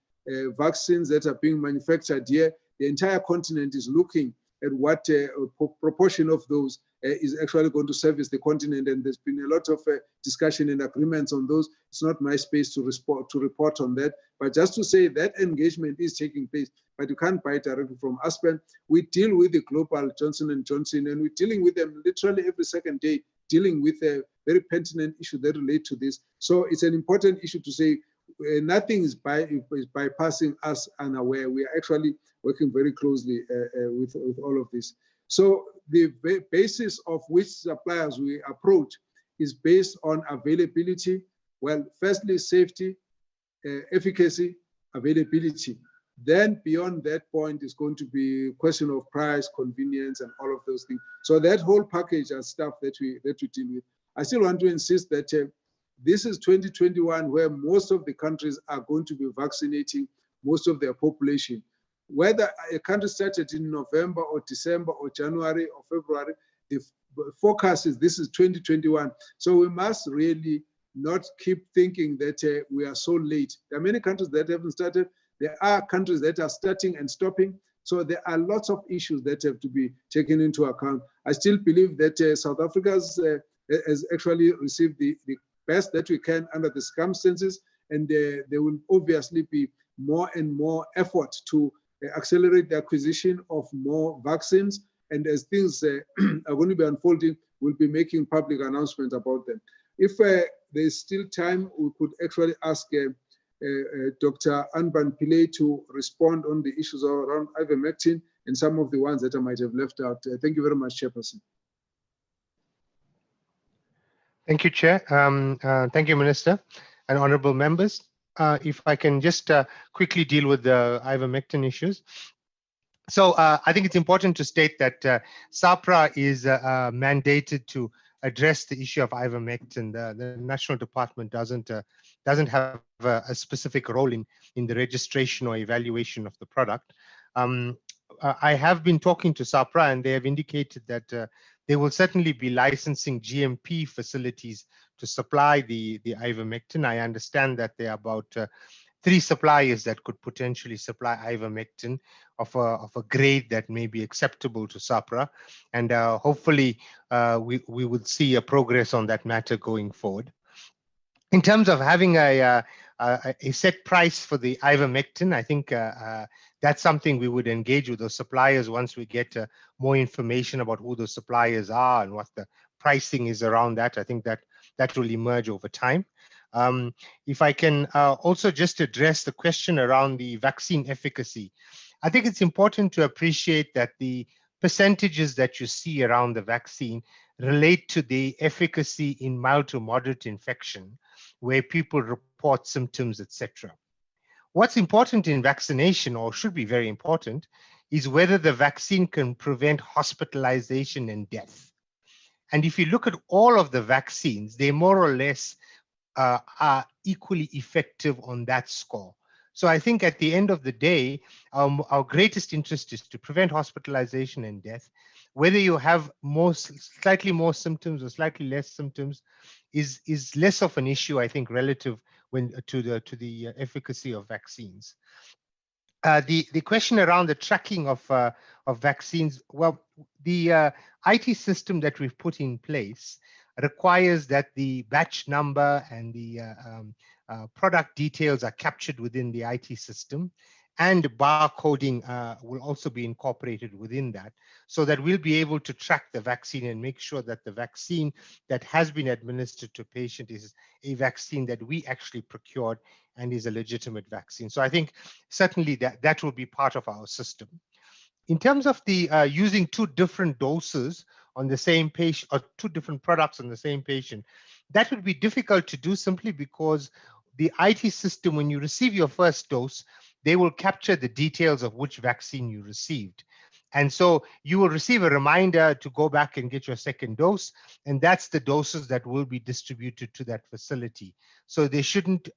vaccines that are being manufactured here, the entire continent is looking at what proportion of those is actually going to service the continent. And there's been a lot of discussion and agreements on those. It's not my space to report on that, but just to say that engagement is taking place, but you can't buy it directly from Aspen. We deal with the global Johnson & Johnson, and we're dealing with them literally every second day, dealing with a very pertinent issue that relate to this. So it's an important issue to say nothing is bypassing us unaware. We are actually working very closely with all of this. So the basis of which suppliers we approach is based on availability. Well, firstly, safety, efficacy, availability. Then beyond that point is going to be a question of price, convenience, and all of those things. So that whole package and stuff that we deal with. I still want to insist that this is 2021, where most of the countries are going to be vaccinating most of their population. Whether a country started in November or December or January or February, the forecast is this is 2021. So we must really not keep thinking that we are so late. There are many countries that haven't started. There are countries that are starting and stopping. So there are lots of issues that have to be taken into account. I still believe that South Africa has actually received the best that we can under the circumstances, and there will obviously be more and more effort to accelerate the acquisition of more vaccines. And as things are going to be unfolding, we'll be making public announcements about them. If there's still time, we could actually ask Dr. Anban Pillay to respond on the issues around ivermectin and some of the ones that I might have left out. Thank you very much, Chairperson. Thank you, Chair. Thank you, Minister and honourable members. If I can just quickly deal with the ivermectin issues. So I think it's important to state that SAHPRA is mandated to address the issue of ivermectin. The National Department doesn't have a specific role in the registration or evaluation of the product. I have been talking to SAHPRA, and they have indicated that they will certainly be licensing GMP facilities to supply the ivermectin. I understand that there are about 3 suppliers that could potentially supply ivermectin of a grade that may be acceptable to SAHPRA, and hopefully we would see a progress on that matter going forward. In terms of having a set price for the ivermectin, I think that's something we would engage with those suppliers once we get more information about who those suppliers are and what the pricing is around that. I think that will emerge over time. If I can also just address the question around the vaccine efficacy, I think it's important to appreciate that the percentages that you see around the vaccine relate to the efficacy in mild to moderate infection, where people report symptoms, etc. What's important in vaccination, or should be very important, is whether the vaccine can prevent hospitalization and death. And if you look at all of the vaccines, they more or less are equally effective on that score. So I think at the end of the day, our greatest interest is to prevent hospitalization and death. Whether you have slightly more symptoms or slightly less symptoms is less of an issue, I think, relative to the efficacy of vaccines. The question around the tracking of vaccines, well, the IT system that we've put in place requires that the batch number and the product details are captured within the IT system, and barcoding will also be incorporated within that, so that we'll be able to track the vaccine and make sure that the vaccine that has been administered to a patient is a vaccine that we actually procured and is a legitimate vaccine. So I think certainly that will be part of our system. In terms of the using two different doses on the same patient, or two different products on the same patient, that would be difficult to do simply because the IT system, when you receive your first dose, they will capture the details of which vaccine you received. And so you will receive a reminder to go back and get your second dose, and that's the doses that will be distributed to that facility. So they shouldn't,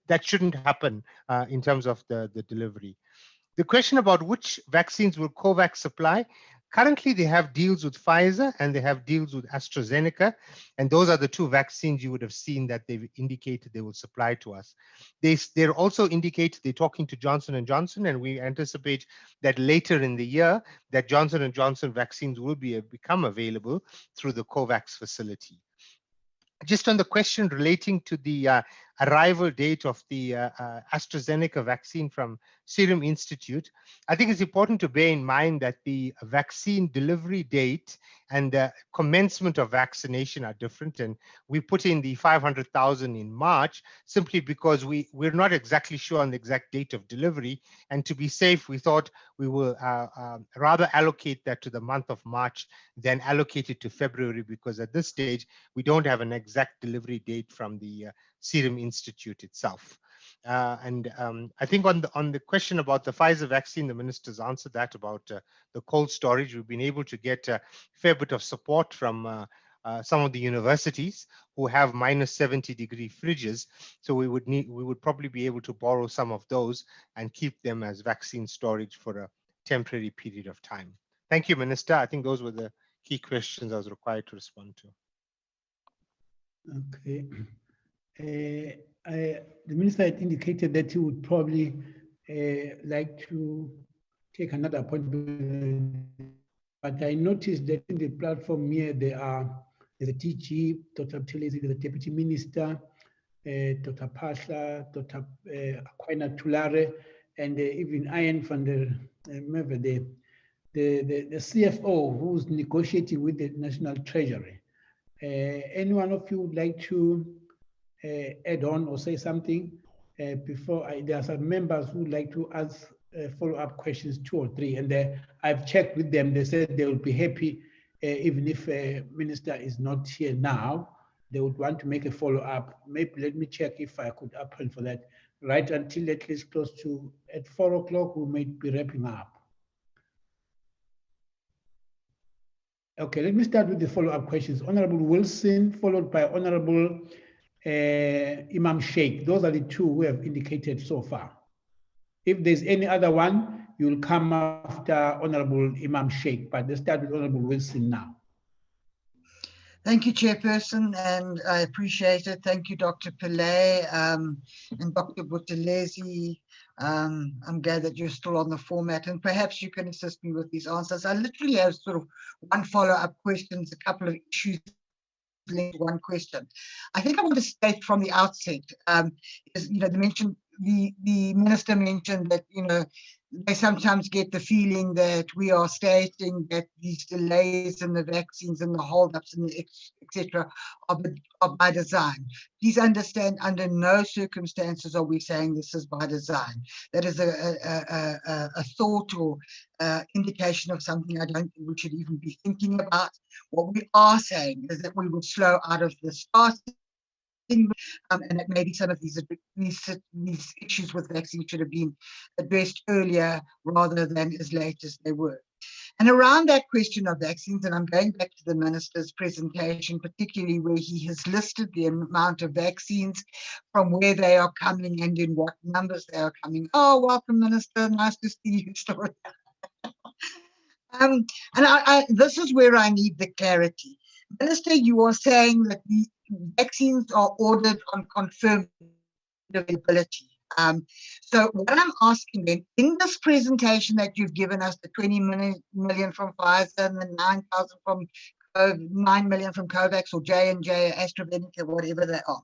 that shouldn't happen in terms of the delivery. The question about which vaccines will COVAX supply, currently they have deals with Pfizer and they have deals with AstraZeneca, and those are the two vaccines you would have seen that they've indicated they will supply to us. They're also indicated they're talking to Johnson & Johnson, and we anticipate that later in the year that Johnson & Johnson vaccines will become available through the COVAX facility. Just on the question relating to the arrival date of the AstraZeneca vaccine from Serum Institute, I think it's important to bear in mind that the vaccine delivery date and the commencement of vaccination are different. And we put in the 500,000 in March simply because we're not exactly sure on the exact date of delivery. And to be safe, we thought we will rather allocate that to the month of March than allocate it to February, because at this stage, we don't have an exact delivery date from the Serum Institute itself. I think on the question about the Pfizer vaccine, the minister's answered that about the cold storage. We've been able to get a fair bit of support from some of the universities who have -70-degree fridges. So we would probably be able to borrow some of those and keep them as vaccine storage for a temporary period of time. Thank you, Minister. I think those were the key questions I was required to respond to. Okay. The minister had indicated that he would probably like to take another appointment, but I noticed that in the platform here there's a DG, Dr. Buthelezi, the Deputy Minister, Dr. Pasha, Dr. Aquina Tulare, and even Ian van der Merwe, the CFO who's negotiating with the National Treasury. Any one of you would like to add on or say something before there are some members who would like to ask follow-up questions, 2 or 3, and I've checked with them. They said they will be happy even if a minister is not here now. They would want to make a follow-up. Maybe let me check if I could appoint for that. Right until at least close to at 4 o'clock, we might be wrapping up. Okay, let me start with the follow-up questions. Honorable Wilson, followed by Honorable Imam Sheikh. Those are the two who have indicated so far. If there's any other one, you'll come after Honorable Imam Sheikh, but let's start with Honorable Wilson now. Thank you, Chairperson, and I appreciate it. Thank you, Dr. Pillay and Dr. Buthelezi. I'm glad that you're still on the format, and perhaps you can assist me with these answers. I literally have sort of one follow-up question, a couple of issues linked to one question. I think I want to state from the outset, is, the minister mentioned that, they sometimes get the feeling that we are stating that these delays in the vaccines and the holdups and etc. are by design. Please understand, under no circumstances are we saying this is by design. That is a thought or indication of something I don't think we should even be thinking about. What we are saying is that we will slow out of the starting, and that maybe some of these issues with vaccines should have been addressed earlier rather than as late as they were. And around that question of vaccines, and I'm going back to the Minister's presentation, particularly where he has listed the amount of vaccines, from where they are coming and in what numbers they are coming. Oh, welcome, Minister. Nice to see you still. And this is where I need the clarity. Minister, you are saying that the vaccines are ordered on confirmed availability. So what I'm asking then, in this presentation that you've given us, the 20 million from Pfizer and the 9,000 from 9 million from COVAX or J&J, AstraZeneca, whatever they are,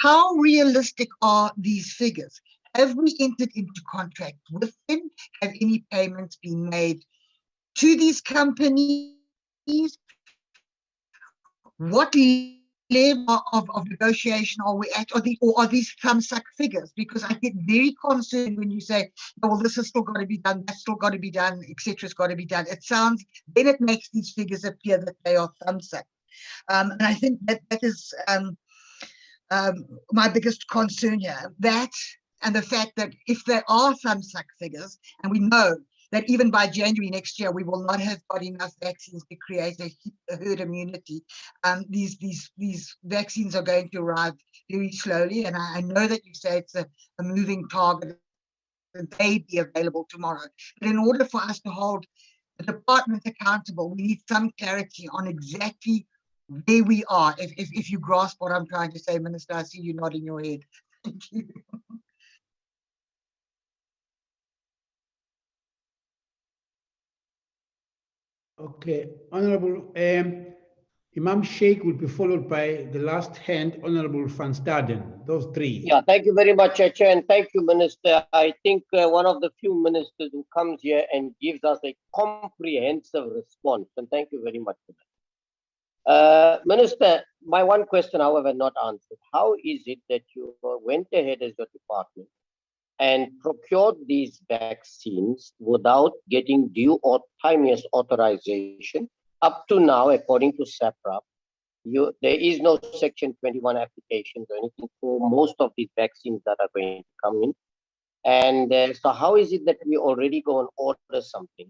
how realistic are these figures? Have we entered into contract with them? Have any payments been made to these companies? What level of negotiation are we at, or are these thumbsuck figures? Because I get very concerned when you say, oh, well, this has still got to be done, that's still got to be done, etc. has got to be done. It sounds, then it makes these figures appear that they are thumbsuck. And I think that is my biggest concern here. That and the fact that if there are thumbsuck figures, and we know that even by January next year, we will not have got enough vaccines to create a herd immunity. These vaccines are going to arrive very slowly. And I know that you say it's a moving target and they be available tomorrow. But in order for us to hold the department accountable, we need some clarity on exactly where we are. If you grasp what I'm trying to say, Minister, I see you nodding your head. Thank you. Okay, Honorable Imam Sheikh will be followed by the last hand, Honorable Van Staden. Those three. Yeah, thank you very much, Chair, and thank you, Minister. I think one of the few ministers who comes here and gives us a comprehensive response, and thank you very much for that. Minister, my one question, however, not answered. How is it that you went ahead as your department and procured these vaccines without getting due or timeous authorization? Up to now, according to SAPRA, there is no Section 21 applications or anything for most of these vaccines that are going to come in. And so how is it that we already go and order something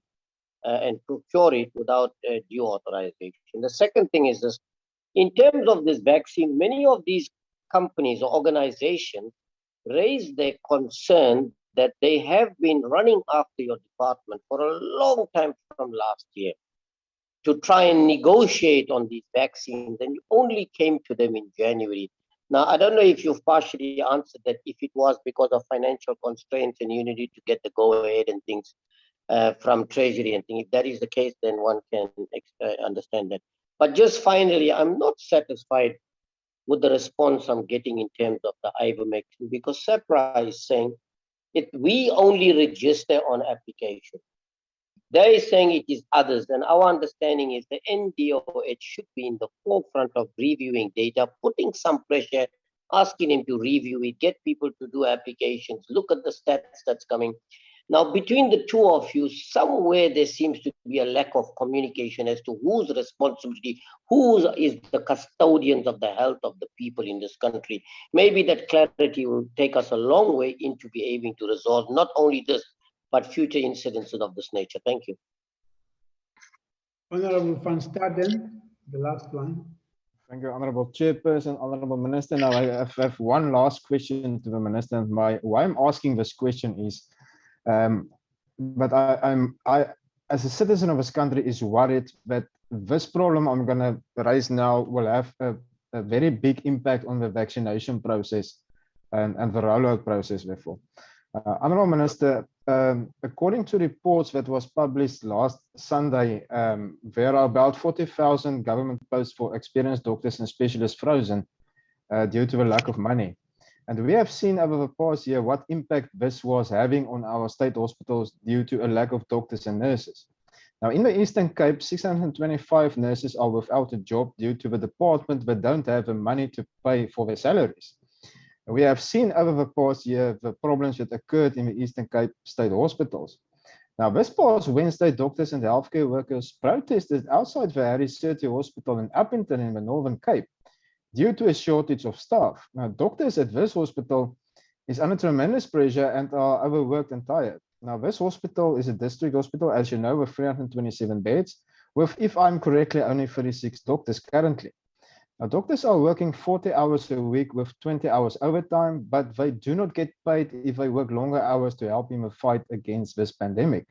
and procure it without due authorization? The second thing is this, in terms of this vaccine, many of these companies or organizations raise their concern that they have been running after your department for a long time from last year to try and negotiate on these vaccines, and you only came to them in January. Now, I don't know if you've partially answered that, if it was because of financial constraints and you needed to get the go-ahead and things from Treasury and things. If that is the case, then one can understand that. But just finally, I'm not satisfied with the response I'm getting in terms of the ivermectin, because SAPRA is saying we only register on application. They're saying it is others, and our understanding is the NDOH should be in the forefront of reviewing data, putting some pressure, asking them to review it, get people to do applications, look at the stats that's coming. Now, between the two of you, somewhere there seems to be a lack of communication as to whose responsibility, who is the custodians of the health of the people in this country. Maybe that clarity will take us a long way into be able to resolve not only this, but future incidences of this nature. Thank you. Honorable Van Staden, the last one. Thank you, Honorable Chairperson, Honorable Minister. Now I have one last question to the Minister. Why I'm asking this question is, but I, as a citizen of this country, is worried that this problem I'm going to raise now will have a very big impact on the vaccination process and the rollout process, therefore. Honorable Minister, according to reports that was published last Sunday, there are about 40,000 government posts for experienced doctors and specialists frozen due to a lack of money. And we have seen over the past year what impact this was having on our state hospitals due to a lack of doctors and nurses. Now, in the Eastern Cape, 625 nurses are without a job due to the department that don't have the money to pay for their salaries. We have seen over the past year the problems that occurred in the Eastern Cape state hospitals. Now, this past Wednesday, doctors and healthcare workers protested outside the Harry City Hospital in Uppington in the Northern Cape due to a shortage of staff. Now, doctors at this hospital is under tremendous pressure and are overworked and tired. Now, this hospital is a district hospital, as you know, with 327 beds, with, if I'm correctly, only 36 doctors currently. Now, doctors are working 40 hours a week with 20 hours overtime, but they do not get paid if they work longer hours to help in the fight against this pandemic.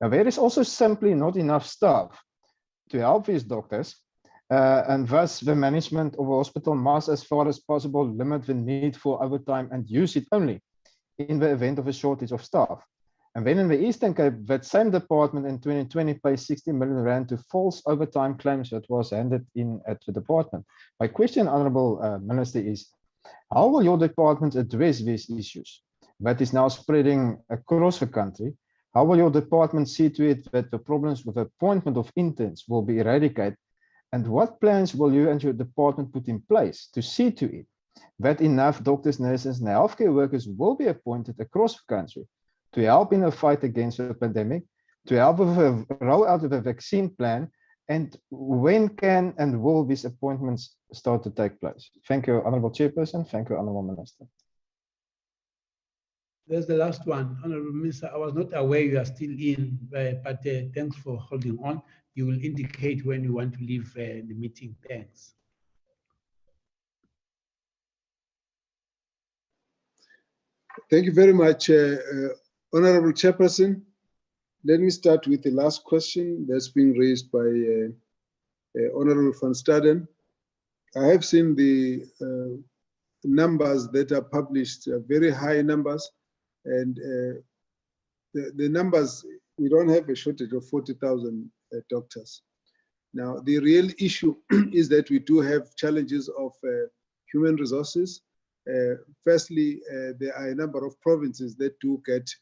Now, there is also simply not enough staff to help these doctors, and thus the management of a hospital must, as far as possible, limit the need for overtime and use it only in the event of a shortage of staff. And then in the Eastern Cape, that same department in 2020 paid 60 million rand to false overtime claims that was handed in at the department. My question, Honourable Minister, is how will your department address these issues that is now spreading across the country? How will your department see to it that the problems with appointment of interns will be eradicated? And what plans will you and your department put in place to see to it that enough doctors, nurses, and healthcare workers will be appointed across the country to help in the fight against the pandemic, to help with a rollout of a vaccine plan, and when can and will these appointments start to take place? Thank you, Honourable Chairperson. Thank you, Honourable Minister. There's the last one. Honourable Minister, I was not aware you are still in, but thanks for holding on. You will indicate when you want to leave the meeting. Thanks. Thank you very much, Honourable Chairperson. Let me start with the last question that's been raised by Honourable van Staden. I have seen the numbers that are published, very high numbers, and the numbers, we don't have a shortage of 40,000 doctors. Now, the real issue is that we do have challenges of human resources. Firstly, there are a number of provinces that do get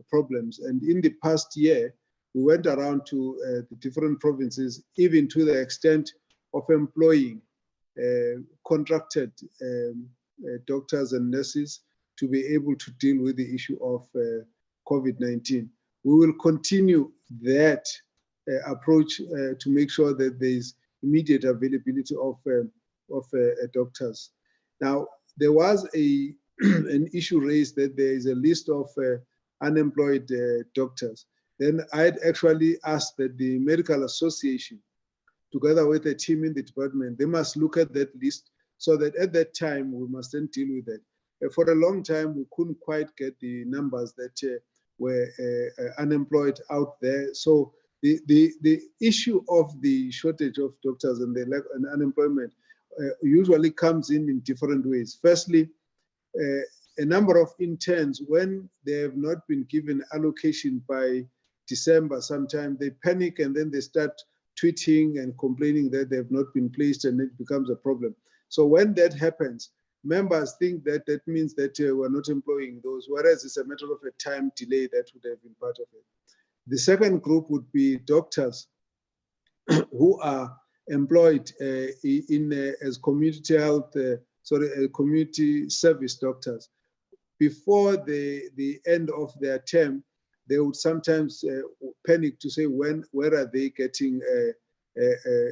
problems. And in the past year, we went around to the different provinces, even to the extent of employing contracted doctors and nurses to be able to deal with the issue of COVID-19. We will continue that approach to make sure that there is immediate availability of doctors. Now, there was an issue raised that there is a list of unemployed doctors. Then I'd actually asked that the Medical Association, together with a team in the department, they must look at that list so that at that time we must then deal with that. For a long time, we couldn't quite get the numbers that were unemployed out there. So the issue of the shortage of doctors and the lack and unemployment usually comes in different ways. Firstly, a number of interns, when they have not been given allocation by December sometime, they panic and then they start tweeting and complaining that they have not been placed, and it becomes a problem. So when that happens, members think that that means that we're not employing those, whereas it's a matter of a time delay that would have been part of it. The second group would be doctors who are employed as community health, community service doctors. Before the end of their term, they would sometimes panic to say where are they getting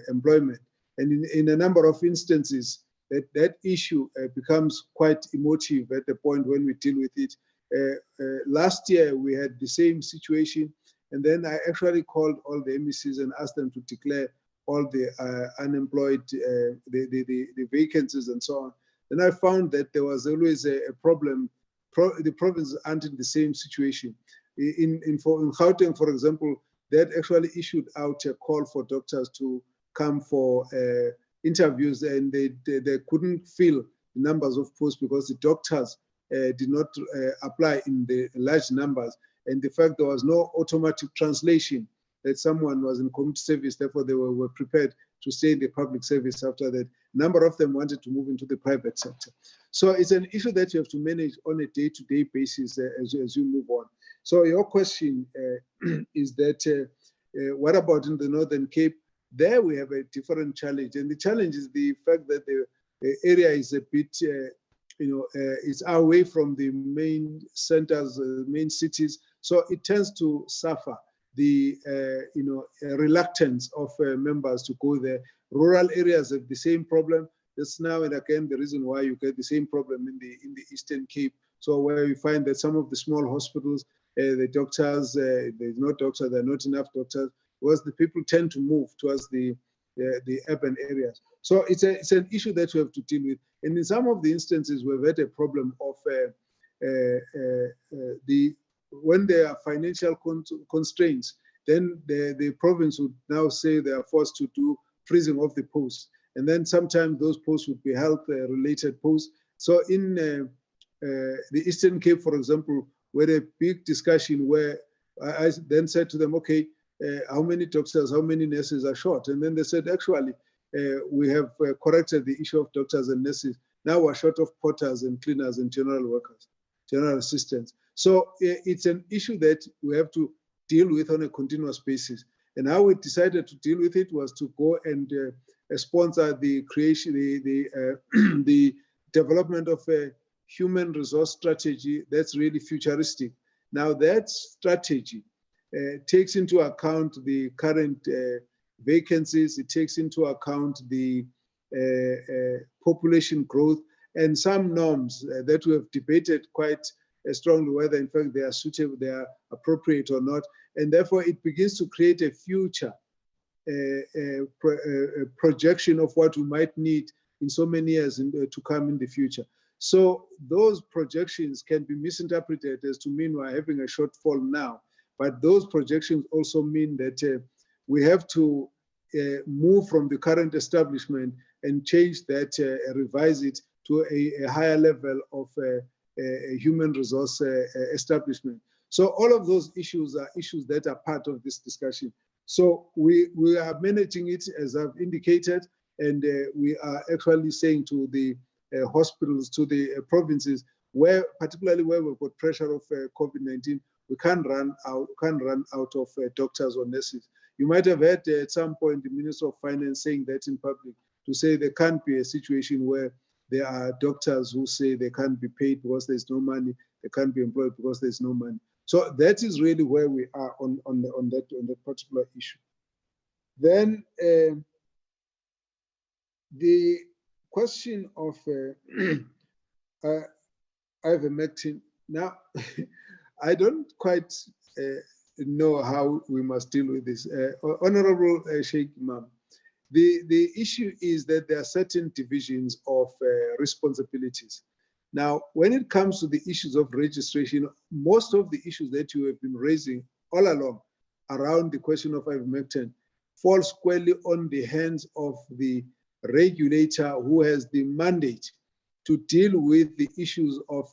employment. And in a number of instances, that issue becomes quite emotive at the point when we deal with it. Last year, we had the same situation, and then I actually called all the MECs and asked them to declare all the unemployed, the vacancies and so on. And I found that there was always a problem. The provinces aren't in the same situation. In Gauteng, for example, they had actually issued out a call for doctors to come for interviews, and they couldn't fill the numbers of posts because the doctors did not apply in the large numbers. And the fact there was no automatic translation, that someone was in community service, therefore they were prepared, to stay in the public service after that. A number of them wanted to move into the private sector. So it's an issue that you have to manage on a day-to-day basis as you move on. So your question is that what about in the Northern Cape? There we have a different challenge, and the challenge is the fact that the area is a bit, it's away from the main centers, main cities, so it tends to suffer the reluctance of members to go there. Rural areas have the same problem. That's now and again the reason why you get the same problem in the Eastern Cape. So where you find that some of the small hospitals, the doctors, there's no doctors, there are not enough doctors, because the people tend to move towards the urban areas. So it's an issue that we have to deal with. And in some of the instances, we've had a problem of when there are financial constraints, then the province would now say they are forced to do freezing of the posts. And then sometimes those posts would be health-related posts. So in the Eastern Cape, for example, we had a big discussion where I then said to them, okay, how many doctors, how many nurses are short? And then they said, actually, we have corrected the issue of doctors and nurses. Now we're short of porters and cleaners and general workers, general assistants. So it's an issue that we have to deal with on a continuous basis. And how we decided to deal with it was to go and sponsor the creation, the development of a human resource strategy that's really futuristic. Now that strategy takes into account the current vacancies, it takes into account the population growth and some norms that we have debated quite strongly whether in fact they are suitable, they are appropriate or not. And therefore it begins to create a future projection of what we might need in so many years to come in the future. So those projections can be misinterpreted as to mean we're having a shortfall now, but those projections also mean that we have to move from the current establishment and change that, revise it to a higher level of a human resource establishment. So all of those issues are issues that are part of this discussion. So we are managing it as I've indicated, and we are actually saying to the hospitals, to the provinces, where particularly where we've got pressure of COVID-19, we can't run out of doctors or nurses. You might have heard at some point the Minister of Finance saying that in public, to say there can't be a situation where there are doctors who say they can't be paid because there's no money, they can't be employed because there's no money. So that is really where we are on that particular issue. Then the question of ivermectin. Now, I don't quite know how we must deal with this. Honorable Sheikh Imam, the issue is that there are certain divisions of responsibilities. Now, when it comes to the issues of registration, most of the issues that you have been raising all along around the question of ivermectin fall squarely on the hands of the regulator who has the mandate to deal with the issues of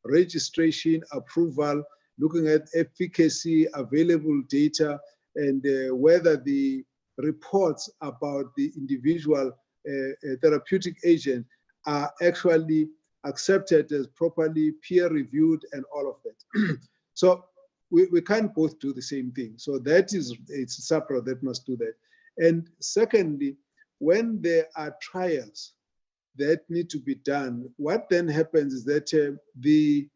registration, approval, looking at efficacy, available data, and whether the reports about the individual therapeutic agent are actually accepted as properly peer-reviewed and all of that. So we can't both do the same thing. So that is, it's SAPRA that must do that. And secondly, when there are trials that need to be done, what then happens is that the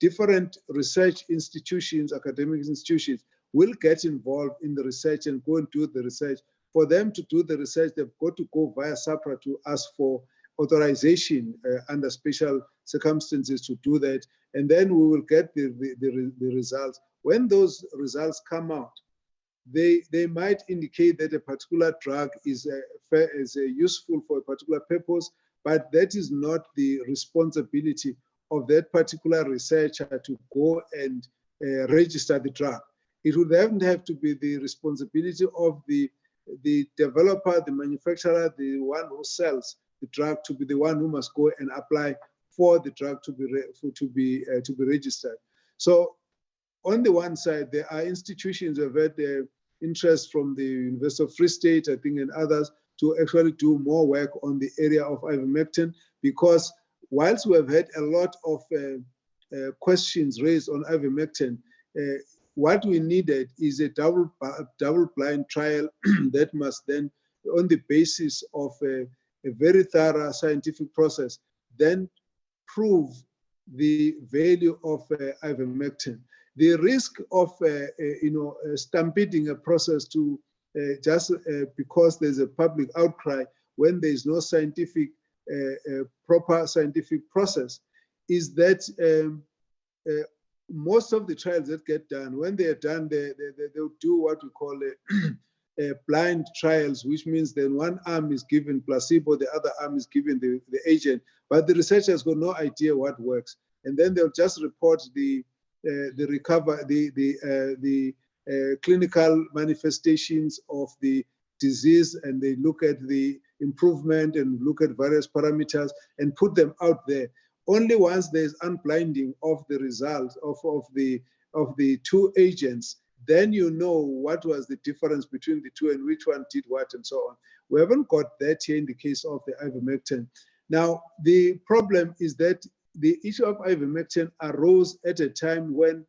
different research institutions, academic institutions, will get involved in the research and go and do the research. For them to do the research, they've got to go via SAPRA to ask for authorization under special circumstances to do that. And then we will get the results. When those results come out, they might indicate that a particular drug is useful for a particular purpose, but that is not the responsibility of that particular researcher to go and register the drug. It would then have to be the responsibility of the developer, the manufacturer, the one who sells the drug, to be the one who must go and apply for the drug to be registered. So on the one side, there are institutions who have had interest from the University of Free State, I think, and others to actually do more work on the area of ivermectin, because whilst we have had a lot of questions raised on ivermectin, what we needed is a double-blind trial that must then, on the basis of a very thorough scientific process, then prove the value of ivermectin. The risk of stampeding a process to just because there's a public outcry when there is no scientific, proper scientific process, is that most of the trials that get done, when they are done, they'll do what we call blind trials, which means then one arm is given placebo, the other arm is given the agent, but the researchers got no idea what works, and then they'll just report the clinical manifestations of the disease, and they look at the improvement and look at various parameters and put them out there. Only once there's unblinding of the results of the two agents, then you know what was the difference between the two and which one did what and so on. We haven't got that here in the case of the ivermectin. Now, the problem is that the issue of ivermectin arose at a time when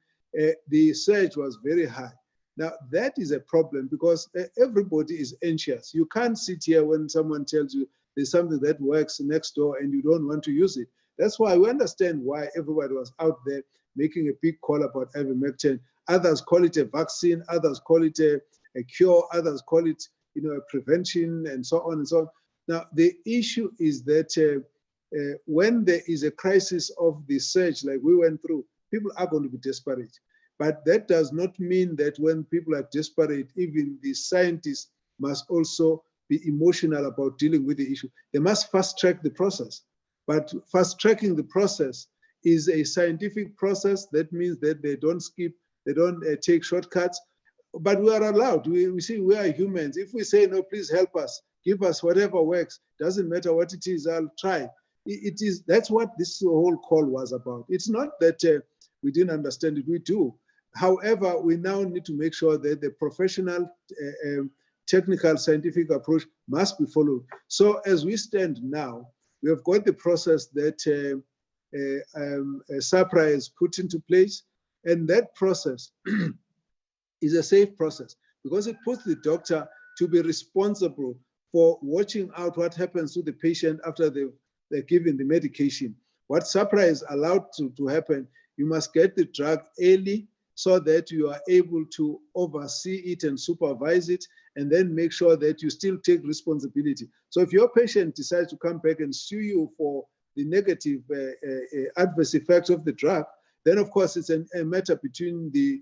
the surge was very high. Now, that is a problem because everybody is anxious. You can't sit here when someone tells you there's something that works next door and you don't want to use it. That's why we understand why everybody was out there making a big call about ivermectin. Others call it a vaccine, others call it a cure, others call it a prevention, and so on and so on. Now, the issue is that when there is a crisis of the surge like we went through, people are going to be desperate. But that does not mean that when people are desperate, even the scientists must also be emotional about dealing with the issue. They must fast track the process. But fast tracking the process is a scientific process. That means that they don't skip, they don't take shortcuts. But we are allowed. We see we are humans. If we say, no, please help us, give us whatever works, doesn't matter what it is, I'll try. That's what this whole call was about. It's not that we didn't understand it, we do. However, we now need to make sure that the professional, technical, scientific approach must be followed. So as we stand now, we have got the process that SAPRA has put into place, and that process is a safe process because it puts the doctor to be responsible for watching out what happens to the patient after they're given the medication. What SAPRA is allowed to happen, you must get the drug early so that you are able to oversee it and supervise it, and then make sure that you still take responsibility. So if your patient decides to come back and sue you for the negative adverse effects of the drug, then of course it's a matter between the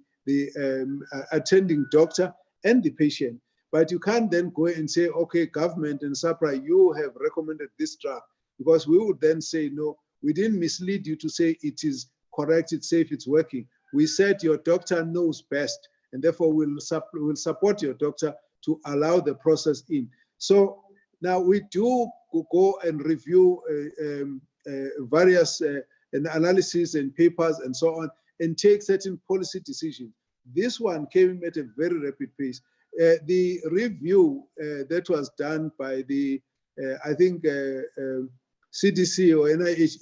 attending doctor and the patient. But you can't then go and say, okay, government and SAPRA, you have recommended this drug, because we would then say, no, we didn't mislead you to say it is correct, it's safe, it's working. We said your doctor knows best, and therefore we'll support your doctor to allow the process in. So now we do go and review various analyses and papers and so on, and take certain policy decisions. This one came at a very rapid pace. The review that was done by the, I think, CDC or NIH,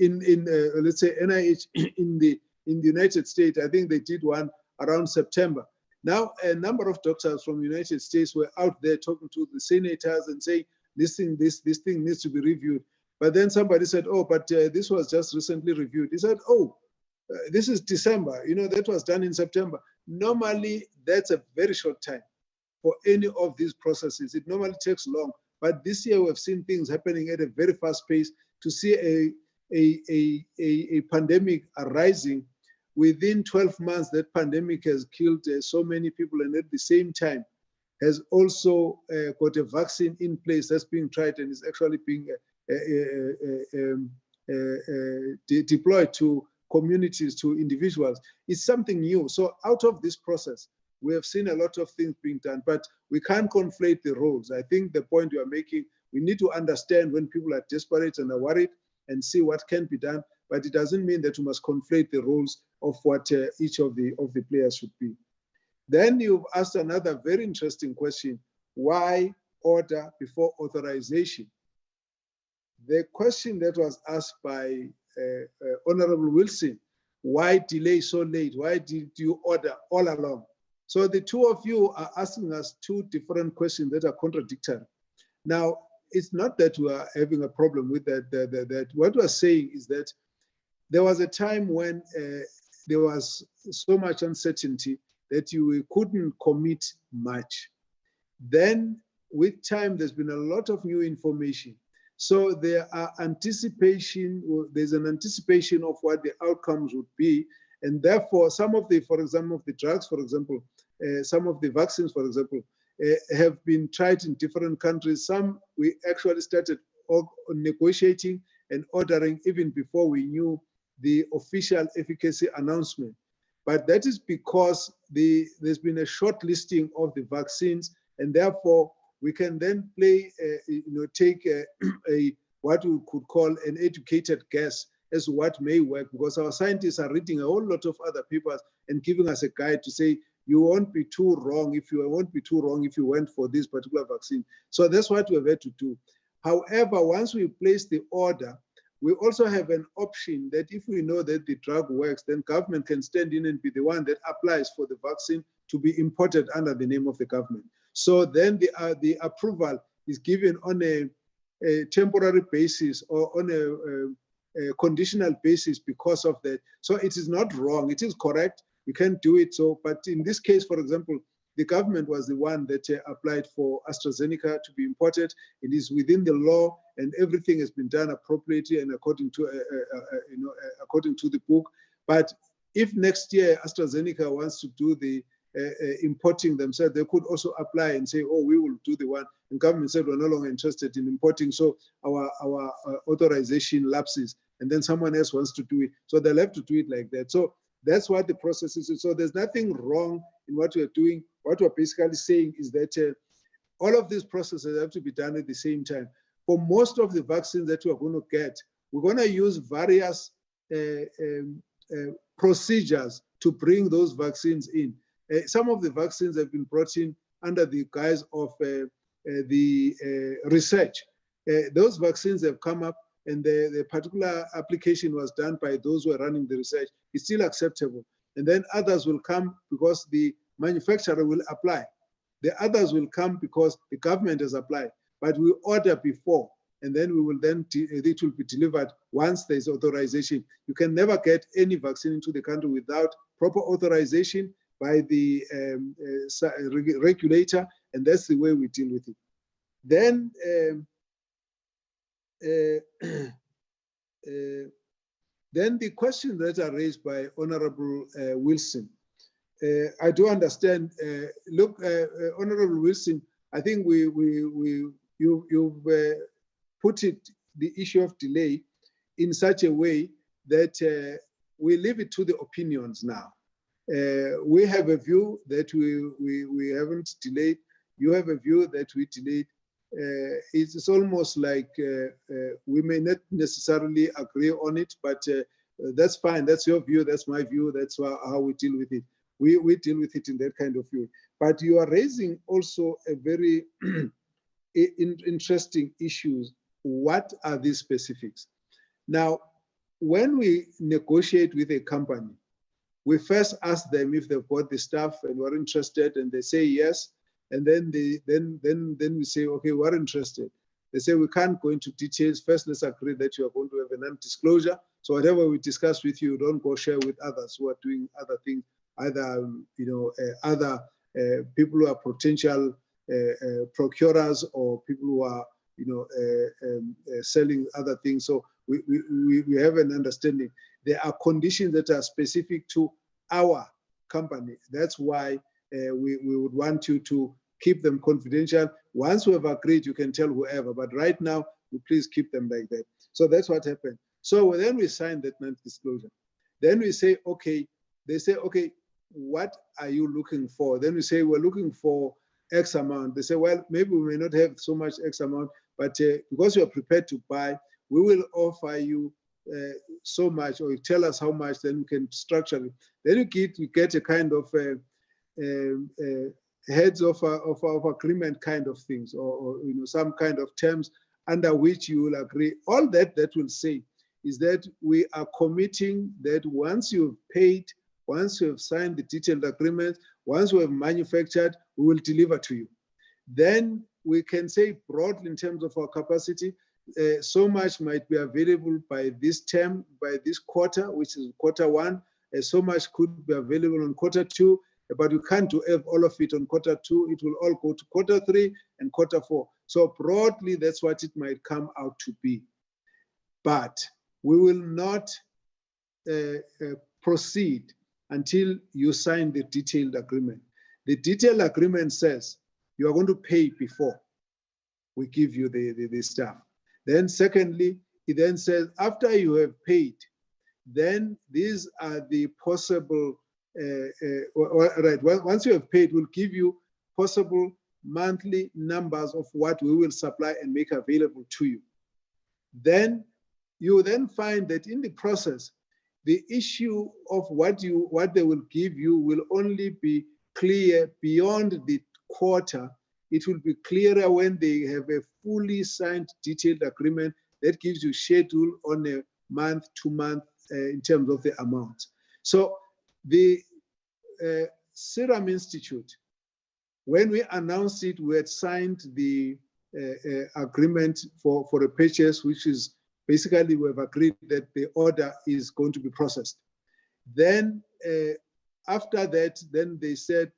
let's say NIH in the United States, I think they did one around September. Now, a number of doctors from the United States were out there talking to the senators and saying, this thing needs to be reviewed. But then somebody said, oh, but this was just recently reviewed. He said, oh, this is December, that was done in September. Normally, that's a very short time for any of these processes. It normally takes long. But this year, we've seen things happening at a very fast pace. To see a pandemic arising, within 12 months, that pandemic has killed so many people, and at the same time has also got a vaccine in place that's being tried and is actually being deployed to communities, to individuals. It's something new. So out of this process, we have seen a lot of things being done, but we can't conflate the roles. I think the point you are making, we need to understand when people are desperate and are worried and see what can be done, but it doesn't mean that we must conflate the roles of what each of the players should be. Then you've asked another very interesting question. Why order before authorization? The question that was asked by Honorable Wilson, why delay so late? Why did you order all along? So the two of you are asking us two different questions that are contradictory. Now, it's not that we are having a problem with that. What we're saying is that there was a time when there was so much uncertainty that you couldn't commit much. Then with time, there's been a lot of new information. So there's an anticipation of what the outcomes would be. And therefore, some of the, for example, the drugs, for example, some of the vaccines, for example, have been tried in different countries. Some we actually started negotiating and ordering even before we knew the official efficacy announcement. But that is because there's been a short listing of the vaccines, and therefore we can then take what we could call an educated guess as to what may work, because our scientists are reading a whole lot of other papers and giving us a guide to say you won't be too wrong if you went for this particular vaccine. So that's what we've had to do. However, once we place the order, we also have an option that if we know that the drug works, then government can stand in and be the one that applies for the vaccine to be imported under the name of the government. So then the approval is given on a temporary basis or on a conditional basis because of that. So it is not wrong, it is correct, you can do it. So, but in this case, for example, the government was the one that applied for AstraZeneca to be imported. It is within the law, and everything has been done appropriately and according to according to the book. But if next year AstraZeneca wants to do the importing themselves, they could also apply and say, "Oh, we will do the one." And government said, "We're no longer interested in importing, so our authorization lapses." And then someone else wants to do it, so they'll have to do it like that. So that's what the process is. So there's nothing wrong in what we're doing. What we're basically saying is that all of these processes have to be done at the same time. For most of the vaccines that we're going to get, we're going to use various procedures to bring those vaccines in. Some of the vaccines have been brought in under the guise of the research. Those vaccines have come up, and the particular application was done by those who are running the research. It's still acceptable. And then others will come because the manufacturer will apply. The others will come because the government has applied. But we order before, and then it will be delivered once there's authorization. You can never get any vaccine into the country without proper authorization by the regulator, and that's the way we deal with it. Then then the questions that are raised by Honorable Wilson, I do understand. Look, Honorable Wilson, I think you've put the issue of delay in such a way that we leave it to the opinions now. We have a view that we haven't delayed. You have a view that we delayed. It's almost like we may not necessarily agree on it, but that's fine. That's your view. That's my view. That's how we deal with it. We deal with it in that kind of view. But you are raising also a very interesting issues. What are these specifics? Now, when we negotiate with a company, we first ask them if they've got the staff and we're interested, and they say yes. And then we say, okay, we're interested. They say we can't go into details. First, let's agree that you are going to have a non-disclosure. So whatever we discuss with you, don't go share with others who are doing other things, either other people who are potential procurers or people who are selling other things. So we have an understanding. There are conditions that are specific to our company. That's why we would want you to keep them confidential. Once we have agreed, you can tell whoever, but right now, please keep them like that. So that's what happened. So then we signed that non-disclosure. Then we say, okay, they say, okay, what are you looking for? Then we say, we're looking for X amount. They say, well, maybe we may not have so much X amount, but because you're prepared to buy, we will offer you so much, or you tell us how much, then we can structure it. Then you get a kind of heads of agreement kind of things, or some kind of terms under which you will agree. All that will say is that we are committing that once you've paid, once you have signed the detailed agreement, once we have manufactured, we will deliver to you. Then we can say broadly in terms of our capacity, so much might be available by this term, by this quarter, which is quarter 1, so much could be available on quarter 2, but we can't do all of it on quarter 2. It will all go to quarter 3 and quarter 4. So broadly, that's what it might come out to be. But we will not proceed until you sign the detailed agreement. The detailed agreement says you are going to pay before we give you the stuff. Then secondly, it then says after you have paid, then these are the possible, right, once you have paid, we'll give you possible monthly numbers of what we will supply and make available to you. Then you then find that in the process, the issue of what they will give you will only be clear beyond the quarter. It will be clearer when they have a fully signed detailed agreement that gives you schedule on a month to month in terms of the amount. So the Serum Institute, when we announced it, we had signed the agreement for a purchase, which is basically we have agreed that the order is going to be processed. Then after that, then they said,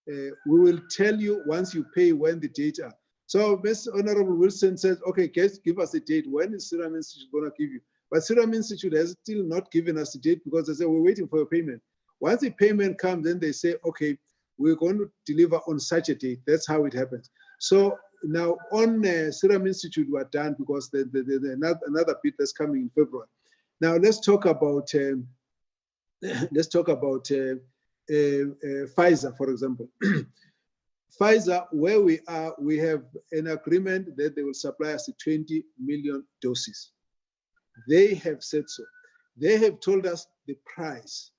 we will tell you once you pay when the date are. So Mr. Honorable Wilson says, okay, give us a date. When is Serum Institute going to give you? But Serum Institute has still not given us a date because they say, we're waiting for your payment. Once the payment comes, then they say, okay, we're going to deliver on such a date. That's how it happens. So now on Serum Institute, we're done because there's another bit that's coming in February. Now let's talk about Pfizer, for example. Pfizer, where we are, we have an agreement that they will supply us 20 million doses. They have said so. They have told us the price,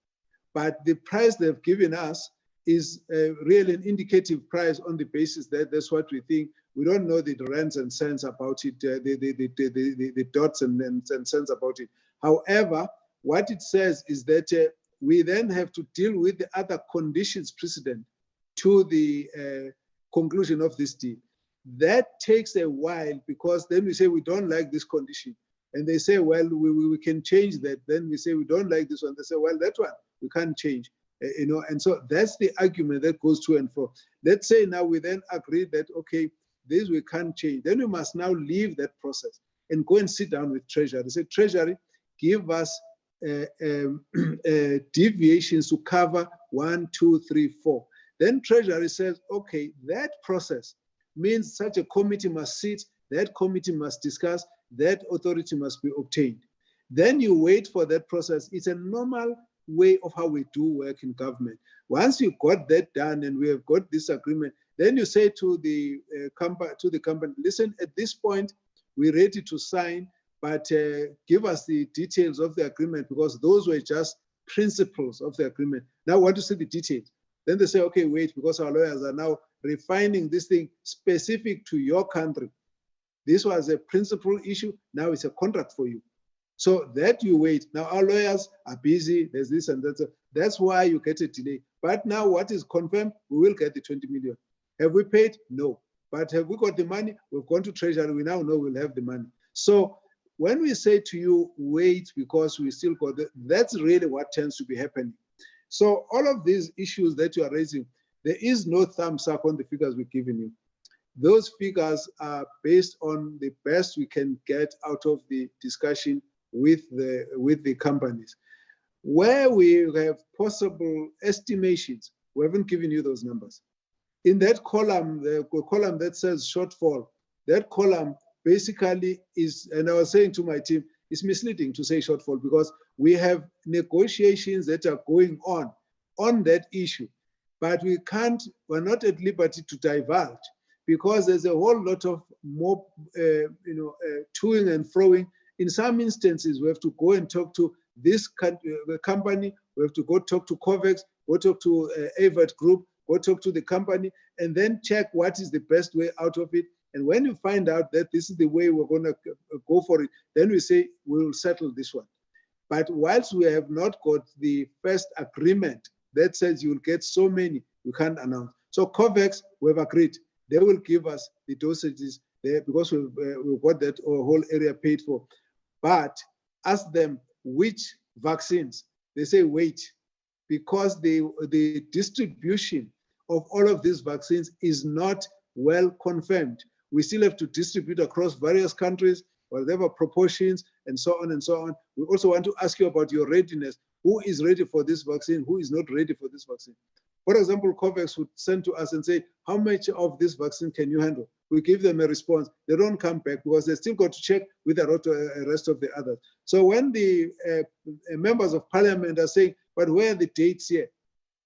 but the price they've given us is really an indicative price on the basis that that's what we think. We don't know the rands and cents about it, the dots and cents about it. However, what it says is that we then have to deal with the other conditions precedent to the conclusion of this deal. That takes a while because then we say we don't like this condition. And they say, well, we can change that. Then we say we don't like this one. They say, well, that one we can't change. And so that's the argument that goes to and fro. Let's say now we then agree that, okay, this we can't change. Then we must now leave that process and go and sit down with Treasury. They say, Treasury, give us deviations to cover 1, 2, 3, 4. Then Treasury says, okay, that process means such a committee must sit, that committee must discuss, that authority must be obtained. Then you wait for that process. It's a normal way of how we do work in government. Once you got that done and we have got this agreement, then you say to the company, listen, at this point, we're ready to sign, but give us the details of the agreement because those were just principles of the agreement. Now I want to see the details. Then they say, okay, wait, because our lawyers are now refining this thing specific to your country. This was a principal issue. Now it's a contract for you. So that you wait. Now our lawyers are busy. There's this and that. That's why you get a delay. But now what is confirmed, we will get the 20 million. Have we paid? No. But have we got the money? We've gone to Treasury. We now know we'll have the money. So when we say to you, wait, because we still got the, that's really what tends to be happening. So all of these issues that you are raising, there is no thumbs up on the figures we've given you. Those figures are based on the best we can get out of the discussion with the companies. Where we have possible estimations, we haven't given you those numbers. In that column, the column that says shortfall, that column basically is, and I was saying to my team, it's misleading to say shortfall because we have negotiations that are going on that issue, but we're not at liberty to divulge because there's a whole lot of more, toing and froing. In some instances, we have to go and talk to this company, we have to go talk to COVEX, go talk to AVAT Group, go talk to the company, and then check what is the best way out of it. And when you find out that this is the way we're going to go for it, then we say we will settle this one. But whilst we have not got the first agreement that says you will get so many, you can't announce. So COVAX, we've agreed. They will give us the dosages there because we've got that whole area paid for. But ask them which vaccines. They say wait, because the distribution of all of these vaccines is not well confirmed. We still have to distribute across various countries, whatever proportions, and so on and so on. We also want to ask you about your readiness. Who is ready for this vaccine? Who is not ready for this vaccine? For example, COVAX would send to us and say, how much of this vaccine can you handle? We give them a response. They don't come back because they still got to check with the rest of the others. So when the members of parliament are saying, but where are the dates here?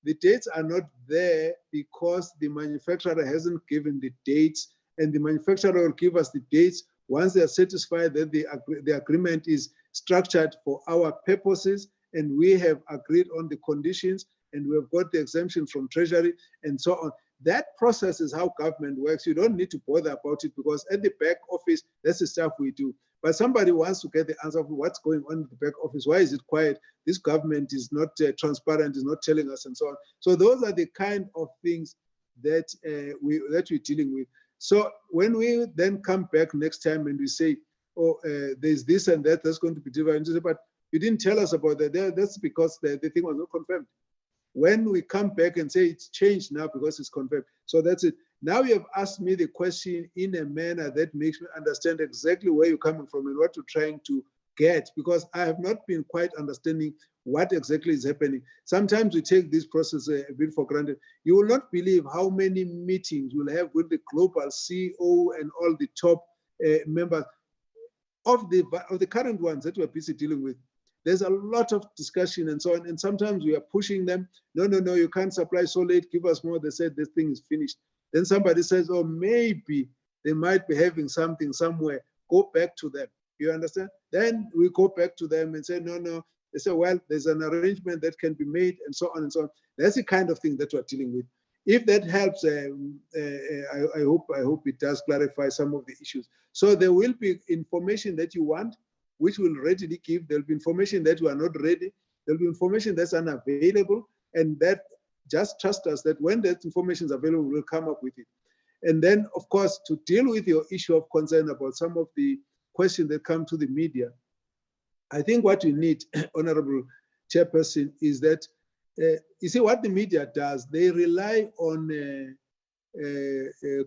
The dates are not there because the manufacturer hasn't given the dates, and the manufacturer will give us the dates once they are satisfied that the agreement is structured for our purposes, and we have agreed on the conditions, and we have got the exemption from Treasury, and so on. That process is how government works. You don't need to bother about it because at the back office, that's the stuff we do. But somebody wants to get the answer of what's going on in the back office. Why is it quiet? This government is not transparent, is not telling us, and so on. So those are the kind of things that we're dealing with. So when we then come back next time and we say, oh, there's this and that, that's going to be different, but you didn't tell us about that. That's because the thing was not confirmed. When we come back and say it's changed now because it's confirmed. So that's it. Now you have asked me the question in a manner that makes me understand exactly where you're coming from and what you're trying to get, because I have not been quite understanding what exactly is happening. Sometimes we take this process a bit for granted. You will not believe how many meetings we'll have with the global CEO and all the top members of the current ones that we're busy dealing with. There's a lot of discussion and so on, and sometimes we are pushing them. No, you can't supply so late, give us more. They said this thing is finished. Then somebody says, oh, maybe they might be having something somewhere. Go back to them. You understand? Then we go back to them and say, no. They say, well, there's an arrangement that can be made, and so on and so on. That's the kind of thing that we're dealing with. If that helps, I hope it does clarify some of the issues. So there will be information that you want, which we'll readily give. There'll be information that you are not ready. There'll be information that's unavailable, and that just trust us that when that information is available, we'll come up with it. And then, of course, to deal with your issue of concern about some of the questions that come to the media, I think what you need, Honorable Chairperson, is that, you see what the media does, they rely on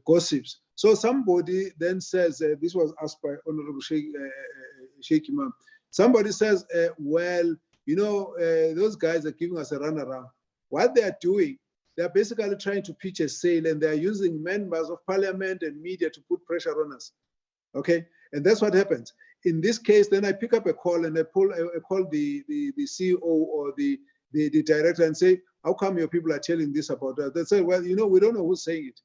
gossips. So somebody then says, this was asked by Honorable Sheikh Imam, somebody says, well, you know, those guys are giving us a runaround. What they are doing, they're basically trying to pitch a sale, and they're using members of parliament and media to put pressure on us. Okay, and that's what happens. In this case, then I pick up a call and I call the CEO or the director and say, how come your people are telling this about us? They say, well, you know, we don't know who's saying it.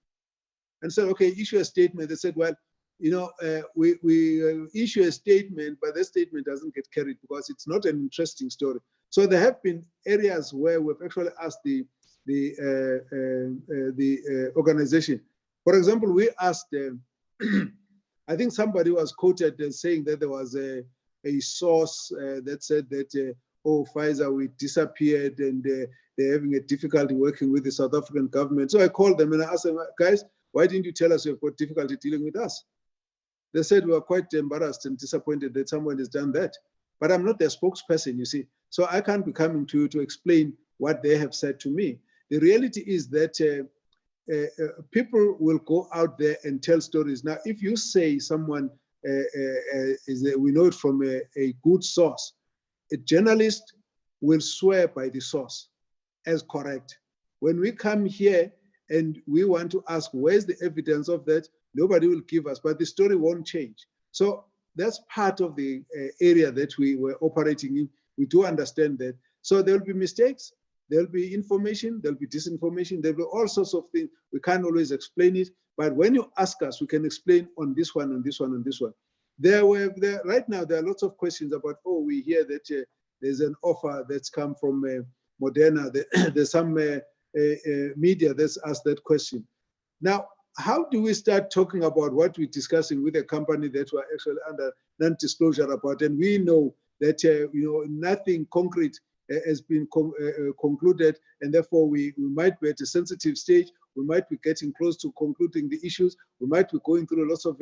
And said, okay, issue a statement. They said, well, you know, we issue a statement, but the statement doesn't get carried because it's not an interesting story. So there have been areas where we've actually asked the organization. For example, we asked, I think somebody was quoted as saying that there was a source that said that, oh, Pfizer, we disappeared and they're having a difficulty working with the South African government. So I called them and I asked them, guys, why didn't you tell us you've got difficulty dealing with us? They said we were quite embarrassed and disappointed that someone has done that. But I'm not their spokesperson, you see. So I can't be coming to you to explain what they have said to me. The reality is that people will go out there and tell stories. Now, if you say someone we know it from a good source, a journalist will swear by the source as correct. When we come here and we want to ask, where's the evidence of that? Nobody will give us, but the story won't change. So that's part of the area that we were operating in. We do understand that. So there'll be mistakes, there'll be information, there'll be disinformation, there'll be all sorts of things. We can't always explain it, but when you ask us, we can explain on this one, on this one, on this one. Right now, there are lots of questions about, oh, we hear that there's an offer that's come from Moderna. There's some media that's asked that question. Now, how do we start talking about what we're discussing with a company that we're actually under non-disclosure about? And we know that nothing concrete has been concluded, and therefore we might be at a sensitive stage. We might be getting close to concluding the issues. We might be going through lots of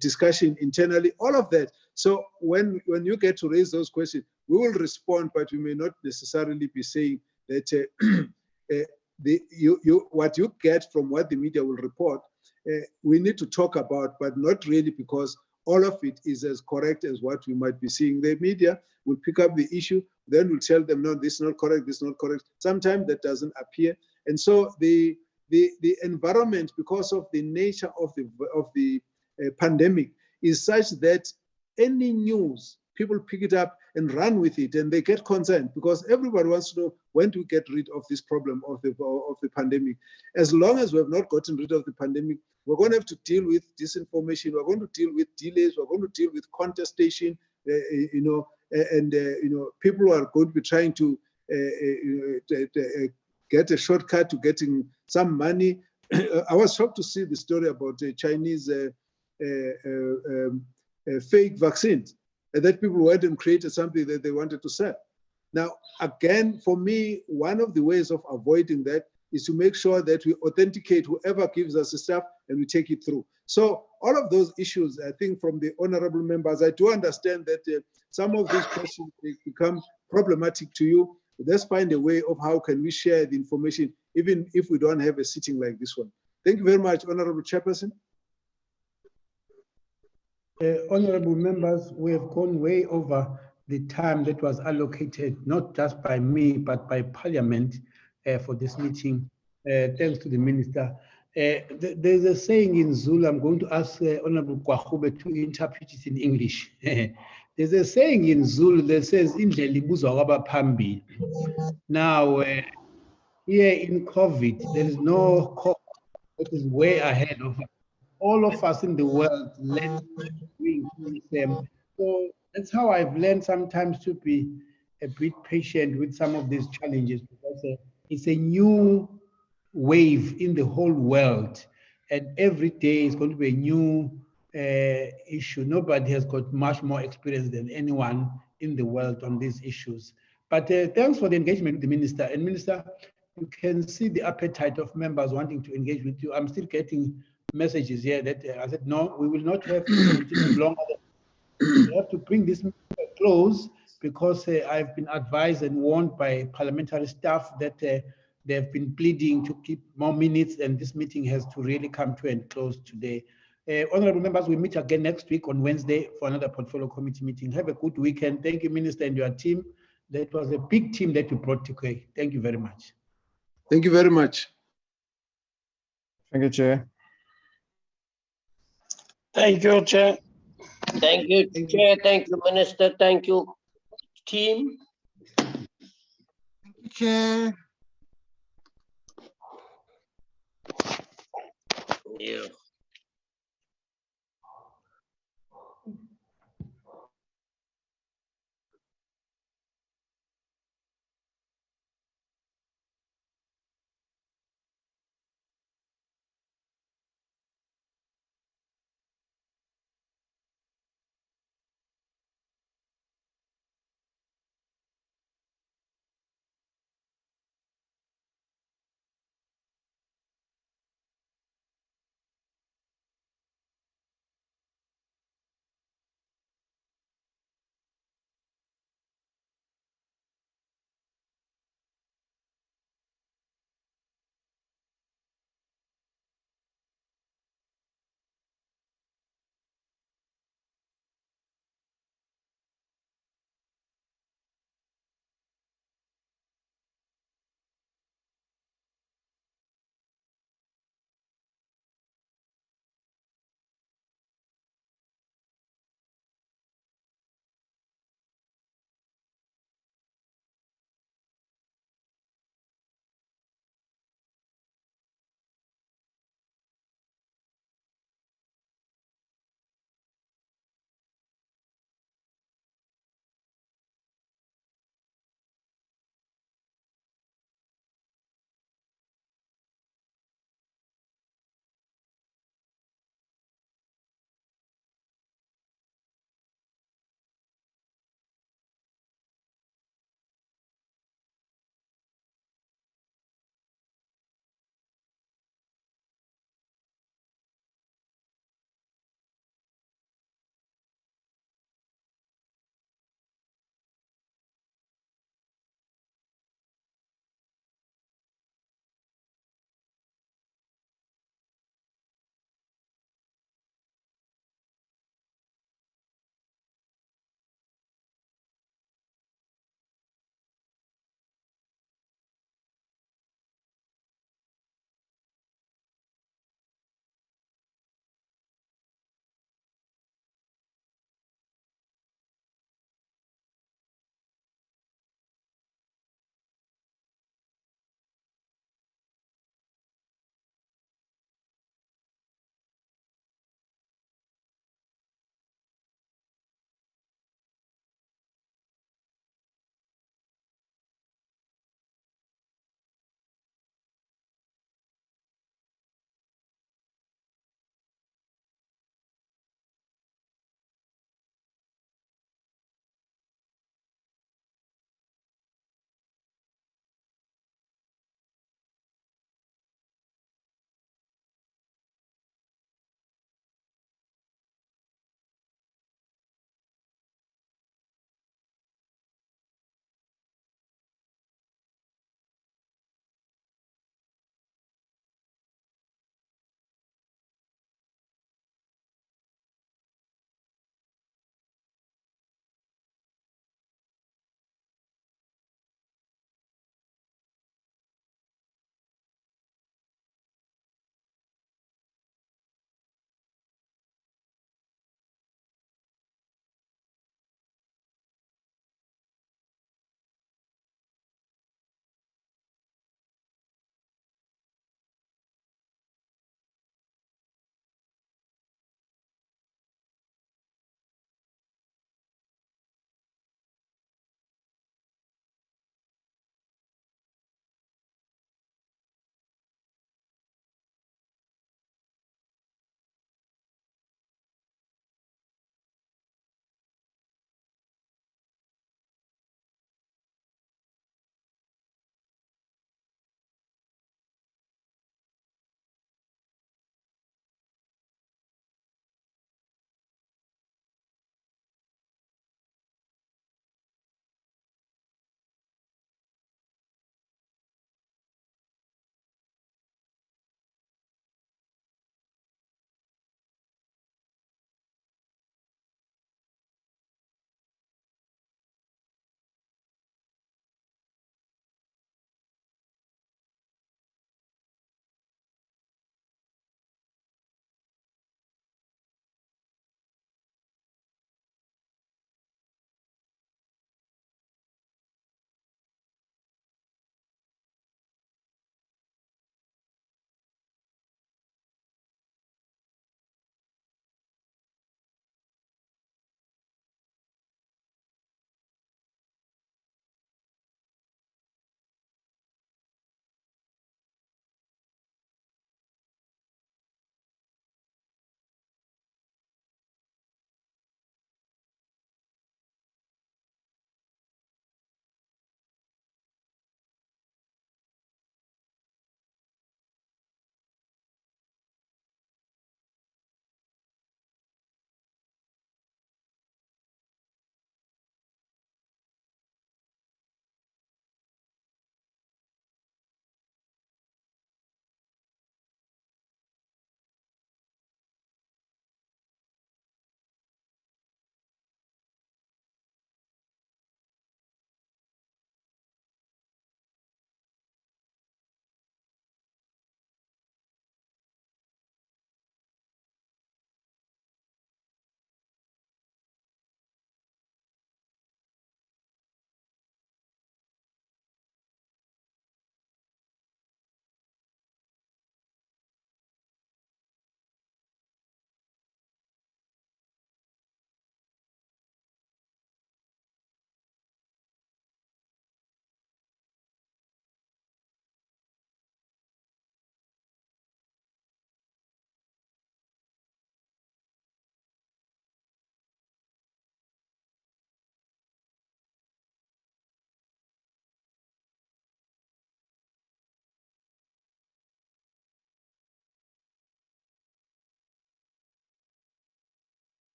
discussion internally, all of that. So when you get to raise those questions, we will respond, but we may not necessarily be saying that what you get from what the media will report, we need to talk about, but not really, because all of it is as correct as what we might be seeing. The media will pick up the issue, then we'll tell them, no, this is not correct, this is not correct. Sometimes that doesn't appear. And so the environment, because of the nature of the pandemic, is such that any news, people pick it up and run with it, and they get concerned because everybody wants to know, when do we get rid of this problem of the pandemic? As long as we have not gotten rid of the pandemic, we're going to have to deal with disinformation. We're going to deal with delays. We're going to deal with contestation. People are going to be trying to get a shortcut to getting some money. I was shocked to see the story about the Chinese fake vaccines, and that people went and created something that they wanted to sell. Now, again, for me, one of the ways of avoiding that is to make sure that we authenticate whoever gives us the stuff and we take it through. So all of those issues, I think from the honorable members, I do understand that some of these questions become problematic to you. Let's find a way of how can we share the information, even if we don't have a sitting like this one. Thank you very much, Honorable Chairperson. Honorable members, we have gone way over the time that was allocated, not just by me, but by Parliament for this meeting. Thanks to the Minister. There's a saying in Zulu, I'm going to ask Honorable Kwahube to interpret it in English. There's a saying in Zulu that says, "Indlela ibuzwa kwabaphambili." Now, here in COVID, there is no court that is way ahead of us. All of us in the world learn doing things. So that's how I've learned sometimes to be a bit patient with some of these challenges, because it's a new wave in the whole world, and every day is going to be a new issue. Nobody has got much more experience than anyone in the world on these issues. But thanks for the engagement with the Minister. And Minister, you can see the appetite of members wanting to engage with you. I'm still getting messages here that I said, no, we will not have to continue longer. We have to bring this close, because I've been advised and warned by parliamentary staff that they have been pleading to keep more minutes, and this meeting has to really come to a close today. Honorable members, we meet again next week on Wednesday for another portfolio committee meeting. Have a good weekend. Thank you, Minister, and your team. That was a big team that you brought together. Thank you very much. Thank you very much. Thank you, Chair. Thank you, Chair. Thank you, Chair. Thank you, Minister. Thank you, team. Thank you, Chair. Yeah.